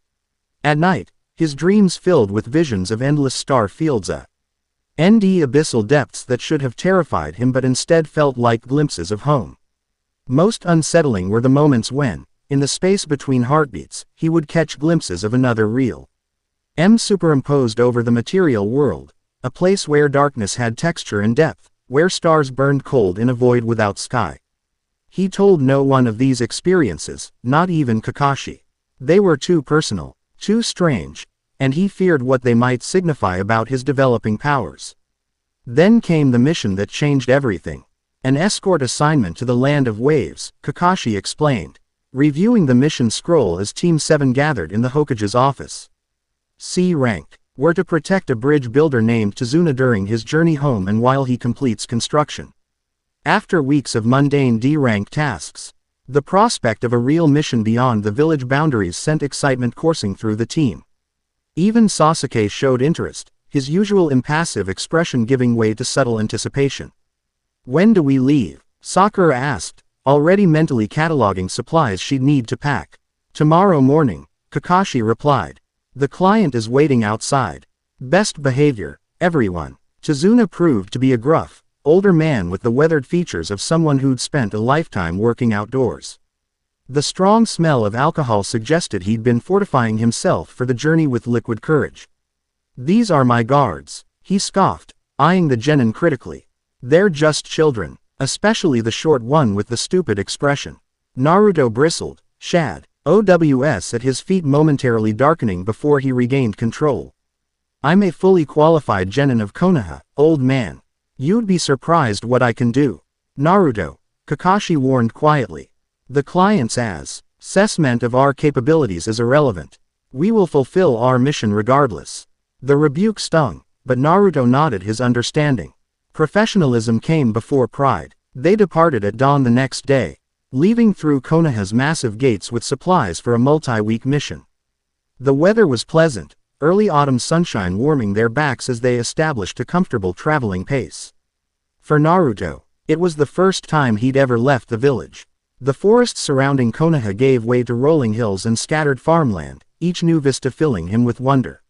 Speaker 1: At night, his dreams filled with visions of endless star fields and abyssal depths that should have terrified him but instead felt like glimpses of home. Most unsettling were the moments when, in the space between heartbeats, he would catch glimpses of another real superimposed over the material world, a place where darkness had texture and depth, where stars burned cold in a void without sky. He told no one of these experiences, not even Kakashi. They were too personal, too strange, and he feared what they might signify about his developing powers. Then came the mission that changed everything. An escort assignment to the Land of Waves, Kakashi explained, reviewing the mission scroll as Team 7 gathered in the Hokage's office. C rank. Were to protect a bridge builder named Tazuna during his journey home and while he completes construction. After weeks of mundane D-rank tasks, the prospect of a real mission beyond the village boundaries sent excitement coursing through the team. Even Sasuke showed interest, his usual impassive expression giving way to subtle anticipation. "When do we leave?" Sakura asked, already mentally cataloging supplies she'd need to pack. "Tomorrow morning," Kakashi replied. "The client is waiting outside." Best behavior, everyone. Tazuna proved to be a gruff, older man with the weathered features of someone who'd spent a lifetime working outdoors. The strong smell of alcohol suggested he'd been fortifying himself for the journey with liquid courage. "These are my guards," he scoffed, eyeing the genin critically. "They're just children, especially the short one with the stupid expression." Naruto bristled, Shad, OWS at his feet momentarily darkening before he regained control. "I'm a fully qualified genin of Konoha, old man. You'd be surprised what I can do." "Naruto," Kakashi warned quietly. "The client's assessment of our capabilities is irrelevant. We will fulfill our mission regardless." The rebuke stung, but Naruto nodded his understanding. Professionalism came before pride. They departed at dawn the next day, leaving through Konoha's massive gates with supplies for a multi-week mission. The weather was pleasant, early autumn sunshine warming their backs as they established a comfortable traveling pace. For Naruto, it was the first time he'd ever left the village. The forests surrounding Konoha gave way to rolling hills and scattered farmland, each new vista filling him with wonder.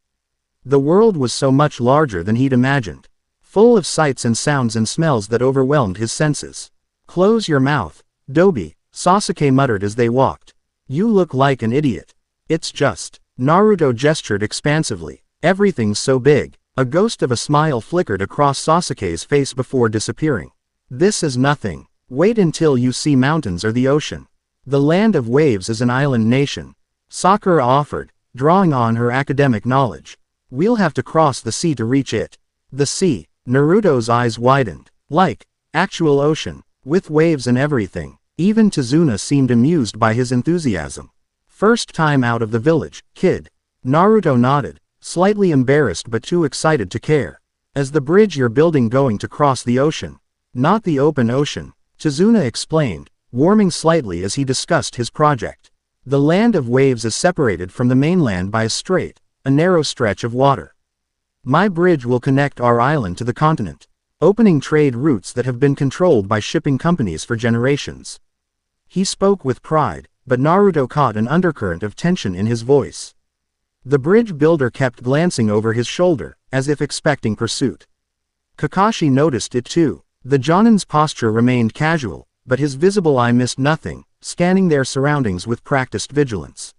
Speaker 1: The world was so much larger than he'd imagined, full of sights and sounds and smells that overwhelmed his senses. "Close your mouth, Dobi," Sasuke muttered as they walked. "You look like an idiot." "It's just," Naruto gestured expansively, "everything's so big." A ghost of a smile flickered across Sasuke's face before disappearing. "This is nothing. Wait until you see mountains or the ocean. The Land of Waves is an island nation," Sakura offered, drawing on her academic knowledge. "We'll have to cross the sea to reach it." "The sea," Naruto's eyes widened. "Like actual ocean, with waves and everything." Even Tazuna seemed amused by his enthusiasm. "First time out of the village, kid." Naruto nodded, slightly embarrassed but too excited to care. "As the bridge you're building going to cross the ocean. Not the open ocean," Tazuna explained, warming slightly as he discussed his project. "The Land of Waves is separated from the mainland by a narrow stretch of water. My bridge will connect our island to the continent, opening trade routes that have been controlled by shipping companies for generations." He spoke with pride, but Naruto caught an undercurrent of tension in his voice. The bridge builder kept glancing over his shoulder, as if expecting pursuit. Kakashi noticed it too. The Jonin's posture remained casual, but his visible eye missed nothing, scanning their surroundings with practiced vigilance.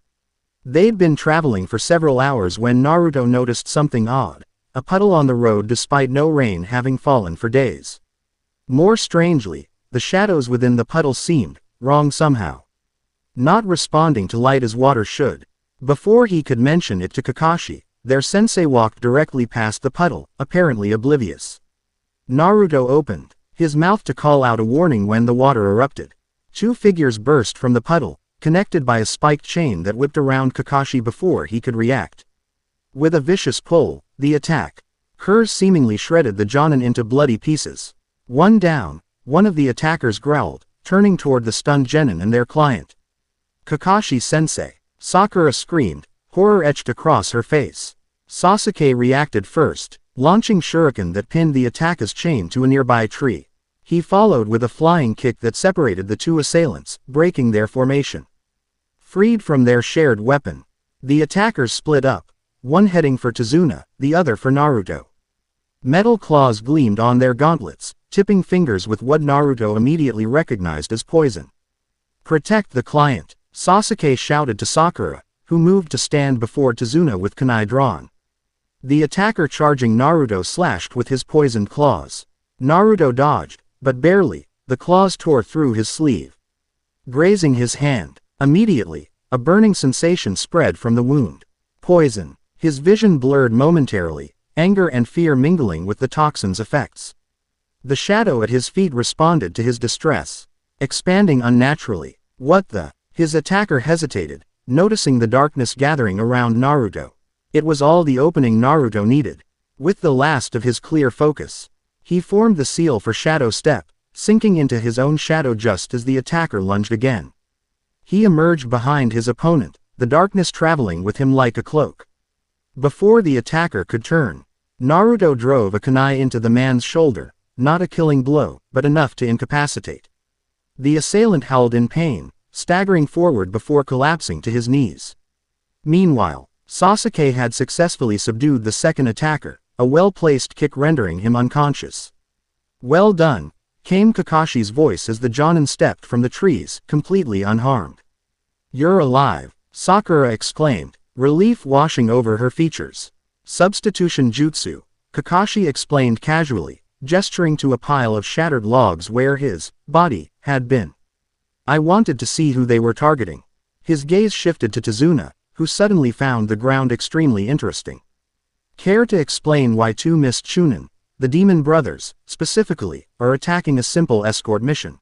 Speaker 1: They'd been traveling for several hours when Naruto noticed something odd, a puddle on the road despite no rain having fallen for days. More strangely, the shadows within the puddle seemed wrong somehow. Not responding to light as water should. Before he could mention it to Kakashi, their sensei walked directly past the puddle, apparently oblivious. Naruto opened his mouth to call out a warning when the water erupted. Two figures burst from the puddle, connected by a spiked chain that whipped around Kakashi before he could react. With a vicious pull, the attack hers seemingly shredded the Jonin into bloody pieces. One down, one of the attackers growled, turning toward the stunned genin and their client. Kakashi-sensei. Sakura screamed, horror etched across her face. Sasuke reacted first, launching shuriken that pinned the attacker's chain to a nearby tree. He followed with a flying kick that separated the two assailants, breaking their formation. Freed from their shared weapon, the attackers split up, one heading for Tazuna, the other for Naruto. Metal claws gleamed on their gauntlets, tipping fingers with what Naruto immediately recognized as poison. "Protect the client," Sasuke shouted to Sakura, who moved to stand before Tazuna with kunai drawn. The attacker charging Naruto slashed with his poisoned claws. Naruto dodged, but barely. The claws tore through his sleeve, grazing his hand. Immediately, a burning sensation spread from the wound. Poison. His vision blurred momentarily, anger and fear mingling with the toxin's effects. The shadow at his feet responded to his distress, expanding unnaturally. What the? His attacker hesitated, noticing the darkness gathering around Naruto. It was all the opening Naruto needed. With the last of his clear focus, he formed the seal for Shadow Step, sinking into his own shadow just as the attacker lunged again. He emerged behind his opponent, the darkness traveling with him like a cloak. Before the attacker could turn, Naruto drove a kunai into the man's shoulder, not a killing blow, but enough to incapacitate. The assailant howled in pain, staggering forward before collapsing to his knees. Meanwhile, Sasuke had successfully subdued the second attacker, a well-placed kick rendering him unconscious. "Well done," came Kakashi's voice as the Jonin stepped from the trees, completely unharmed. "You're alive," Sakura exclaimed, relief washing over her features. "Substitution jutsu," Kakashi explained casually, gesturing to a pile of shattered logs where his body had been. "I wanted to see who they were targeting." His gaze shifted to Tazuna, who suddenly found the ground extremely interesting. "Care to explain why two missed Chunin, the demon brothers, specifically, are attacking a simple escort mission?"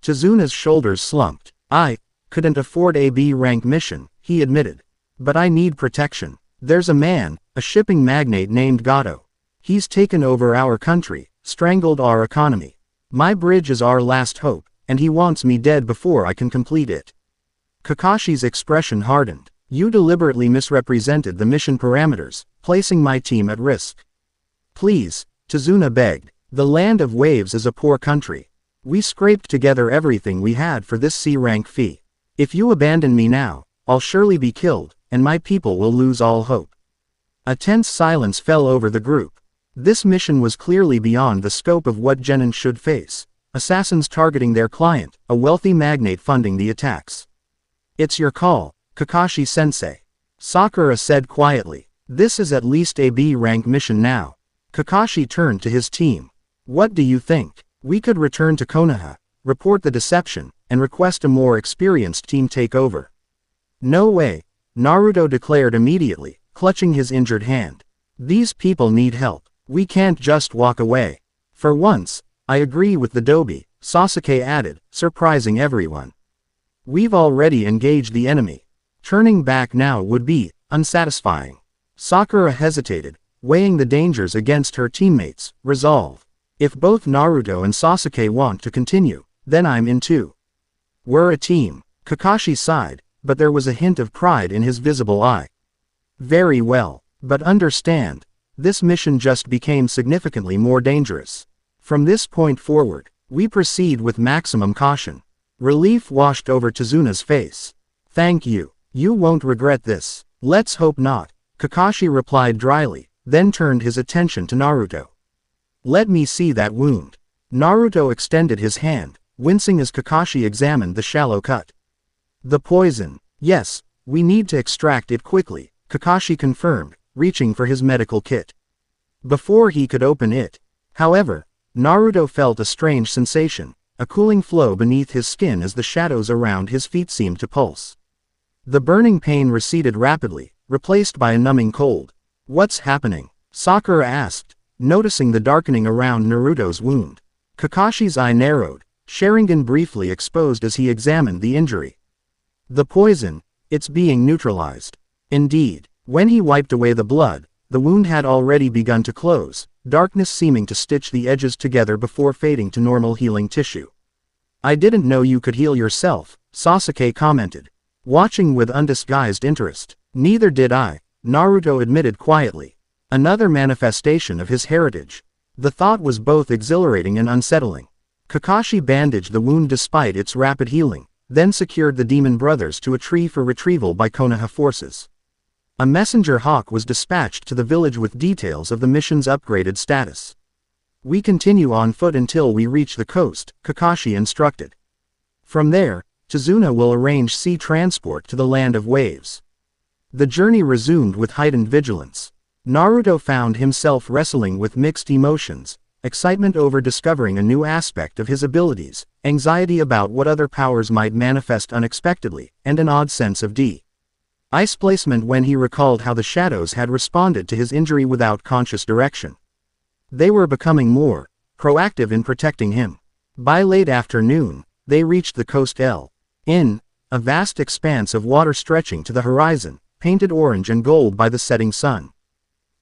Speaker 1: Tazuna's shoulders slumped. "I couldn't afford a B-rank mission," he admitted. "But I need protection. There's a man, a shipping magnate named Gato. He's taken over our country, strangled our economy. My bridge is our last hope, and he wants me dead before I can complete it." Kakashi's expression hardened. "You deliberately misrepresented the mission parameters, placing my team at risk." "Please," Tazuna begged. "The Land of Waves is a poor country. We scraped together everything we had for this C-rank fee. If you abandon me now, I'll surely be killed, and my people will lose all hope." A tense silence fell over the group. This mission was clearly beyond the scope of what genin should face. Assassins targeting their client, a wealthy magnate funding the attacks. "It's your call, Kakashi-sensei," Sakura said quietly. "This is at least a B-rank mission now." Kakashi turned to his team. "What do you think? We could return to Konoha, report the deception, and request a more experienced team take over." "No way," Naruto declared immediately, clutching his injured hand. "These people need help. We can't just walk away." "For once, I agree with the Dobi," Sasuke added, surprising everyone. "We've already engaged the enemy. Turning back now would be unsatisfying." Sakura hesitated, weighing the dangers against her teammates' resolve. "If both Naruto and Sasuke want to continue, then I'm in too. We're a team." Kakashi sighed, but there was a hint of pride in his visible eye. "Very well, but understand, this mission just became significantly more dangerous. From this point forward, we proceed with maximum caution." Relief washed over Tazuna's face. "Thank you. You won't regret this." "Let's hope not," Kakashi replied dryly, then turned his attention to Naruto. "Let me see that wound." Naruto extended his hand, wincing as Kakashi examined the shallow cut. "The poison. Yes, we need to extract it quickly," Kakashi confirmed, reaching for his medical kit. Before he could open it, however, Naruto felt a strange sensation, a cooling flow beneath his skin as the shadows around his feet seemed to pulse. The burning pain receded rapidly, replaced by a numbing cold. "What's happening?" Sakura asked, noticing the darkening around Naruto's wound. Kakashi's eye narrowed, Sharingan briefly exposed as he examined the injury. The poison, it's being neutralized. Indeed, when he wiped away the blood, the wound had already begun to close, darkness seeming to stitch the edges together before fading to normal healing tissue. I didn't know you could heal yourself, Sasuke commented, watching with undisguised interest. Neither did I, Naruto admitted quietly. Another manifestation of his heritage. The thought was both exhilarating and unsettling. Kakashi bandaged the wound despite its rapid healing, then secured the demon brothers to a tree for retrieval by Konoha forces. A messenger hawk was dispatched to the village with details of the mission's upgraded status. We continue on foot until we reach the coast, Kakashi instructed. From there, Tazuna will arrange sea transport to the land of waves. The journey resumed with heightened vigilance. Naruto found himself wrestling with mixed emotions, excitement over discovering a new aspect of his abilities, anxiety about what other powers might manifest unexpectedly, and an odd sense of displacement when he recalled how the shadows had responded to his injury without conscious direction. They were becoming more proactive in protecting him. By late afternoon, they reached the coast in a vast expanse of water stretching to the horizon, painted orange and gold by the setting sun.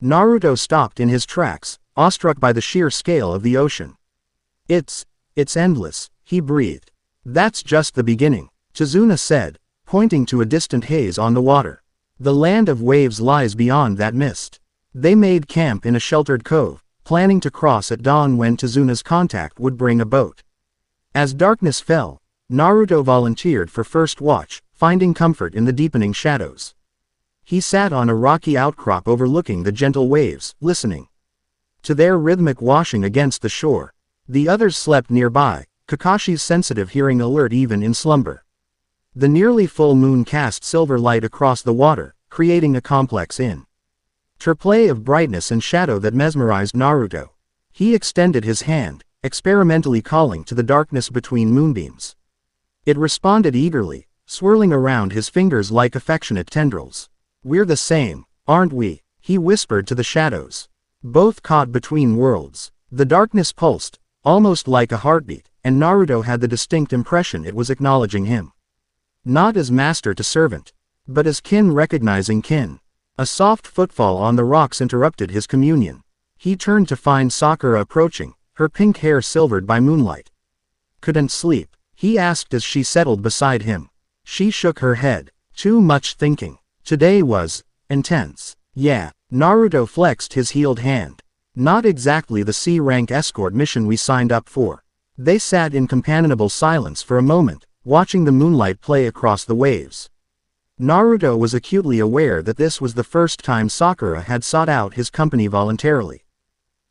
Speaker 1: Naruto stopped in his tracks, awestruck by the sheer scale of the ocean. It's endless, he breathed. That's just the beginning, Tazuna said, pointing to a distant haze on the water. The land of waves lies beyond that mist. They made camp in a sheltered cove, planning to cross at dawn when Tazuna's contact would bring a boat. As darkness fell, Naruto volunteered for first watch, finding comfort in the deepening shadows. He sat on a rocky outcrop overlooking the gentle waves, listening to their rhythmic washing against the shore. The others slept nearby, Kakashi's sensitive hearing alert even in slumber. The nearly full moon cast silver light across the water, creating a complex interplay of brightness and shadow that mesmerized Naruto. He extended his hand, experimentally calling to the darkness between moonbeams. It responded eagerly, swirling around his fingers like affectionate tendrils. We're the same, aren't we? He whispered to the shadows. Both caught between worlds. The darkness pulsed, almost like a heartbeat, and Naruto had the distinct impression it was acknowledging him. Not as master to servant, but as kin recognizing kin. A soft footfall on the rocks interrupted his communion. He turned to find Sakura approaching, her pink hair silvered by moonlight. Couldn't sleep? He asked as she settled beside him. She shook her head. Too much thinking. Today was intense. Yeah, Naruto flexed his healed hand. Not exactly the C-rank escort mission we signed up for. They sat in companionable silence for a moment, watching the moonlight play across the waves. Naruto was acutely aware that this was the first time Sakura had sought out his company voluntarily.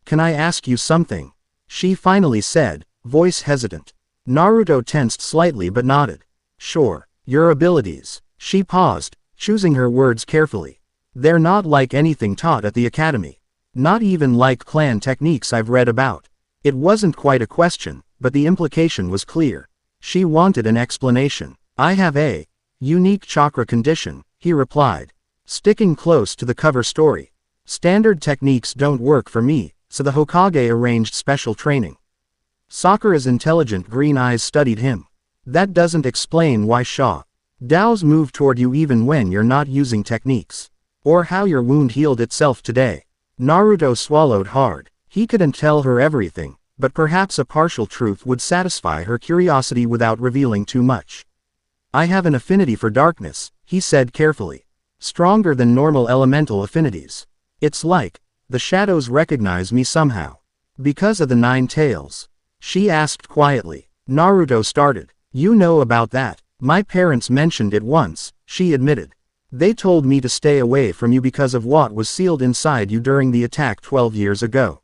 Speaker 1: Can I ask you something? She finally said, voice hesitant. Naruto tensed slightly but nodded. Sure, your abilities. She paused, choosing her words carefully. They're not like anything taught at the academy. Not even like clan techniques I've read about. It wasn't quite a question, but the implication was clear. She wanted an explanation. I have a unique chakra condition, he replied, sticking close to the cover story. Standard techniques don't work for me, so the Hokage arranged special training. Sakura's intelligent green eyes studied him. That doesn't explain why Dao's move toward you even when you're not using techniques. Or how your wound healed itself today. Naruto swallowed hard. He couldn't tell her everything, but perhaps a partial truth would satisfy her curiosity without revealing too much. I have an affinity for darkness, he said carefully. Stronger than normal elemental affinities. It's like the shadows recognize me somehow. Because of the 9 tails? She asked quietly. Naruto started. You know about that. My parents mentioned it once, she admitted. They told me to stay away from you because of what was sealed inside you during the attack 12 years ago.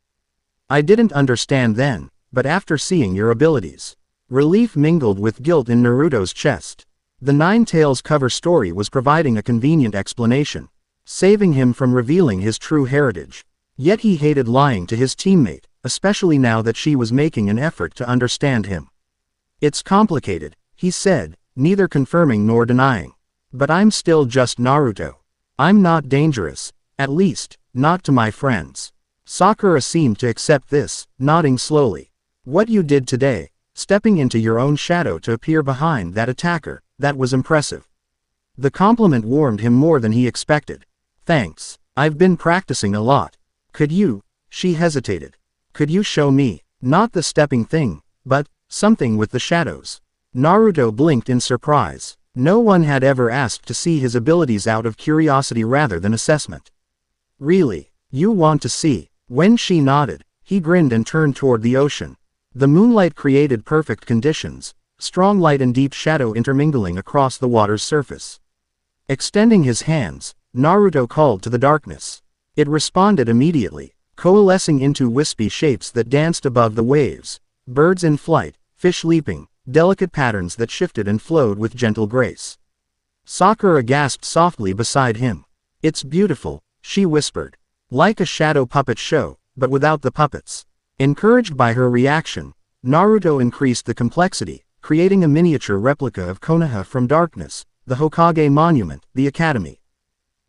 Speaker 1: I didn't understand then, but after seeing your abilities. Relief mingled with guilt in Naruto's chest. The 9 tails cover story was providing a convenient explanation, saving him from revealing his true heritage. Yet he hated lying to his teammate, especially now that she was making an effort to understand him. It's complicated, he said, neither confirming nor denying. But I'm still just Naruto. I'm not dangerous, at least, not to my friends. Sakura seemed to accept this, nodding slowly. What you did today, stepping into your own shadow to appear behind that attacker, that was impressive. The compliment warmed him more than he expected. Thanks. I've been practicing a lot. Could you? She hesitated. Could you show me? Not the stepping thing, but something with the shadows. Naruto blinked in surprise. No one had ever asked to see his abilities out of curiosity rather than assessment. Really? You want to see? When she nodded, he grinned and turned toward the ocean. The moonlight created perfect conditions, strong light and deep shadow intermingling across the water's surface. Extending his hands, Naruto called to the darkness. It responded immediately, coalescing into wispy shapes that danced above the waves, birds in flight, fish leaping, delicate patterns that shifted and flowed with gentle grace. Sakura gasped softly beside him. It's beautiful, she whispered. Like a shadow puppet show, but without the puppets. Encouraged by her reaction, Naruto increased the complexity, creating a miniature replica of Konoha from darkness, the Hokage monument, the academy.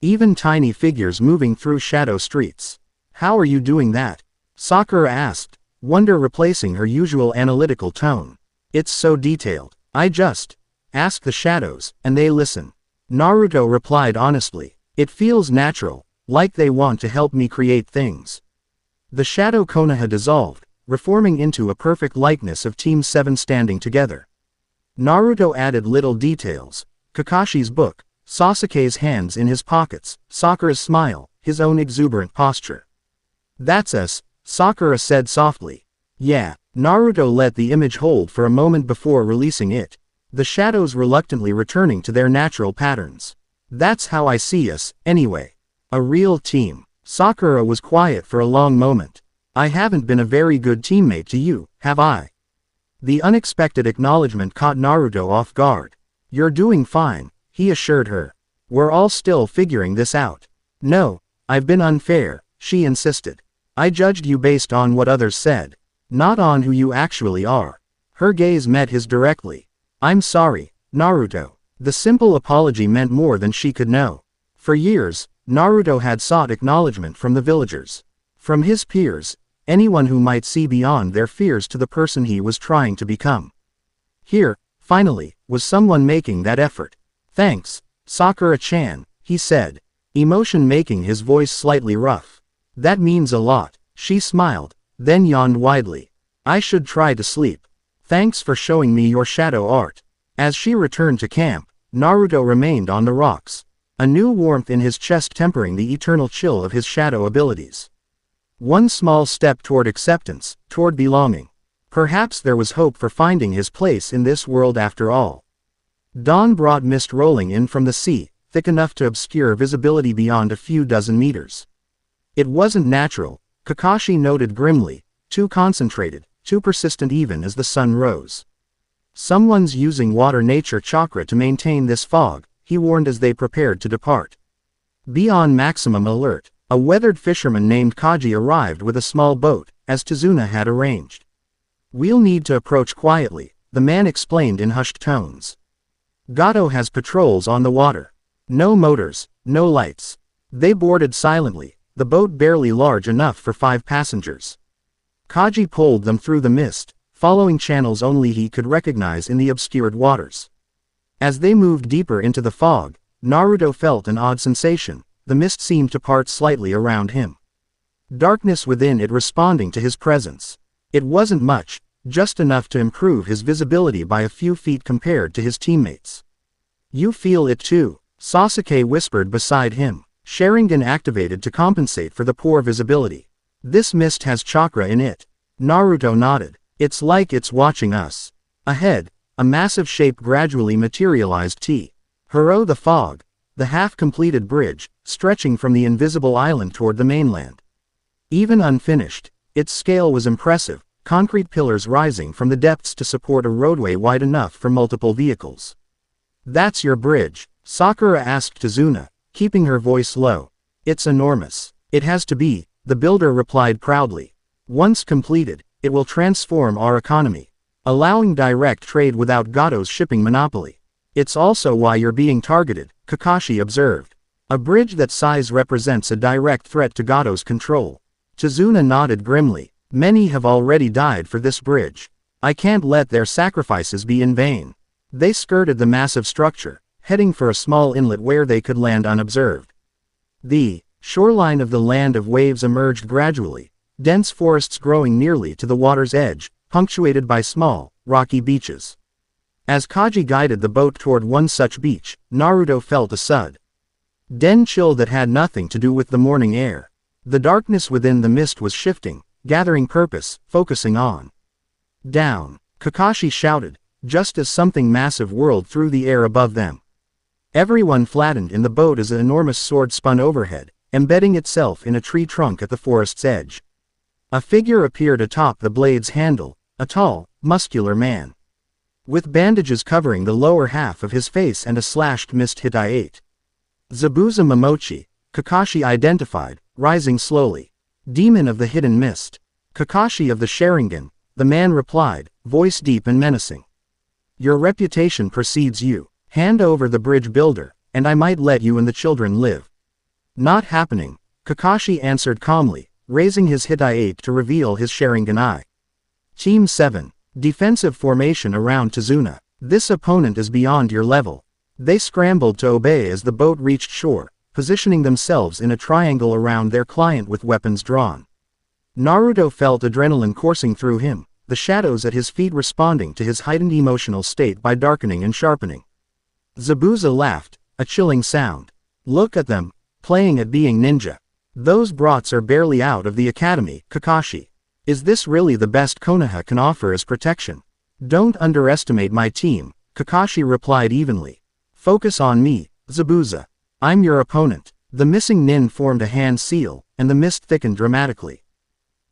Speaker 1: Even tiny figures moving through shadow streets. How are you doing that? Sakura asked, wonder replacing her usual analytical tone. It's so detailed. I just ask the shadows, and they listen. Naruto replied honestly. It feels natural, like they want to help me create things. The shadow Konoha dissolved, reforming into a perfect likeness of Team 7 standing together. Naruto added little details. Kakashi's book, Sasuke's hands in his pockets, Sakura's smile, his own exuberant posture. That's us, Sakura said softly. Yeah. Naruto let the image hold for a moment before releasing it, the shadows reluctantly returning to their natural patterns. That's how I see us, anyway. A real team. Sakura was quiet for a long moment. I haven't been a very good teammate to you, have I? The unexpected acknowledgement caught Naruto off guard. You're doing fine, he assured her. We're all still figuring this out. No, I've been unfair, she insisted. I judged you based on what others said, not on who you actually are. Her gaze met his directly. I'm sorry, Naruto. The simple apology meant more than she could know. For years, Naruto had sought acknowledgement from the villagers. From his peers, anyone who might see beyond their fears to the person he was trying to become. Here, finally, was someone making that effort. Thanks, Sakura-chan, he said, emotion making his voice slightly rough. That means a lot, she smiled, then yawned widely. I should try to sleep. Thanks for showing me your shadow art. As she returned to camp, Naruto remained on the rocks, a new warmth in his chest tempering the eternal chill of his shadow abilities. One small step toward acceptance, toward belonging. Perhaps there was hope for finding his place in this world after all. Dawn brought mist rolling in from the sea, thick enough to obscure visibility beyond a few dozen meters. It wasn't natural, Kakashi noted grimly, too concentrated, too persistent even as the sun rose. Someone's using water nature chakra to maintain this fog, he warned as they prepared to depart. Be on maximum alert. A weathered fisherman named Kaji arrived with a small boat, as Tazuna had arranged. We'll need to approach quietly, the man explained in hushed tones. Gato has patrols on the water. No motors, no lights. They boarded silently, the boat barely large enough for 5 passengers. Kaji pulled them through the mist, following channels only he could recognize in the obscured waters. As they moved deeper into the fog, Naruto felt an odd sensation. The mist seemed to part slightly around him. Darkness within it responding to his presence. It wasn't much, just enough to improve his visibility by a few feet compared to his teammates. You feel it too, Sasuke whispered beside him. Sharingan activated to compensate for the poor visibility. This mist has chakra in it. Naruto nodded. It's like it's watching us. Ahead, a massive shape gradually materialized Hero the fog. The half-completed bridge, stretching from the invisible island toward the mainland. Even unfinished, its scale was impressive, concrete pillars rising from the depths to support a roadway wide enough for multiple vehicles. That's your bridge, Sakura asked Tazuna, keeping her voice low. It's enormous. It has to be, the builder replied proudly. Once completed, it will transform our economy, allowing direct trade without Gato's shipping monopoly. It's also why you're being targeted, Kakashi observed. A bridge that size represents a direct threat to Gato's control. Tazuna nodded grimly. Many have already died for this bridge. I can't let their sacrifices be in vain. They skirted the massive structure, heading for a small inlet where they could land unobserved. The shoreline of the land of waves emerged gradually, dense forests growing nearly to the water's edge, punctuated by small, rocky beaches. As Kaji guided the boat toward one such beach, Naruto felt a sudden chill that had nothing to do with the morning air. The darkness within the mist was shifting, gathering purpose, focusing on. Down, Kakashi shouted, just as something massive whirled through the air above them. Everyone flattened in the boat as an enormous sword spun overhead, embedding itself in a tree trunk at the forest's edge. A figure appeared atop the blade's handle, a tall, muscular man, with bandages covering the lower half of his face and a slashed mist hitate. Zabuza Momochi, Kakashi identified, rising slowly. Demon of the hidden mist. Kakashi of the Sharingan, the man replied, voice deep and menacing. Your reputation precedes you. Hand over the bridge builder, and I might let you and the children live. Not happening, Kakashi answered calmly, raising his hitate to reveal his Sharingan eye. Team 7. Defensive formation around Tazuna. This opponent is beyond your level. They scrambled to obey as the boat reached shore, positioning themselves in a triangle around their client with weapons drawn. Naruto felt adrenaline coursing through him, the shadows at his feet responding to his heightened emotional state by darkening and sharpening. Zabuza laughed, a chilling sound. Look at them, playing at being ninja. Those brats are barely out of the academy, Kakashi. Is this really the best Konoha can offer as protection? Don't underestimate my team, Kakashi replied evenly. Focus on me, Zabuza. I'm your opponent. The missing nin formed a hand seal, and the mist thickened dramatically.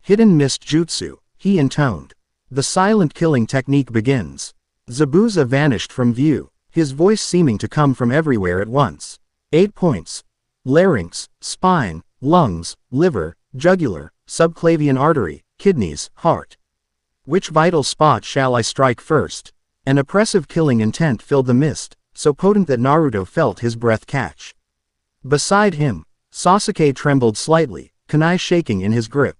Speaker 1: Hidden mist jutsu, he intoned. The silent killing technique begins. Zabuza vanished from view, his voice seeming to come from everywhere at once. 8 points. Larynx, spine, lungs, liver, jugular, subclavian artery, kidneys, heart. Which vital spot shall I strike first? An oppressive killing intent filled the mist, so potent that Naruto felt his breath catch. Beside him, Sasuke trembled slightly, kunai shaking in his grip.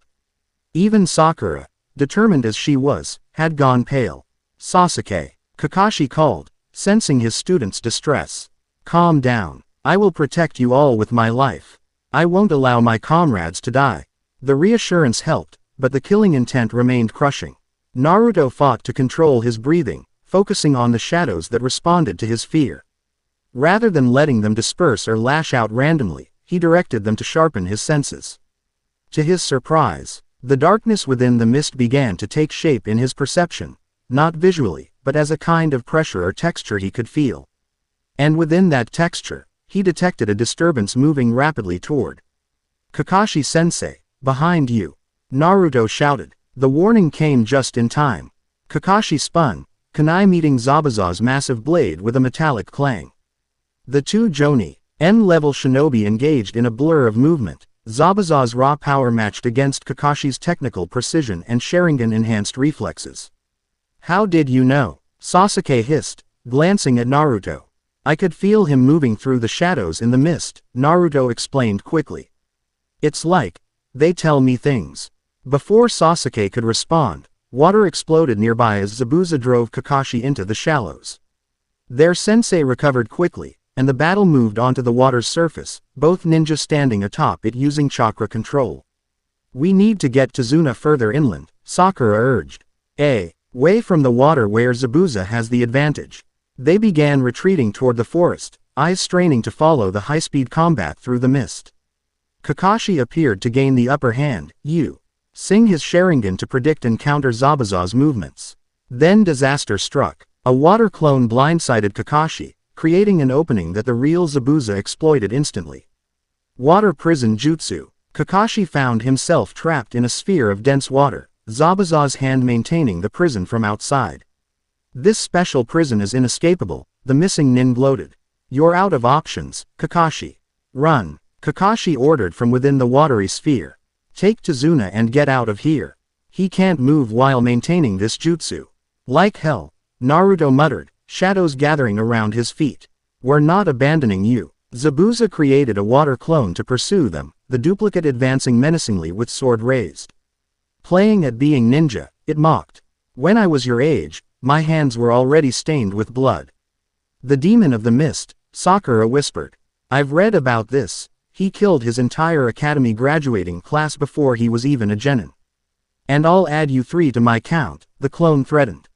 Speaker 1: Even Sakura, determined as she was, had gone pale. Sasuke, Kakashi called, sensing his student's distress. Calm down. I will protect you all with my life. I won't allow my comrades to die. The reassurance helped, but the killing intent remained crushing. Naruto fought to control his breathing, focusing on the shadows that responded to his fear. Rather than letting them disperse or lash out randomly, he directed them to sharpen his senses. To his surprise, the darkness within the mist began to take shape in his perception, not visually, but as a kind of pressure or texture he could feel. And within that texture, he detected a disturbance moving rapidly toward Kakashi-sensei, behind you. Naruto shouted. The warning came just in time. Kakashi spun, kunai meeting Zabuza's massive blade with a metallic clang. The two Jonin, N-level shinobi engaged in a blur of movement. Zabuza's raw power matched against Kakashi's technical precision and Sharingan-enhanced reflexes. How did you know? Sasuke hissed, glancing at Naruto. I could feel him moving through the shadows in the mist, Naruto explained quickly. It's like, they tell me things. Before Sasuke could respond, water exploded nearby as Zabuza drove Kakashi into the shallows. Their sensei recovered quickly, and the battle moved onto the water's surface, both ninjas standing atop it using chakra control. We need to get Tazuna further inland, Sakura urged. Away from the water where Zabuza has the advantage. They began retreating toward the forest, eyes straining to follow the high-speed combat through the mist. Kakashi appeared to gain the upper hand, using his Sharingan to predict and counter Zabuza's movements. Then disaster struck. A water clone blindsided Kakashi, creating an opening that the real Zabuza exploited instantly. Water prison jutsu. Kakashi found himself trapped in a sphere of dense water, Zabuza's hand maintaining the prison from outside. This special prison is inescapable, the missing nin gloated. You're out of options, Kakashi. Run, Kakashi ordered from within the watery sphere. Take Tazuna and get out of here. He can't move while maintaining this jutsu. Like hell, Naruto muttered, shadows gathering around his feet. We're not abandoning you. Zabuza created a water clone to pursue them, the duplicate advancing menacingly with sword raised. Playing at being ninja, it mocked. When I was your age, my hands were already stained with blood. The demon of the mist, Sakura whispered. I've read about this. He killed his entire academy graduating class before he was even a genin. And I'll add you 3 to my count, the clone threatened.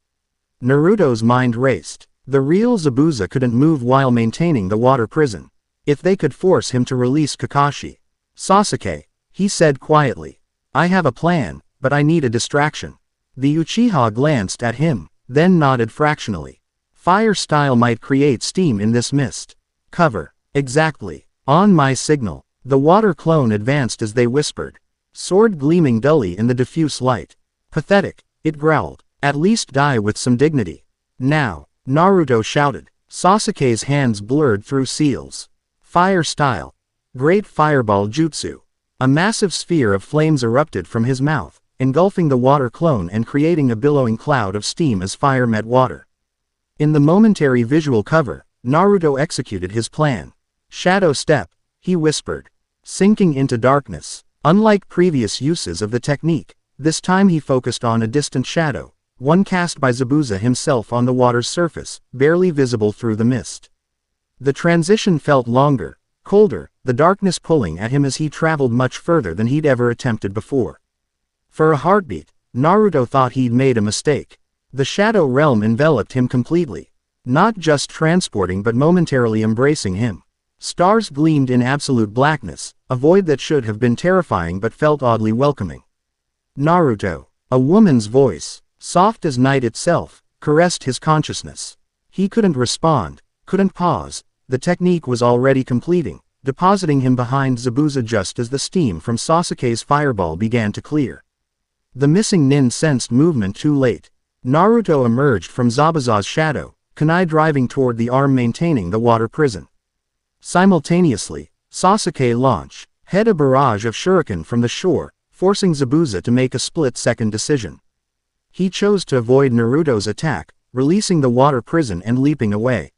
Speaker 1: Naruto's mind raced. The real Zabuza couldn't move while maintaining the water prison. If they could force him to release Kakashi. Sasuke, he said quietly. I have a plan, but I need a distraction. The Uchiha glanced at him, then nodded fractionally. Fire style might create steam in this mist. Cover. Exactly. On my signal. The water clone advanced as they whispered. Sword gleaming dully in the diffuse light. Pathetic, it growled. At least die with some dignity. Now, Naruto shouted. Sasuke's hands blurred through seals. Fire style. Great fireball jutsu. A massive sphere of flames erupted from his mouth, engulfing the water clone and creating a billowing cloud of steam as fire met water. In the momentary visual cover, Naruto executed his plan. Shadow step, he whispered. Sinking into darkness. Unlike previous uses of the technique, this time he focused on a distant shadow, one cast by Zabuza himself on the water's surface, barely visible through the mist. The transition felt longer, colder, the darkness pulling at him as he traveled much further than he'd ever attempted before. For a heartbeat, Naruto thought he'd made a mistake. The shadow realm enveloped him completely, not just transporting but momentarily embracing him. Stars gleamed in absolute blackness, a void that should have been terrifying but felt oddly welcoming. Naruto, a woman's voice, soft as night itself, caressed his consciousness. He couldn't respond, couldn't pause, the technique was already completing, depositing him behind Zabuza just as the steam from Sasuke's fireball began to clear. The missing nin sensed movement too late. Naruto emerged from Zabuza's shadow, kunai driving toward the arm maintaining the water prison. Simultaneously, Sasuke launched, a barrage of shuriken from the shore, forcing Zabuza to make a split-second decision. He chose to avoid Naruto's attack, releasing the water prison and leaping away.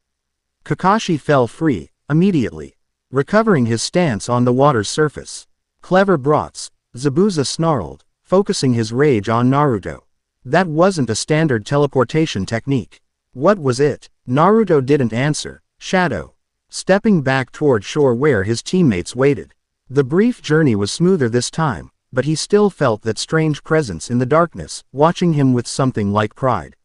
Speaker 1: Kakashi fell free, immediately, recovering his stance on the water's surface. Clever brats, Zabuza snarled, focusing his rage on Naruto. That wasn't a standard teleportation technique. What was it? Naruto didn't answer. Shadow. Stepping back toward shore where his teammates waited. The brief journey was smoother this time, but he still felt that strange presence in the darkness, watching him with something like pride.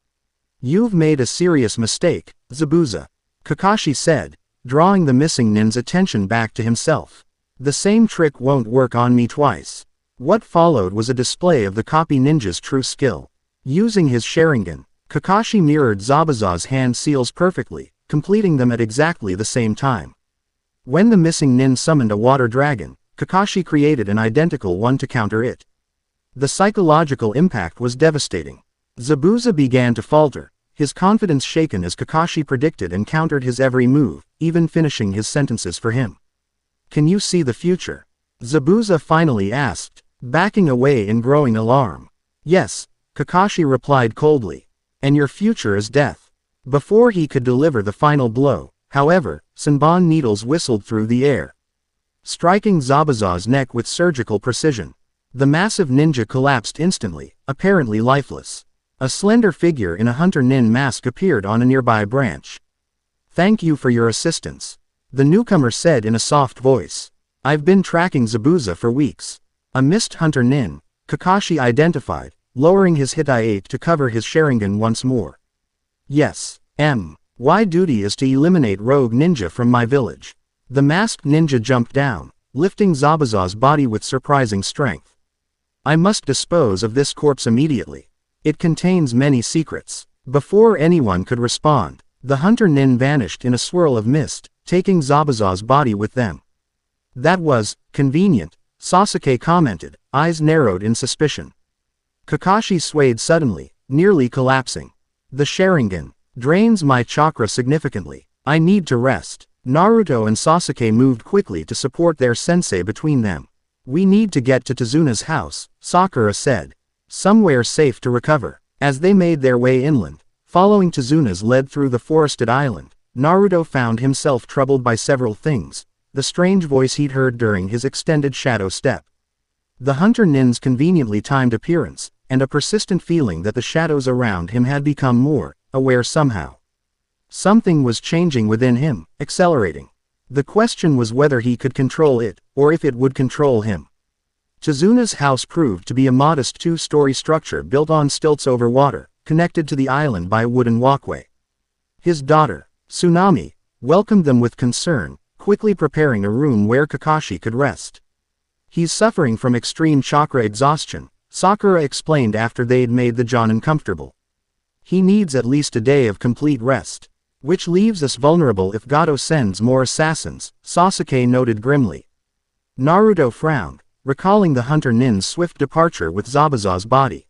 Speaker 1: You've made a serious mistake, Zabuza. Kakashi said, drawing the missing nin's attention back to himself. The same trick won't work on me twice. What followed was a display of the copy ninja's true skill. Using his Sharingan, Kakashi mirrored Zabuza's hand seals perfectly, completing them at exactly the same time. When the missing nin summoned a water dragon, Kakashi created an identical one to counter it. The psychological impact was devastating. Zabuza began to falter, his confidence shaken as Kakashi predicted and countered his every move, even finishing his sentences for him. Can you see the future? Zabuza finally asked, backing away in growing alarm. Yes, Kakashi replied coldly. And your future is death. Before he could deliver the final blow, however, Senbon needles whistled through the air, striking Zabuza's neck with surgical precision. The massive ninja collapsed instantly, apparently lifeless. A slender figure in a hunter nin mask appeared on a nearby branch. Thank you for your assistance, the newcomer said in a soft voice. I've been tracking Zabuza for weeks. A mist hunter nin, Kakashi identified, lowering his Hitai to cover his Sharingan once more. Yes, my duty is to eliminate rogue ninja from my village. The masked ninja jumped down, lifting Zabuza's body with surprising strength. I must dispose of this corpse immediately. It contains many secrets. Before anyone could respond, the hunter nin vanished in a swirl of mist, taking Zabuza's body with them. That was convenient, Sasuke commented, eyes narrowed in suspicion. Kakashi swayed suddenly, nearly collapsing. The Sharingan drains my chakra significantly. I need to rest. Naruto and Sasuke moved quickly to support their sensei between them. We need to get to Tazuna's house, Sakura said. Somewhere safe to recover. As they made their way inland, following Tazuna's led through the forested island, Naruto found himself troubled by several things. The strange voice he'd heard during his extended shadow step. The hunter nin's conveniently timed appearance, and a persistent feeling that the shadows around him had become more aware somehow. Something was changing within him, accelerating. The question was whether he could control it, or if it would control him. Chizuna's house proved to be a modest two-story structure built on stilts over water, connected to the island by a wooden walkway. His daughter, Tsunami, welcomed them with concern, quickly preparing a room where Kakashi could rest. "He's suffering from extreme chakra exhaustion," Sakura explained after they'd made the Jonin comfortable. "He needs at least a day of complete rest. Which leaves us vulnerable if Gato sends more assassins," Sasuke noted grimly. Naruto frowned, recalling the Hunter Nin's swift departure with Zabuza's body.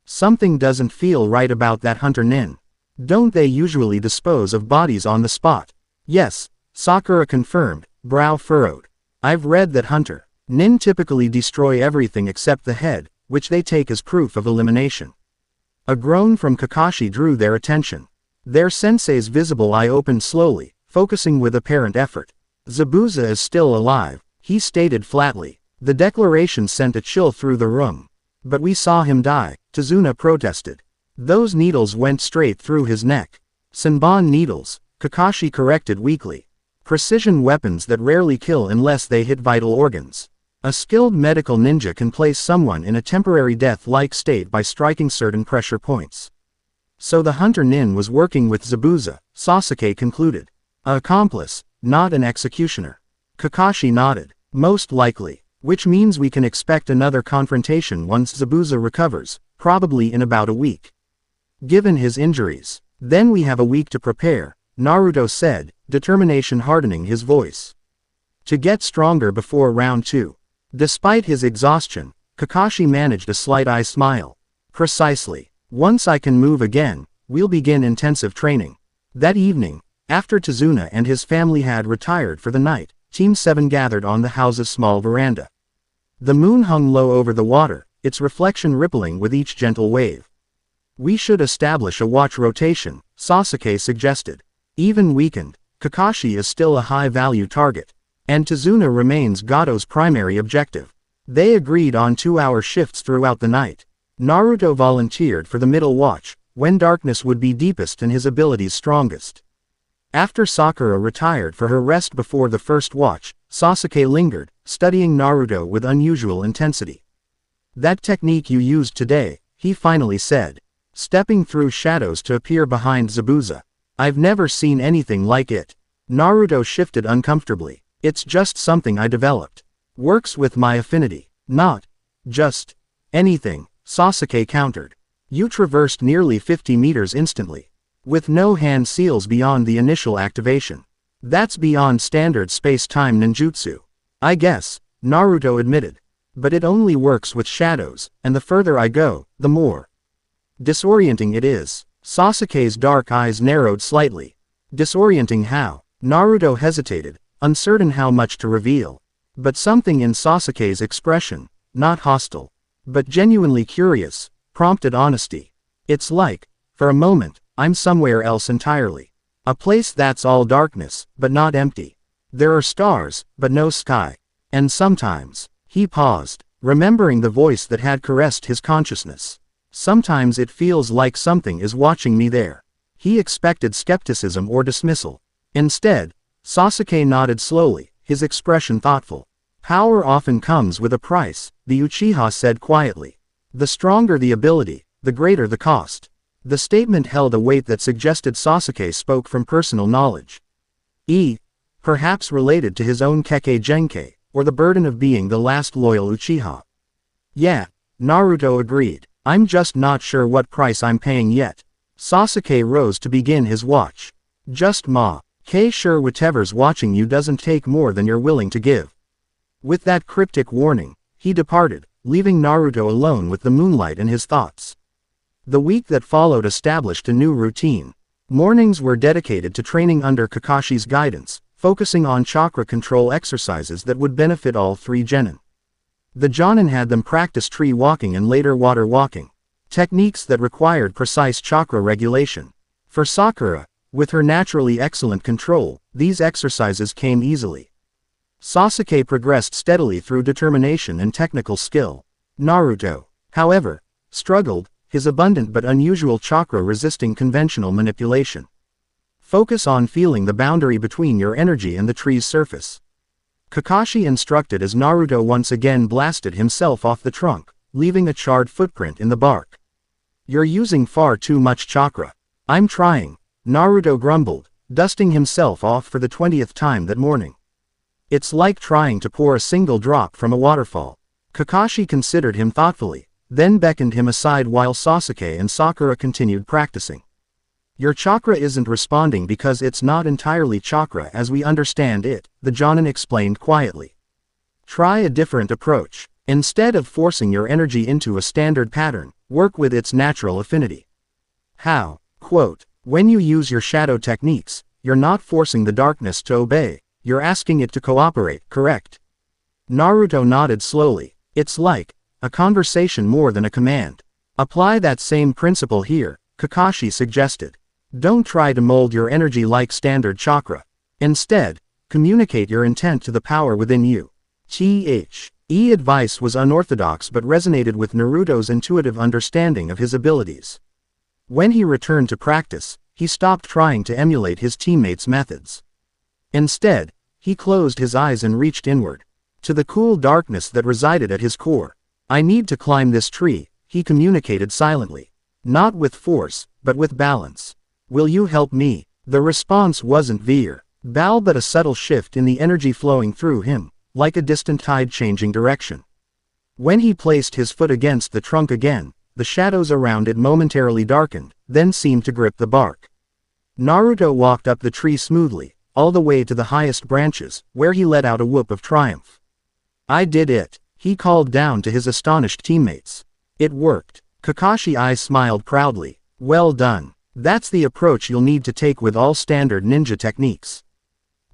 Speaker 1: "Something doesn't feel right about that Hunter Nin. Don't they usually dispose of bodies on the spot?" "Yes," Sakura confirmed, brow furrowed. "I've read that Hunter Nin typically destroy everything except the head, which they take as proof of elimination." A groan from Kakashi drew their attention. Their sensei's visible eye opened slowly, focusing with apparent effort. "Zabuza is still alive," he stated flatly. The declaration sent a chill through the room. "But we saw him die," Tazuna protested. "Those needles went straight through his neck." "Senbon needles," Kakashi corrected weakly. "Precision weapons that rarely kill unless they hit vital organs. A skilled medical ninja can place someone in a temporary death-like state by striking certain pressure points." "So the Hunter Nin was working with Zabuza," Sasuke concluded. "A accomplice, not an executioner." Kakashi nodded. "Most likely. Which means we can expect another confrontation once Zabuza recovers, probably in about a week. Given his injuries. Then we have a week to prepare," Naruto said, determination hardening his voice. "To get stronger before round 2. Despite his exhaustion, Kakashi managed a slight eye smile. "Precisely. Once I can move again, we'll begin intensive training." That evening, after Tazuna and his family had retired for the night, Team 7 gathered on the house's small veranda. The moon hung low over the water, its reflection rippling with each gentle wave. "We should establish a watch rotation," Sasuke suggested. Even weakened, Kakashi is still a high-value target. And Tazuna remains Gato's primary objective. They agreed on 2-hour shifts throughout the night. Naruto volunteered for the middle watch, when darkness would be deepest and his abilities strongest. After Sakura retired for her rest before the first watch, Sasuke lingered, studying Naruto with unusual intensity. "That technique you used today," he finally said. "Stepping through shadows to appear behind Zabuza. I've never seen anything like it." Naruto shifted uncomfortably. "It's just something I developed. Works with my affinity. Not just anything," Sasuke countered. "You traversed nearly 50 meters instantly. With no hand seals beyond the initial activation. That's beyond standard space-time ninjutsu." "I guess," Naruto admitted. "But it only works with shadows, and the further I go, the more disorienting it is." Sasuke's dark eyes narrowed slightly. "Disorienting how?" Naruto hesitated, uncertain how much to reveal. But something in Sasuke's expression, not hostile, but genuinely curious, prompted honesty. "It's like, for a moment, I'm somewhere else entirely. A place that's all darkness, but not empty. There are stars, but no sky. And sometimes," he paused, remembering the voice that had caressed his consciousness. "Sometimes it feels like something is watching me there." He expected skepticism or dismissal. Instead, Sasuke nodded slowly, his expression thoughtful. "Power often comes with a price," the Uchiha said quietly. "The stronger the ability, the greater the cost." The statement held a weight that suggested Sasuke spoke from personal knowledge. Perhaps related to his own Kekkei Genkai, or the burden of being the last loyal Uchiha. "Yeah," Naruto agreed. "I'm just not sure what price I'm paying yet." Sasuke rose to begin his watch. "Just sure whatever's watching you doesn't take more than you're willing to give." With that cryptic warning, he departed, leaving Naruto alone with the moonlight and his thoughts. The week that followed established a new routine. Mornings were dedicated to training under Kakashi's guidance, focusing on chakra control exercises that would benefit all 3 genin. The Jonin had them practice tree walking and later water walking, techniques that required precise chakra regulation. For Sakura, with her naturally excellent control, these exercises came easily. Sasuke progressed steadily through determination and technical skill. Naruto, however, struggled, his abundant but unusual chakra resisting conventional manipulation. Focus on feeling the boundary between your energy and the tree's surface. Kakashi instructed as Naruto once again blasted himself off the trunk, leaving a charred footprint in the bark. You're using far too much chakra. I'm trying, Naruto grumbled, dusting himself off for the 20th time that morning. It's like trying to pour a single drop from a waterfall. Kakashi considered him thoughtfully, then beckoned him aside while Sasuke and Sakura continued practicing. Your chakra isn't responding because it's not entirely chakra as we understand it, the Jonin explained quietly. Try a different approach. Instead of forcing your energy into a standard pattern, work with its natural affinity. How? Quote, when you use your shadow techniques, you're not forcing the darkness to obey, you're asking it to cooperate, correct? Naruto nodded slowly. It's like a conversation more than a command. Apply that same principle here, Kakashi suggested. Don't try to mold your energy like standard chakra. Instead, communicate your intent to the power within you. Advice was unorthodox but resonated with Naruto's intuitive understanding of his abilities. When he returned to practice, he stopped trying to emulate his teammates' methods. Instead, he closed his eyes and reached inward, to the cool darkness that resided at his core. I need to climb this tree, he communicated silently. Not with force, but with balance. Will you help me? The response wasn't verbal but a subtle shift in the energy flowing through him, like a distant tide changing direction. When he placed his foot against the trunk again, the shadows around it momentarily darkened, then seemed to grip the bark. Naruto walked up the tree smoothly, all the way to the highest branches, where he let out a whoop of triumph. I did it, he called down to his astonished teammates. It worked. Kakashi's eyes smiled proudly. Well done. That's the approach you'll need to take with all standard ninja techniques.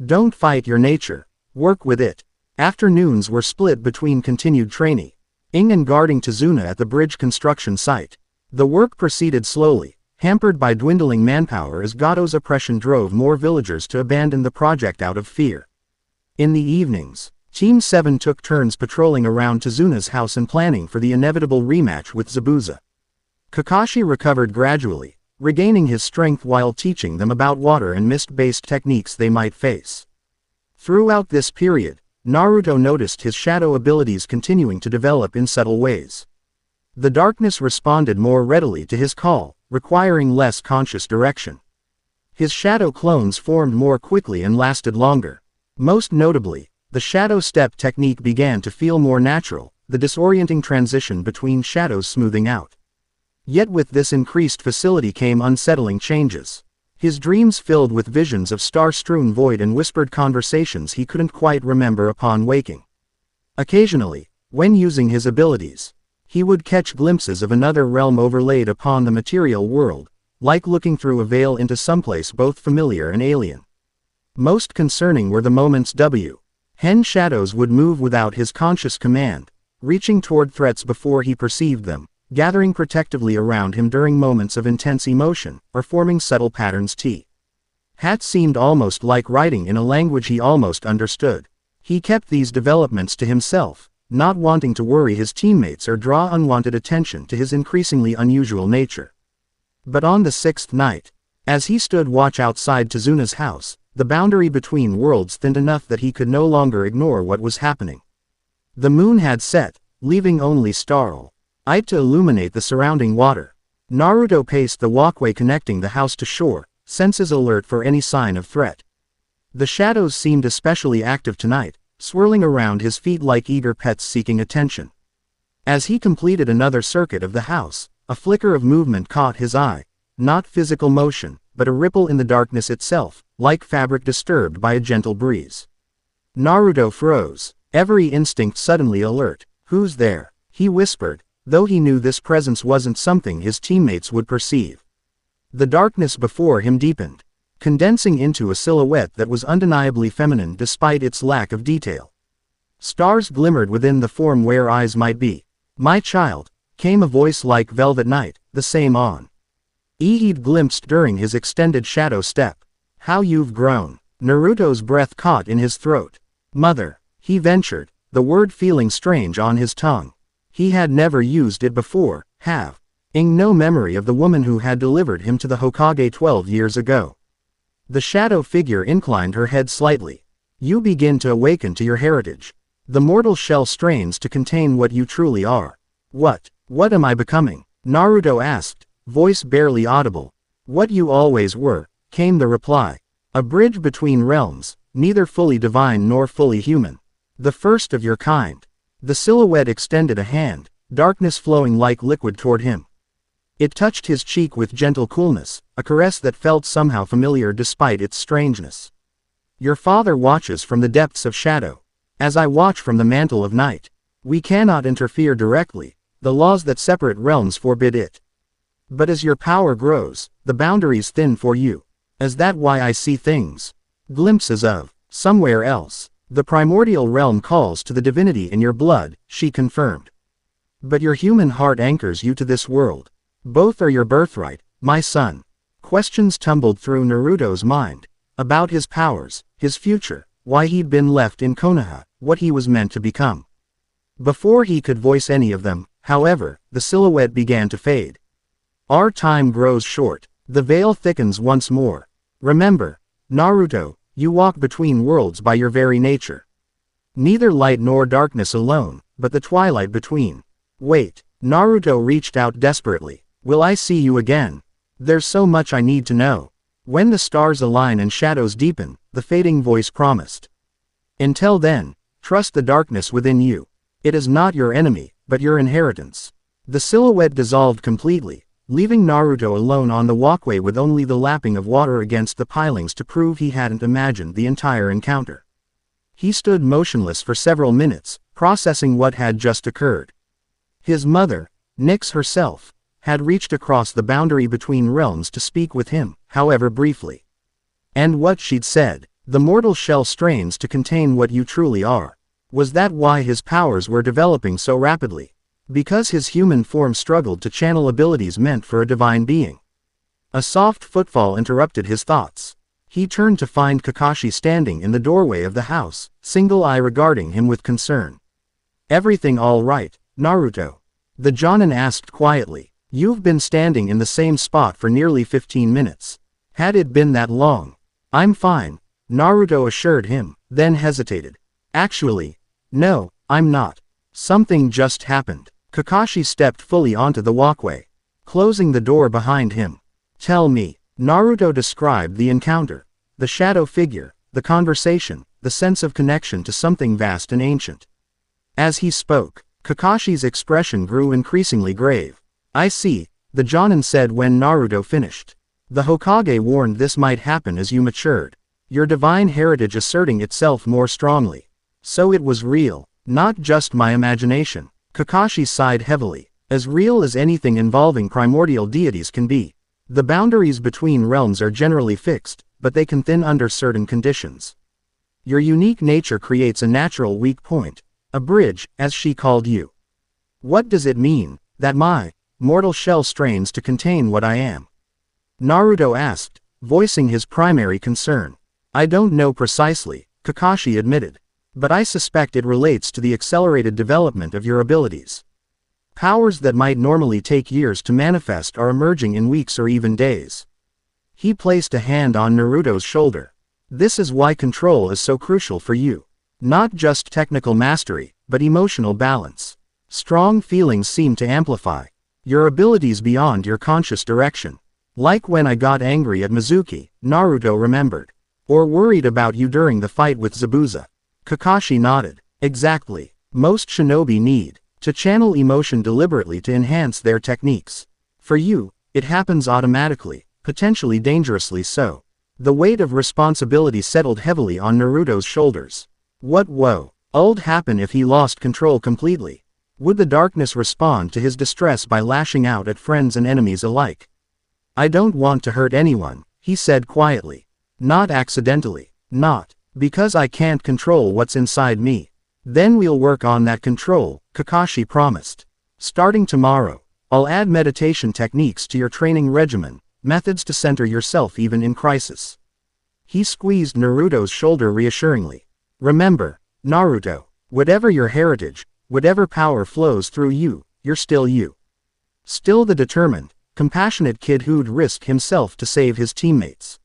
Speaker 1: Don't fight your nature. Work with it. Afternoons were split between continued training and guarding Tazuna at the bridge construction site. The work proceeded slowly, hampered by dwindling manpower as Gato's oppression drove more villagers to abandon the project out of fear. In the evenings, Team 7 took turns patrolling around Tazuna's house and planning for the inevitable rematch with Zabuza. Kakashi recovered gradually, regaining his strength while teaching them about water and mist-based techniques they might face. Throughout this period, Naruto noticed his shadow abilities continuing to develop in subtle ways. The darkness responded more readily to his call, requiring less conscious direction. His shadow clones formed more quickly and lasted longer. Most notably, the shadow step technique began to feel more natural, the disorienting transition between shadows smoothing out. Yet with this increased facility came unsettling changes. His dreams filled with visions of star-strewn void and whispered conversations he couldn't quite remember upon waking. Occasionally, when using his abilities, he would catch glimpses of another realm overlaid upon the material world, like looking through a veil into someplace both familiar and alien. Most concerning were the moments when shadows would move without his conscious command, reaching toward threats before he perceived them, gathering protectively around him during moments of intense emotion, or forming subtle patterns. Hat seemed almost like writing in a language he almost understood. He kept these developments to himself, not wanting to worry his teammates or draw unwanted attention to his increasingly unusual nature. But on the 6th night, as he stood watch outside Tazuna's house, the boundary between worlds thinned enough that he could no longer ignore what was happening. The moon had set, leaving only starlight to illuminate the surrounding water. Naruto paced the walkway connecting the house to shore, senses alert for any sign of threat. The shadows seemed especially active tonight, swirling around his feet like eager pets seeking attention. As he completed another circuit of the house, a flicker of movement caught his eye, not physical motion, but a ripple in the darkness itself, like fabric disturbed by a gentle breeze. Naruto froze, every instinct suddenly alert. Who's there? He whispered, though he knew this presence wasn't something his teammates would perceive. The darkness before him deepened, condensing into a silhouette that was undeniably feminine despite its lack of detail. Stars glimmered within the form where eyes might be. My child, came a voice like velvet night, the same on. He'd glimpsed during his extended shadow step. How you've grown. Naruto's breath caught in his throat. Mother, he ventured, the word feeling strange on his tongue. He had never used it before, having no memory of the woman who had delivered him to the Hokage 12 years ago. The shadow figure inclined her head slightly. You begin to awaken to your heritage. The mortal shell strains to contain what you truly are. What am I becoming? Naruto asked, voice barely audible. What you always were, came the reply. A bridge between realms, neither fully divine nor fully human. The first of your kind. The silhouette extended a hand, darkness flowing like liquid toward him. It touched his cheek with gentle coolness, a caress that felt somehow familiar despite its strangeness. Your father watches from the depths of shadow. As I watch from the mantle of night. We cannot interfere directly, the laws that separate realms forbid it. But as your power grows, the boundaries thin for you. Is that why I see things? Glimpses of, somewhere else. The primordial realm calls to the divinity in your blood, she confirmed. But your human heart anchors you to this world. Both are your birthright, my son. Questions tumbled through Naruto's mind. About his powers, his future, why he'd been left in Konoha, what he was meant to become. Before he could voice any of them, however, the silhouette began to fade. Our time grows short. The veil thickens once more. Remember, Naruto, you walk between worlds by your very nature. Neither light nor darkness alone, but the twilight between. Wait, Naruto reached out desperately. Will I see you again? There's so much I need to know. When the stars align and shadows deepen, the fading voice promised. Until then, trust the darkness within you. It is not your enemy, but your inheritance. The silhouette dissolved completely, leaving Naruto alone on the walkway with only the lapping of water against the pilings to prove he hadn't imagined the entire encounter. He stood motionless for several minutes, processing what had just occurred. His mother, Nyx herself, had reached across the boundary between realms to speak with him, however briefly. And what she'd said, the mortal shell strains to contain what you truly are. Was that why his powers were developing so rapidly? Because his human form struggled to channel abilities meant for a divine being. A soft footfall interrupted his thoughts. He turned to find Kakashi standing in the doorway of the house, single eye regarding him with concern. Everything all right, Naruto? The Jonin asked quietly. You've been standing in the same spot for nearly 15 minutes. Had it been that long? I'm fine, Naruto assured him, then hesitated. Actually, no, I'm not. Something just happened. Kakashi stepped fully onto the walkway, closing the door behind him. Tell me, Naruto described the encounter, the shadow figure, the conversation, the sense of connection to something vast and ancient. As he spoke, Kakashi's expression grew increasingly grave. I see, the Jonin said when Naruto finished. The Hokage warned this might happen as you matured. Your divine heritage asserting itself more strongly. So it was real, not just my imagination. Kakashi sighed heavily. As real as anything involving primordial deities can be. The boundaries between realms are generally fixed, but they can thin under certain conditions. Your unique nature creates a natural weak point. A bridge, as she called you. What does it mean, that my mortal shell strains to contain what I am? Naruto asked, voicing his primary concern. I don't know precisely, Kakashi admitted. But I suspect it relates to the accelerated development of your abilities. Powers that might normally take years to manifest are emerging in weeks or even days. He placed a hand on Naruto's shoulder. This is why control is so crucial for you. Not just technical mastery, but emotional balance. Strong feelings seem to amplify your abilities beyond your conscious direction. Like when I got angry at Mizuki, Naruto remembered. Or worried about you during the fight with Zabuza. Kakashi nodded. Exactly. Most shinobi need to channel emotion deliberately to enhance their techniques. For you, it happens automatically, potentially dangerously so. The weight of responsibility settled heavily on Naruto's shoulders. What would happen if he lost control completely? Would the darkness respond to his distress by lashing out at friends and enemies alike? I don't want to hurt anyone, he said quietly. Not accidentally. Not because I can't control what's inside me. Then we'll work on that control, Kakashi promised. Starting tomorrow, I'll add meditation techniques to your training regimen, methods to center yourself even in crisis. He squeezed Naruto's shoulder reassuringly. Remember, Naruto, whatever your heritage, whatever power flows through you, you're still you. Still the determined, compassionate kid who'd risk himself to save his teammates.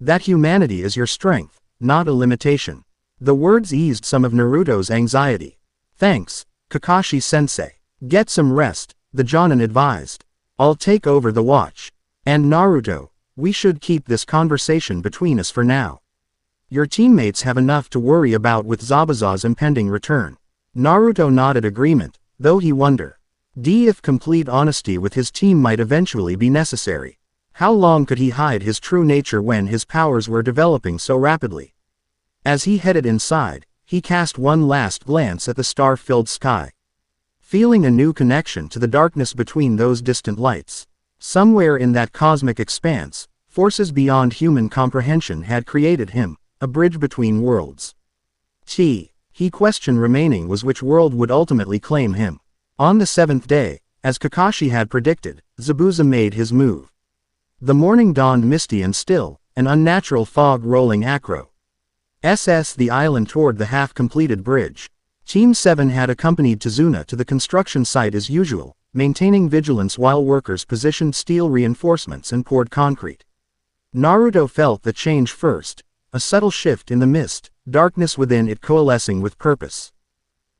Speaker 1: That humanity is your strength, not a limitation. The words eased some of Naruto's anxiety. Thanks, Kakashi-sensei. Get some rest, the Jonin advised. I'll take over the watch. And Naruto, we should keep this conversation between us for now. Your teammates have enough to worry about with Zabuza's impending return. Naruto nodded agreement, though he wondered if complete honesty with his team might eventually be necessary. How long could he hide his true nature when his powers were developing so rapidly? As he headed inside, he cast one last glance at the star-filled sky. Feeling a new connection to the darkness between those distant lights. Somewhere in that cosmic expanse, forces beyond human comprehension had created him, a bridge between worlds. He question remaining was which world would ultimately claim him. On the seventh day, as Kakashi had predicted, Zabuza made his move. The morning dawned misty and still, an unnatural fog rolling across the island toward the half-completed bridge. Team 7 had accompanied Tazuna to the construction site as usual, maintaining vigilance while workers positioned steel reinforcements and poured concrete. Naruto felt the change first, a subtle shift in the mist, darkness within it coalescing with purpose.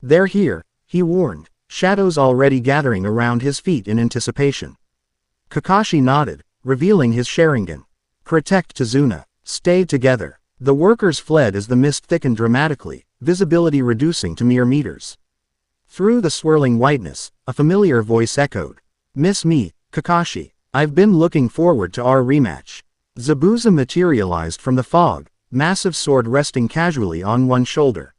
Speaker 1: They're here, he warned, shadows already gathering around his feet in anticipation. Kakashi nodded, revealing his Sharingan. Protect Tazuna. Stay together. The workers fled as the mist thickened dramatically, visibility reducing to mere meters. Through the swirling whiteness, a familiar voice echoed. Miss me, Kakashi. I've been looking forward to our rematch. Zabuza materialized from the fog, massive sword resting casually on one shoulder.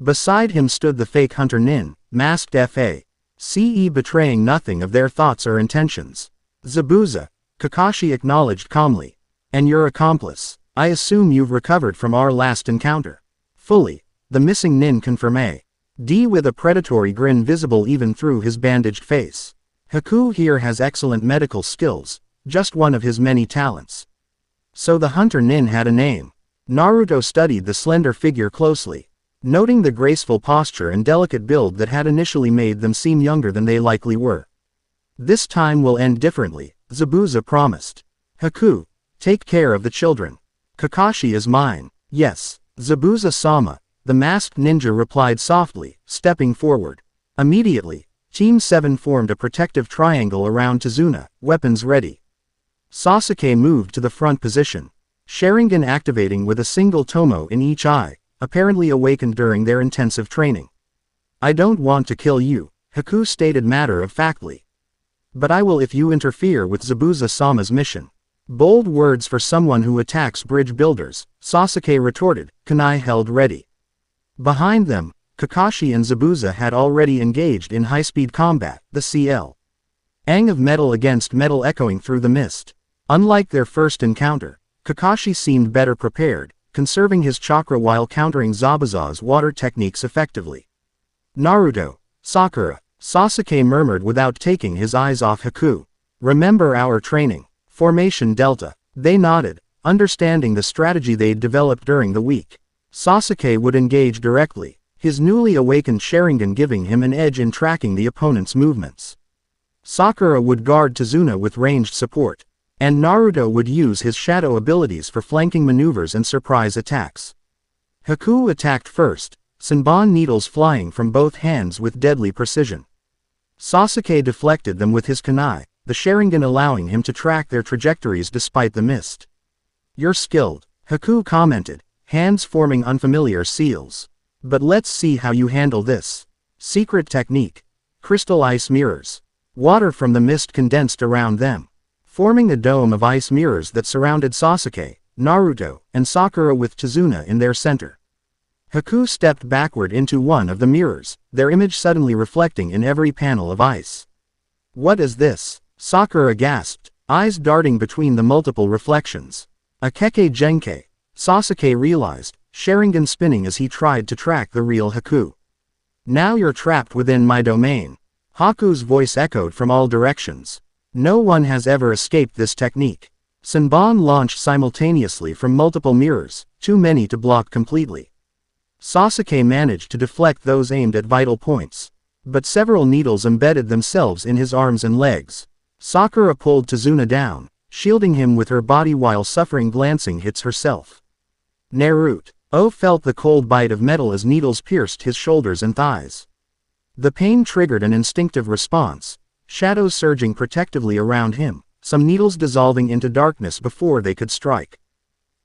Speaker 1: Beside him stood the fake hunter Nin, masked FACE betraying nothing of their thoughts or intentions. Zabuza, Kakashi acknowledged calmly. And your accomplice, I assume you've recovered from our last encounter. Fully, the missing Nin confirmed. With a predatory grin visible even through his bandaged face. Haku here has excellent medical skills, just one of his many talents. So the hunter Nin had a name. Naruto studied the slender figure closely, noting the graceful posture and delicate build that had initially made them seem younger than they likely were. This time will end differently, Zabuza promised. Haku, take care of the children. Kakashi is mine. Yes, Zabuza-sama, the masked ninja replied softly, stepping forward. Immediately, Team 7 formed a protective triangle around Tazuna, weapons ready. Sasuke moved to the front position, Sharingan activating with a single tomo in each eye, apparently awakened during their intensive training. I don't want to kill you, Haku stated matter-of-factly. But I will if you interfere with Zabuza-sama's mission. Bold words for someone who attacks bridge builders, Sasuke retorted, kunai held ready. Behind them, Kakashi and Zabuza had already engaged in high-speed combat, the CL. Ang of metal against metal echoing through the mist. Unlike their first encounter, Kakashi seemed better prepared, conserving his chakra while countering Zabuza's water techniques effectively. Naruto, Sakura, Sasuke murmured without taking his eyes off Haku. Remember our training. Formation Delta. They nodded, understanding the strategy they'd developed during the week. Sasuke would engage directly, his newly awakened Sharingan giving him an edge in tracking the opponent's movements. Sakura would guard Tazuna with ranged support, and Naruto would use his shadow abilities for flanking maneuvers and surprise attacks. Haku attacked first, Senbon needles flying from both hands with deadly precision. Sasuke deflected them with his kunai, the Sharingan allowing him to track their trajectories despite the mist. You're skilled, Haku commented, hands forming unfamiliar seals. But let's see how you handle this. Secret technique. Crystal ice mirrors. Water from the mist condensed around them, forming a dome of ice mirrors that surrounded Sasuke, Naruto, and Sakura with Tazuna in their center. Haku stepped backward into one of the mirrors, their image suddenly reflecting in every panel of ice. What is this? Sakura gasped, eyes darting between the multiple reflections. Akeke Genkai, Sasuke realized, Sharingan spinning as he tried to track the real Haku. Now you're trapped within my domain. Haku's voice echoed from all directions. No one has ever escaped this technique. Senbon launched simultaneously from multiple mirrors, too many to block completely. Sasuke managed to deflect those aimed at vital points. But several needles embedded themselves in his arms and legs. Sakura pulled Tazuna down, shielding him with her body while suffering glancing hits herself. Naruto felt the cold bite of metal as needles pierced his shoulders and thighs. The pain triggered an instinctive response, shadows surging protectively around him, some needles dissolving into darkness before they could strike.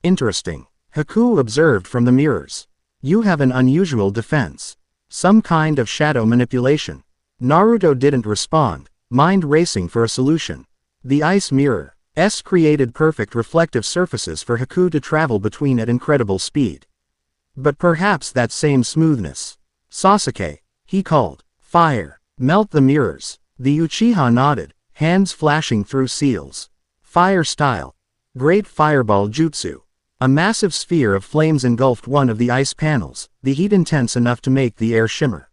Speaker 1: Interesting, Haku observed from the mirrors. You have an unusual defense. Some kind of shadow manipulation. Naruto didn't respond, mind racing for a solution. The ice mirror created perfect reflective surfaces for Haku to travel between at incredible speed. But perhaps that same smoothness. Sasuke, he called. Fire. Melt the mirrors. The Uchiha nodded, hands flashing through seals. Fire style. Great fireball jutsu. A massive sphere of flames engulfed one of the ice panels, the heat intense enough to make the air shimmer.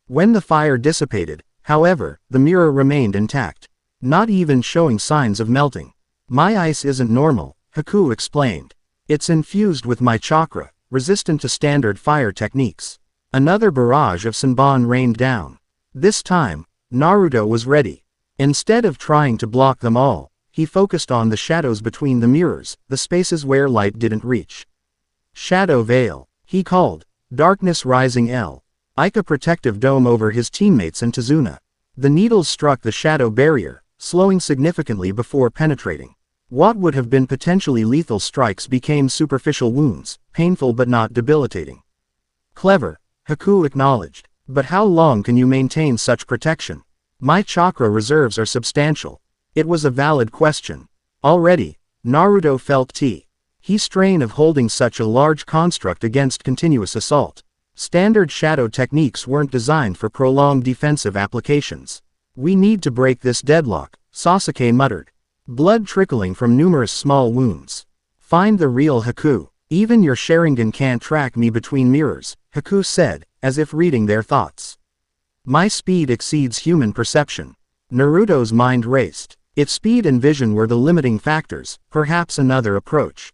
Speaker 1: When the fire dissipated, however, the mirror remained intact, not even showing signs of melting. My ice isn't normal, Haku explained. It's infused with my chakra, resistant to standard fire techniques. Another barrage of Senbon rained down. This time, Naruto was ready. Instead of trying to block them all, he focused on the shadows between the mirrors, the spaces where light didn't reach. Shadow Veil, he called. Darkness rising Ika protective dome over his teammates and Tazuna. The needles struck the shadow barrier, slowing significantly before penetrating. What would have been potentially lethal strikes became superficial wounds, painful but not debilitating. Clever, Haku acknowledged. But how long can you maintain such protection? My chakra reserves are substantial. It was a valid question. Already, Naruto felt the strain of holding such a large construct against continuous assault. Standard shadow techniques weren't designed for prolonged defensive applications. We need to break this deadlock, Sasuke muttered. Blood trickling from numerous small wounds. Find the real Haku. Even your Sharingan can't track me between mirrors, Haku said, as if reading their thoughts. My speed exceeds human perception. Naruto's mind raced. If speed and vision were the limiting factors, perhaps another approach.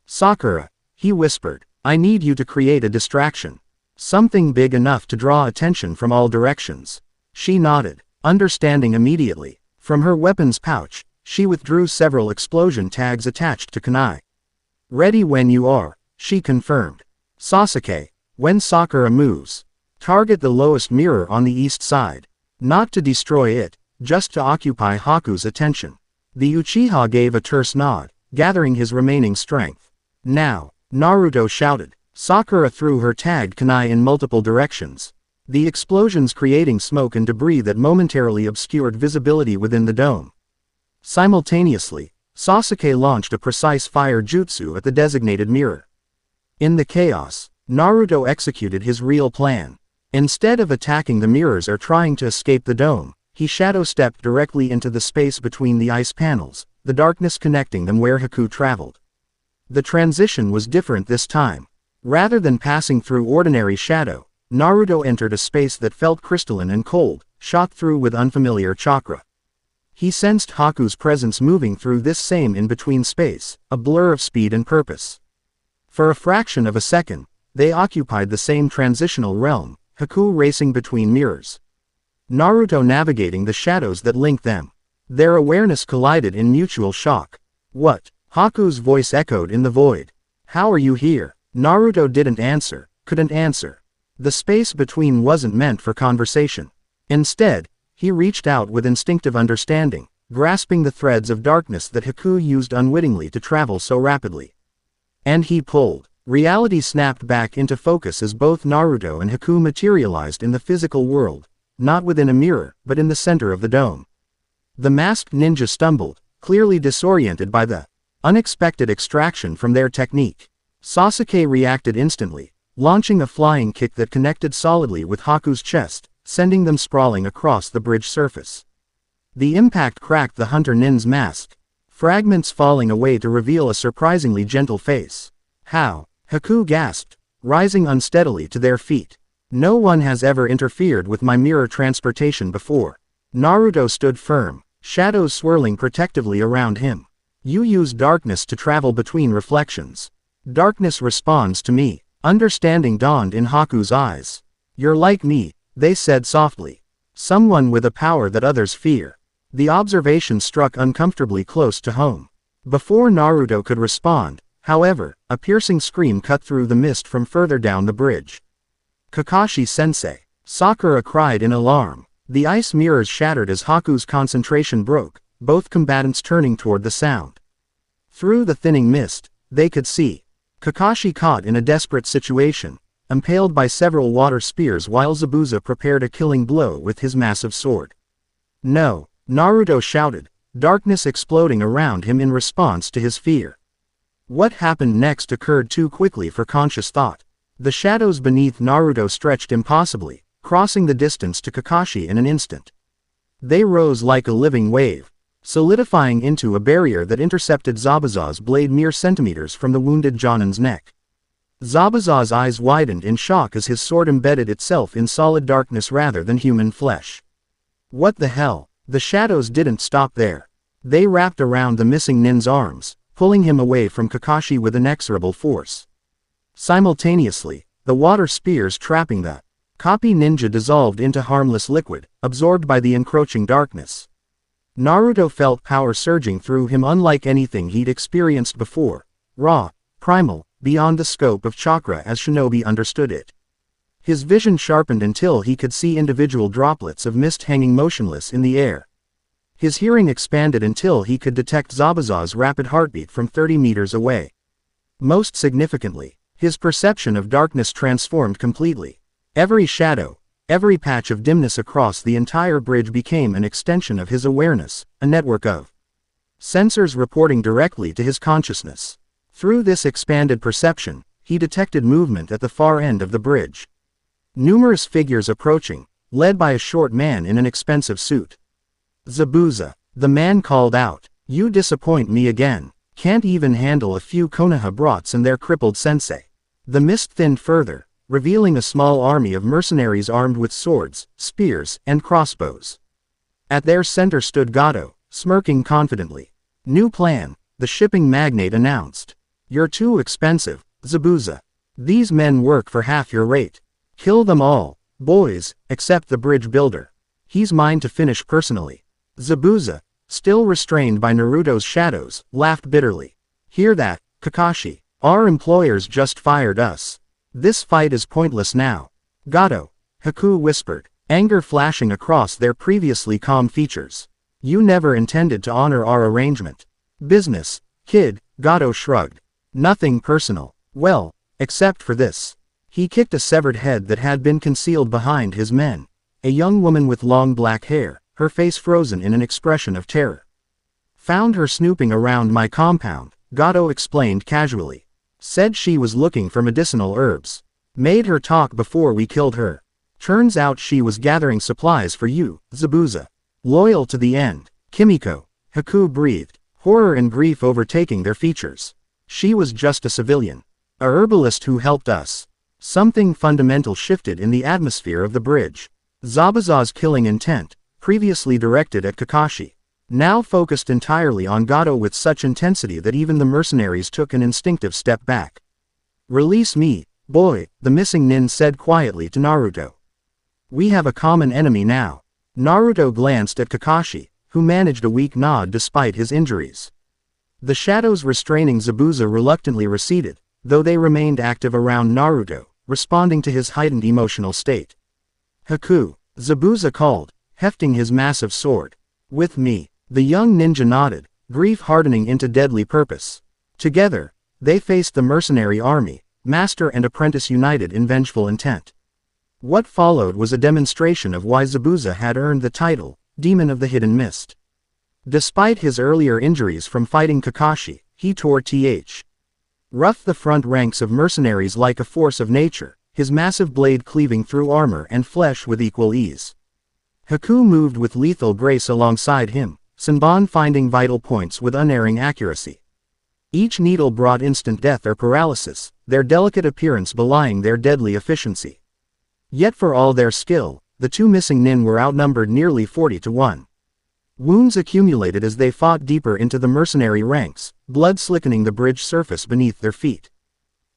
Speaker 1: Sakura, he whispered, I need you to create a distraction. Something big enough to draw attention from all directions. She nodded, understanding immediately. From her weapons pouch, she withdrew several explosion tags attached to kunai. Ready when you are, she confirmed. Sasuke, when Sakura moves, target the lowest mirror on the east side. Not to destroy it, just to occupy Haku's attention. The Uchiha gave a terse nod, gathering his remaining strength. Now, Naruto shouted. Sakura threw her tagged kunai in multiple directions. The explosions creating smoke and debris that momentarily obscured visibility within the dome. Simultaneously, Sasuke launched a precise fire jutsu at the designated mirror. In the chaos, Naruto executed his real plan. Instead of attacking the mirrors or trying to escape the dome, he shadow-stepped directly into the space between the ice panels, the darkness connecting them where Haku traveled. The transition was different this time. Rather than passing through ordinary shadow, Naruto entered a space that felt crystalline and cold, shot through with unfamiliar chakra. He sensed Haku's presence moving through this same in-between space, a blur of speed and purpose. For a fraction of a second, they occupied the same transitional realm, Haku racing between mirrors. Naruto navigating the shadows that linked them. Their awareness collided in mutual shock. What? Haku's voice echoed in the void. How are you here? Naruto couldn't answer. The space between wasn't meant for conversation. Instead, he reached out with instinctive understanding, grasping the threads of darkness that Haku used unwittingly to travel so rapidly. And he pulled. Reality snapped back into focus as both Naruto and Haku materialized in the physical world, not within a mirror, but in the center of the dome. The masked ninja stumbled, clearly disoriented by the unexpected extraction from their technique. Sasuke reacted instantly, launching a flying kick that connected solidly with Haku's chest, sending them sprawling across the bridge surface. The impact cracked the hunter nin's mask, fragments falling away to reveal a surprisingly gentle face. How? Haku gasped, rising unsteadily to their feet. No one has ever interfered with my mirror transportation before. Naruto stood firm, shadows swirling protectively around him. You use darkness to travel between reflections. Darkness responds to me, Understanding dawned in Haku's eyes. "You're like me," they said softly. "Someone with a power that others fear." The observation struck uncomfortably close to home. Before Naruto could respond, however, a piercing scream cut through the mist from further down the bridge. "Kakashi-sensei!" Sakura cried in alarm. The ice mirrors shattered as Haku's concentration broke, both combatants turning toward the sound. Through the thinning mist, they could see Kakashi caught in a desperate situation, impaled by several water spears while Zabuza prepared a killing blow with his massive sword. "No!" Naruto shouted, darkness exploding around him in response to his fear. What happened next occurred too quickly for conscious thought. The shadows beneath Naruto stretched impossibly, crossing the distance to Kakashi in an instant. They rose like a living wave, solidifying into a barrier that intercepted Zabuza's blade mere centimeters from the wounded Jonin's neck. Zabuza's eyes widened in shock as his sword embedded itself in solid darkness rather than human flesh. What the hell? The shadows didn't stop there. They wrapped around the missing nin's arms, pulling him away from Kakashi with inexorable force. Simultaneously, the water spears trapping the copy ninja dissolved into harmless liquid, absorbed by the encroaching darkness. Naruto felt power surging through him unlike anything he'd experienced before, raw, primal, beyond the scope of chakra as shinobi understood it. His vision sharpened until he could see individual droplets of mist hanging motionless in the air. His hearing expanded until he could detect Zabuza's rapid heartbeat from 30 meters away. Most significantly, his perception of darkness transformed completely. Every shadow, every patch of dimness across the entire bridge became an extension of his awareness, a network of sensors reporting directly to his consciousness. Through this expanded perception, he detected movement at the far end of the bridge. Numerous figures approaching, led by a short man in an expensive suit. "Zabuza," the man called out, "you disappoint me again. Can't even handle a few Konoha brats and their crippled sensei." The mist thinned further, revealing a small army of mercenaries armed with swords, spears, and crossbows. At their center stood Gato, smirking confidently. "New plan," the shipping magnate announced. "You're too expensive, Zabuza. These men work for half your rate. Kill them all, boys, except the bridge builder. He's mine to finish personally." Zabuza, still restrained by Naruto's shadows, laughed bitterly. "Hear that, Kakashi? Our employers just fired us. This fight is pointless now." "Gato," Haku whispered, anger flashing across their previously calm features. "You never intended to honor our arrangement." "Business, kid," Gato shrugged. "Nothing personal. Well, except for this." He kicked a severed head that had been concealed behind his men. A young woman with long black hair, her face frozen in an expression of terror. "Found her snooping around my compound," Gato explained casually. "Said she was looking for medicinal herbs. Made her talk before we killed her. Turns out she was gathering supplies for you, Zabuza. Loyal to the end." "Kimiko," Haku breathed, horror and grief overtaking their features. "She was just a civilian. A herbalist who helped us." Something fundamental shifted in the atmosphere of the bridge. Zabuza's killing intent, previously directed at Kakashi, now focused entirely on Gato with such intensity that even the mercenaries took an instinctive step back. "Release me, boy," the missing nin said quietly to Naruto. "We have a common enemy now." Naruto glanced at Kakashi, who managed a weak nod despite his injuries. The shadows restraining Zabuza reluctantly receded, though they remained active around Naruto, responding to his heightened emotional state. "Haku," Zabuza called, hefting his massive sword. "With me." The young ninja nodded, grief hardening into deadly purpose. Together, they faced the mercenary army, master and apprentice united in vengeful intent. What followed was a demonstration of why Zabuza had earned the title, Demon of the Hidden Mist. Despite his earlier injuries from fighting Kakashi, he tore rough the front ranks of mercenaries like a force of nature, his massive blade cleaving through armor and flesh with equal ease. Haku moved with lethal grace alongside him, Senbon finding vital points with unerring accuracy. Each needle brought instant death or paralysis, their delicate appearance belying their deadly efficiency. Yet for all their skill, the two missing nin were outnumbered nearly 40 to 1. Wounds accumulated as they fought deeper into the mercenary ranks, blood slickening the bridge surface beneath their feet.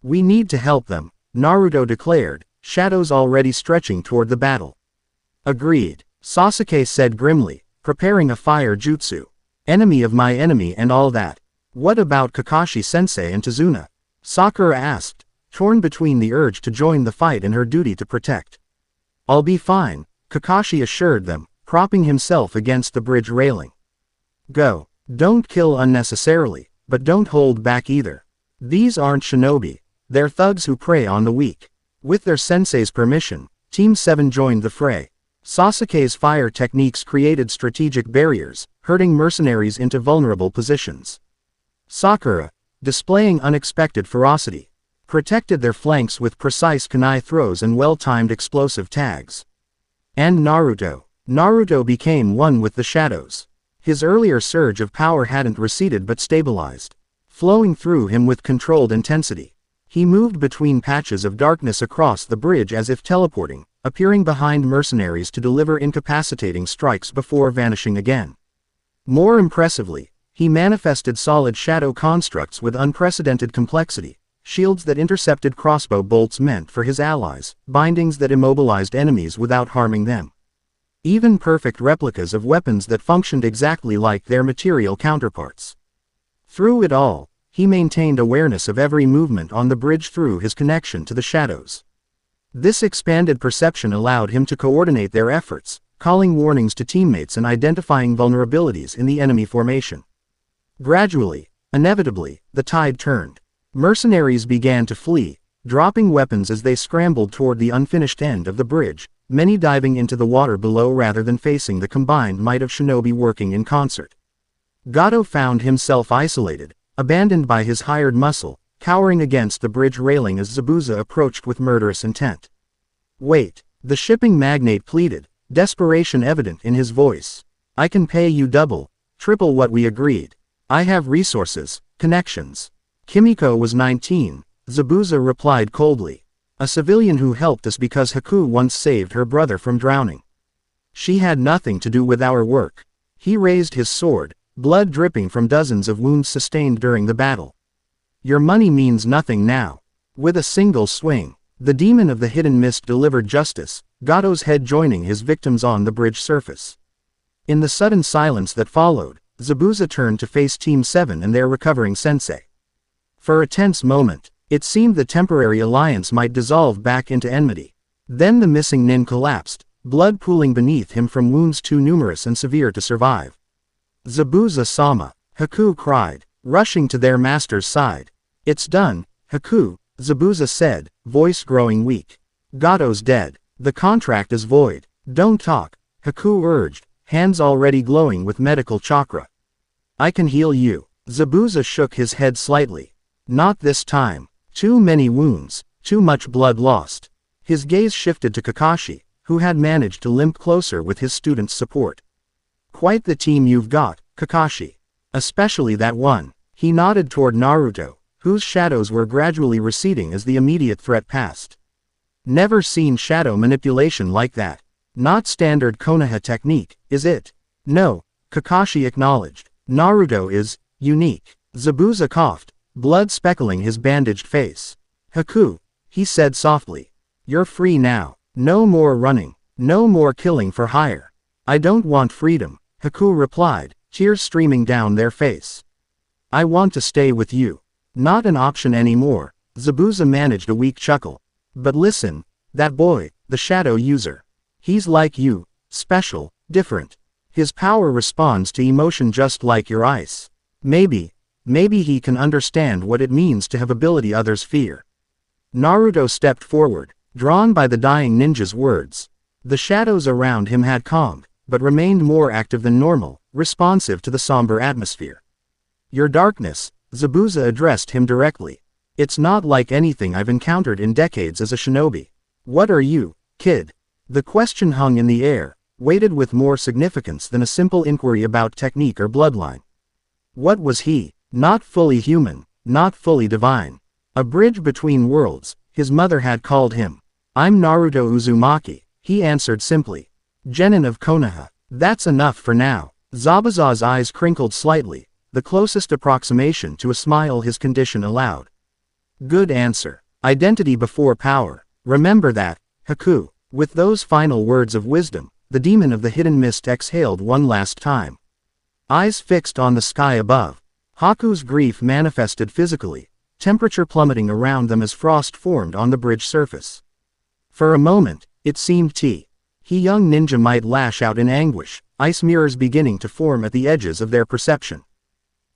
Speaker 1: "We need to help them," Naruto declared, shadows already stretching toward the battle. Agreed, Sasuke said grimly, preparing a fire jutsu. Enemy of my enemy and all that. What about Kakashi-sensei and Tazuna? Sakura asked, torn between the urge to join the fight and her duty to protect. I'll be fine, Kakashi assured them, propping himself against the bridge railing. Go. Don't kill unnecessarily, but don't hold back either. These aren't shinobi. They're thugs who prey on the weak. With their sensei's permission, Team 7 joined the fray. Sasuke's fire techniques created strategic barriers, herding mercenaries into vulnerable positions. Sakura, displaying unexpected ferocity, protected their flanks with precise kunai throws and well-timed explosive tags. And Naruto became one with the shadows. His earlier surge of power hadn't receded but stabilized, flowing through him with controlled intensity. He moved between patches of darkness across the bridge as if teleporting, appearing behind mercenaries to deliver incapacitating strikes before vanishing again. More impressively, he manifested solid shadow constructs with unprecedented complexity, shields that intercepted crossbow bolts meant for his allies, bindings that immobilized enemies without harming them. Even perfect replicas of weapons that functioned exactly like their material counterparts. Through it all, he maintained awareness of every movement on the bridge through his connection to the shadows. This expanded perception allowed him to coordinate their efforts, calling warnings to teammates and identifying vulnerabilities in the enemy formation. Gradually, inevitably, the tide turned. Mercenaries began to flee, dropping weapons as they scrambled toward the unfinished end of the bridge, many diving into the water below rather than facing the combined might of shinobi working in concert. Gato found himself isolated, abandoned by his hired muscle, cowering against the bridge railing as Zabuza approached with murderous intent. Wait, the shipping magnate pleaded, desperation evident in his voice. I can pay you double, triple what we agreed. I have resources, connections. Kimiko was 19, Zabuza replied coldly. A civilian who helped us because Haku once saved her brother from drowning. She had nothing to do with our work. He raised his sword, blood dripping from dozens of wounds sustained during the battle. Your money means nothing now. With a single swing, the demon of the hidden mist delivered justice, Gato's head joining his victims on the bridge surface. In the sudden silence that followed, Zabuza turned to face Team 7 and their recovering sensei. For a tense moment, it seemed the temporary alliance might dissolve back into enmity. Then the missing nin collapsed, blood pooling beneath him from wounds too numerous and severe to survive. Zabuza-sama, Haku cried, rushing to their master's side. It's done, Haku, Zabuza said, voice growing weak. Gato's dead. The contract is void. Don't talk, Haku urged, hands already glowing with medical chakra. I can heal you. Zabuza shook his head slightly. Not this time. Too many wounds, too much blood lost. His gaze shifted to Kakashi, who had managed to limp closer with his student's support. Quite the team you've got, Kakashi. Especially that one. He nodded toward Naruto, whose shadows were gradually receding as the immediate threat passed. Never seen shadow manipulation like that. Not standard Konoha technique, is it? No, Kakashi acknowledged. Naruto is unique. Zabuza coughed, blood speckling his bandaged face. Haku, he said softly. You're free now. No more running. No more killing for hire. I don't want freedom, Haku replied, tears streaming down their face. I want to stay with you. Not an option anymore, Zabuza managed a weak chuckle. But listen, that boy, the shadow user. He's like you, special, different. His power responds to emotion just like your ice. Maybe he can understand what it means to have ability others fear. Naruto stepped forward, drawn by the dying ninja's words. The shadows around him had calmed, but remained more active than normal, responsive to the somber atmosphere. Your darkness, Zabuza addressed him directly. It's not like anything I've encountered in decades as a shinobi. What are you, kid? The question hung in the air, weighted with more significance than a simple inquiry about technique or bloodline. What was he? Not fully human, not fully divine. A bridge between worlds, his mother had called him. I'm Naruto Uzumaki, he answered simply. Genin of Konoha. That's enough for now. Zabuza's eyes crinkled slightly, the closest approximation to a smile his condition allowed. Good answer. Identity before power. Remember that, Haku. With those final words of wisdom, the demon of the hidden mist exhaled one last time. Eyes fixed on the sky above, Haku's grief manifested physically, temperature plummeting around them as frost formed on the bridge surface. For a moment, it seemed he young ninja might lash out in anguish, ice mirrors beginning to form at the edges of their perception.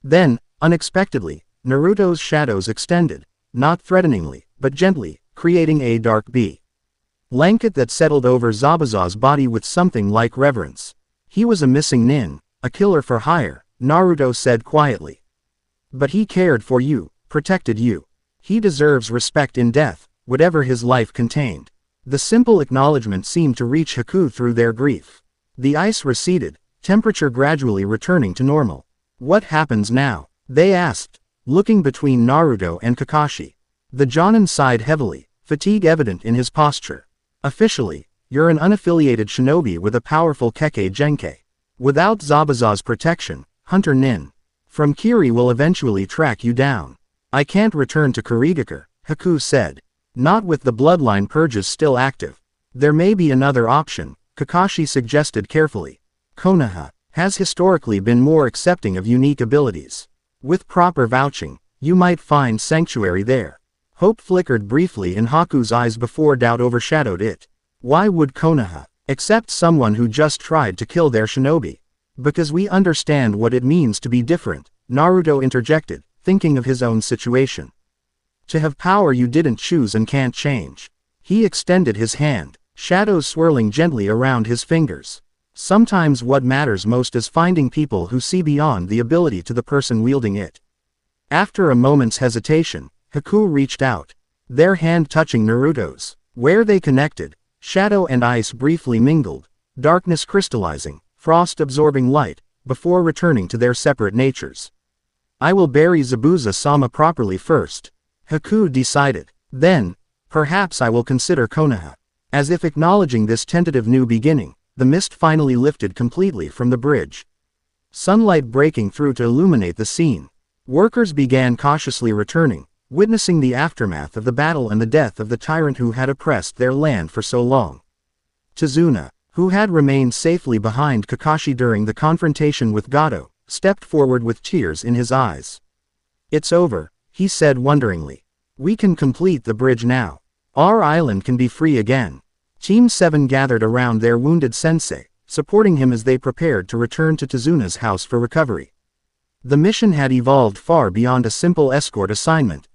Speaker 1: Then, unexpectedly, Naruto's shadows extended, not threateningly, but gently, creating a dark blanket that settled over Zabuza's body with something like reverence. He was a missing nin, a killer for hire, Naruto said quietly. But he cared for you, protected you. He deserves respect in death, whatever his life contained. The simple acknowledgement seemed to reach Haku through their grief. The ice receded, temperature gradually returning to normal. What happens now? They asked, looking between Naruto and Kakashi. The Jonin sighed heavily, fatigue evident in his posture. Officially, you're an unaffiliated shinobi with a powerful Kekkei Genkei. Without Zabuza's protection, Hunter Nin from Kiri will eventually track you down. I can't return to Kurigakure, Haku said. Not with the bloodline purges still active. There may be another option, Kakashi suggested carefully. Konoha has historically been more accepting of unique abilities. With proper vouching, you might find sanctuary there. Hope flickered briefly in Haku's eyes before doubt overshadowed it. Why would Konoha accept someone who just tried to kill their shinobi? Because we understand what it means to be different, Naruto interjected, thinking of his own situation. To have power you didn't choose and can't change. He extended his hand, shadows swirling gently around his fingers. Sometimes what matters most is finding people who see beyond the ability to the person wielding it. After a moment's hesitation, Haku reached out, their hand touching Naruto's. Where they connected, shadow and ice briefly mingled, darkness crystallizing, frost absorbing light, before returning to their separate natures. I will bury Zabuza-sama properly first, Haku decided. Then, perhaps I will consider Konoha. As if acknowledging this tentative new beginning, the mist finally lifted completely from the bridge. Sunlight breaking through to illuminate the scene. Workers began cautiously returning, witnessing the aftermath of the battle and the death of the tyrant who had oppressed their land for so long. Tazuna, who had remained safely behind Kakashi during the confrontation with Gato, stepped forward with tears in his eyes. It's over, he said wonderingly. We can complete the bridge now. Our island can be free again. Team 7 gathered around their wounded sensei, supporting him as they prepared to return to Tazuna's house for recovery. The mission had evolved far beyond a simple escort assignment,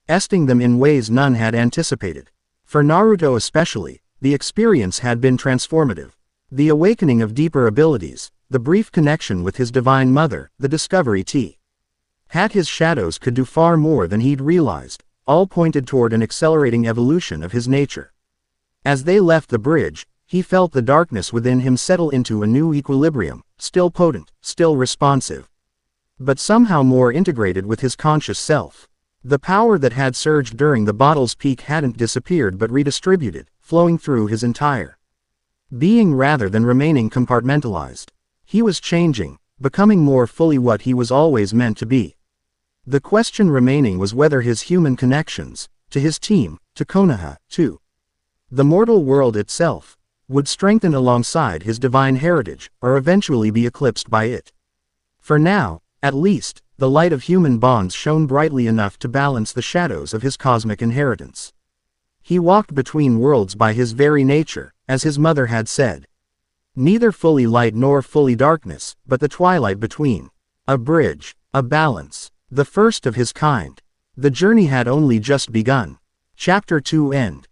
Speaker 1: testing them in ways none had anticipated. For Naruto especially, the experience had been transformative. The awakening of deeper abilities, the brief connection with his divine mother, the discovery had his shadows could do far more than he'd realized, all pointed toward an accelerating evolution of his nature. As they left the bridge, he felt the darkness within him settle into a new equilibrium, still potent, still responsive, but somehow more integrated with his conscious self. The power that had surged during the battle's peak hadn't disappeared but redistributed, flowing through his entire being rather than remaining compartmentalized. He was changing, becoming more fully what he was always meant to be. The question remaining was whether his human connections, to his team, to Konoha, to the mortal world itself, would strengthen alongside his divine heritage, or eventually be eclipsed by it. For now, at least, the light of human bonds shone brightly enough to balance the shadows of his cosmic inheritance. He walked between worlds by his very nature, as his mother had said. Neither fully light nor fully darkness, but the twilight between. A bridge, a balance, the first of his kind. The journey had only just begun. Chapter 2 End.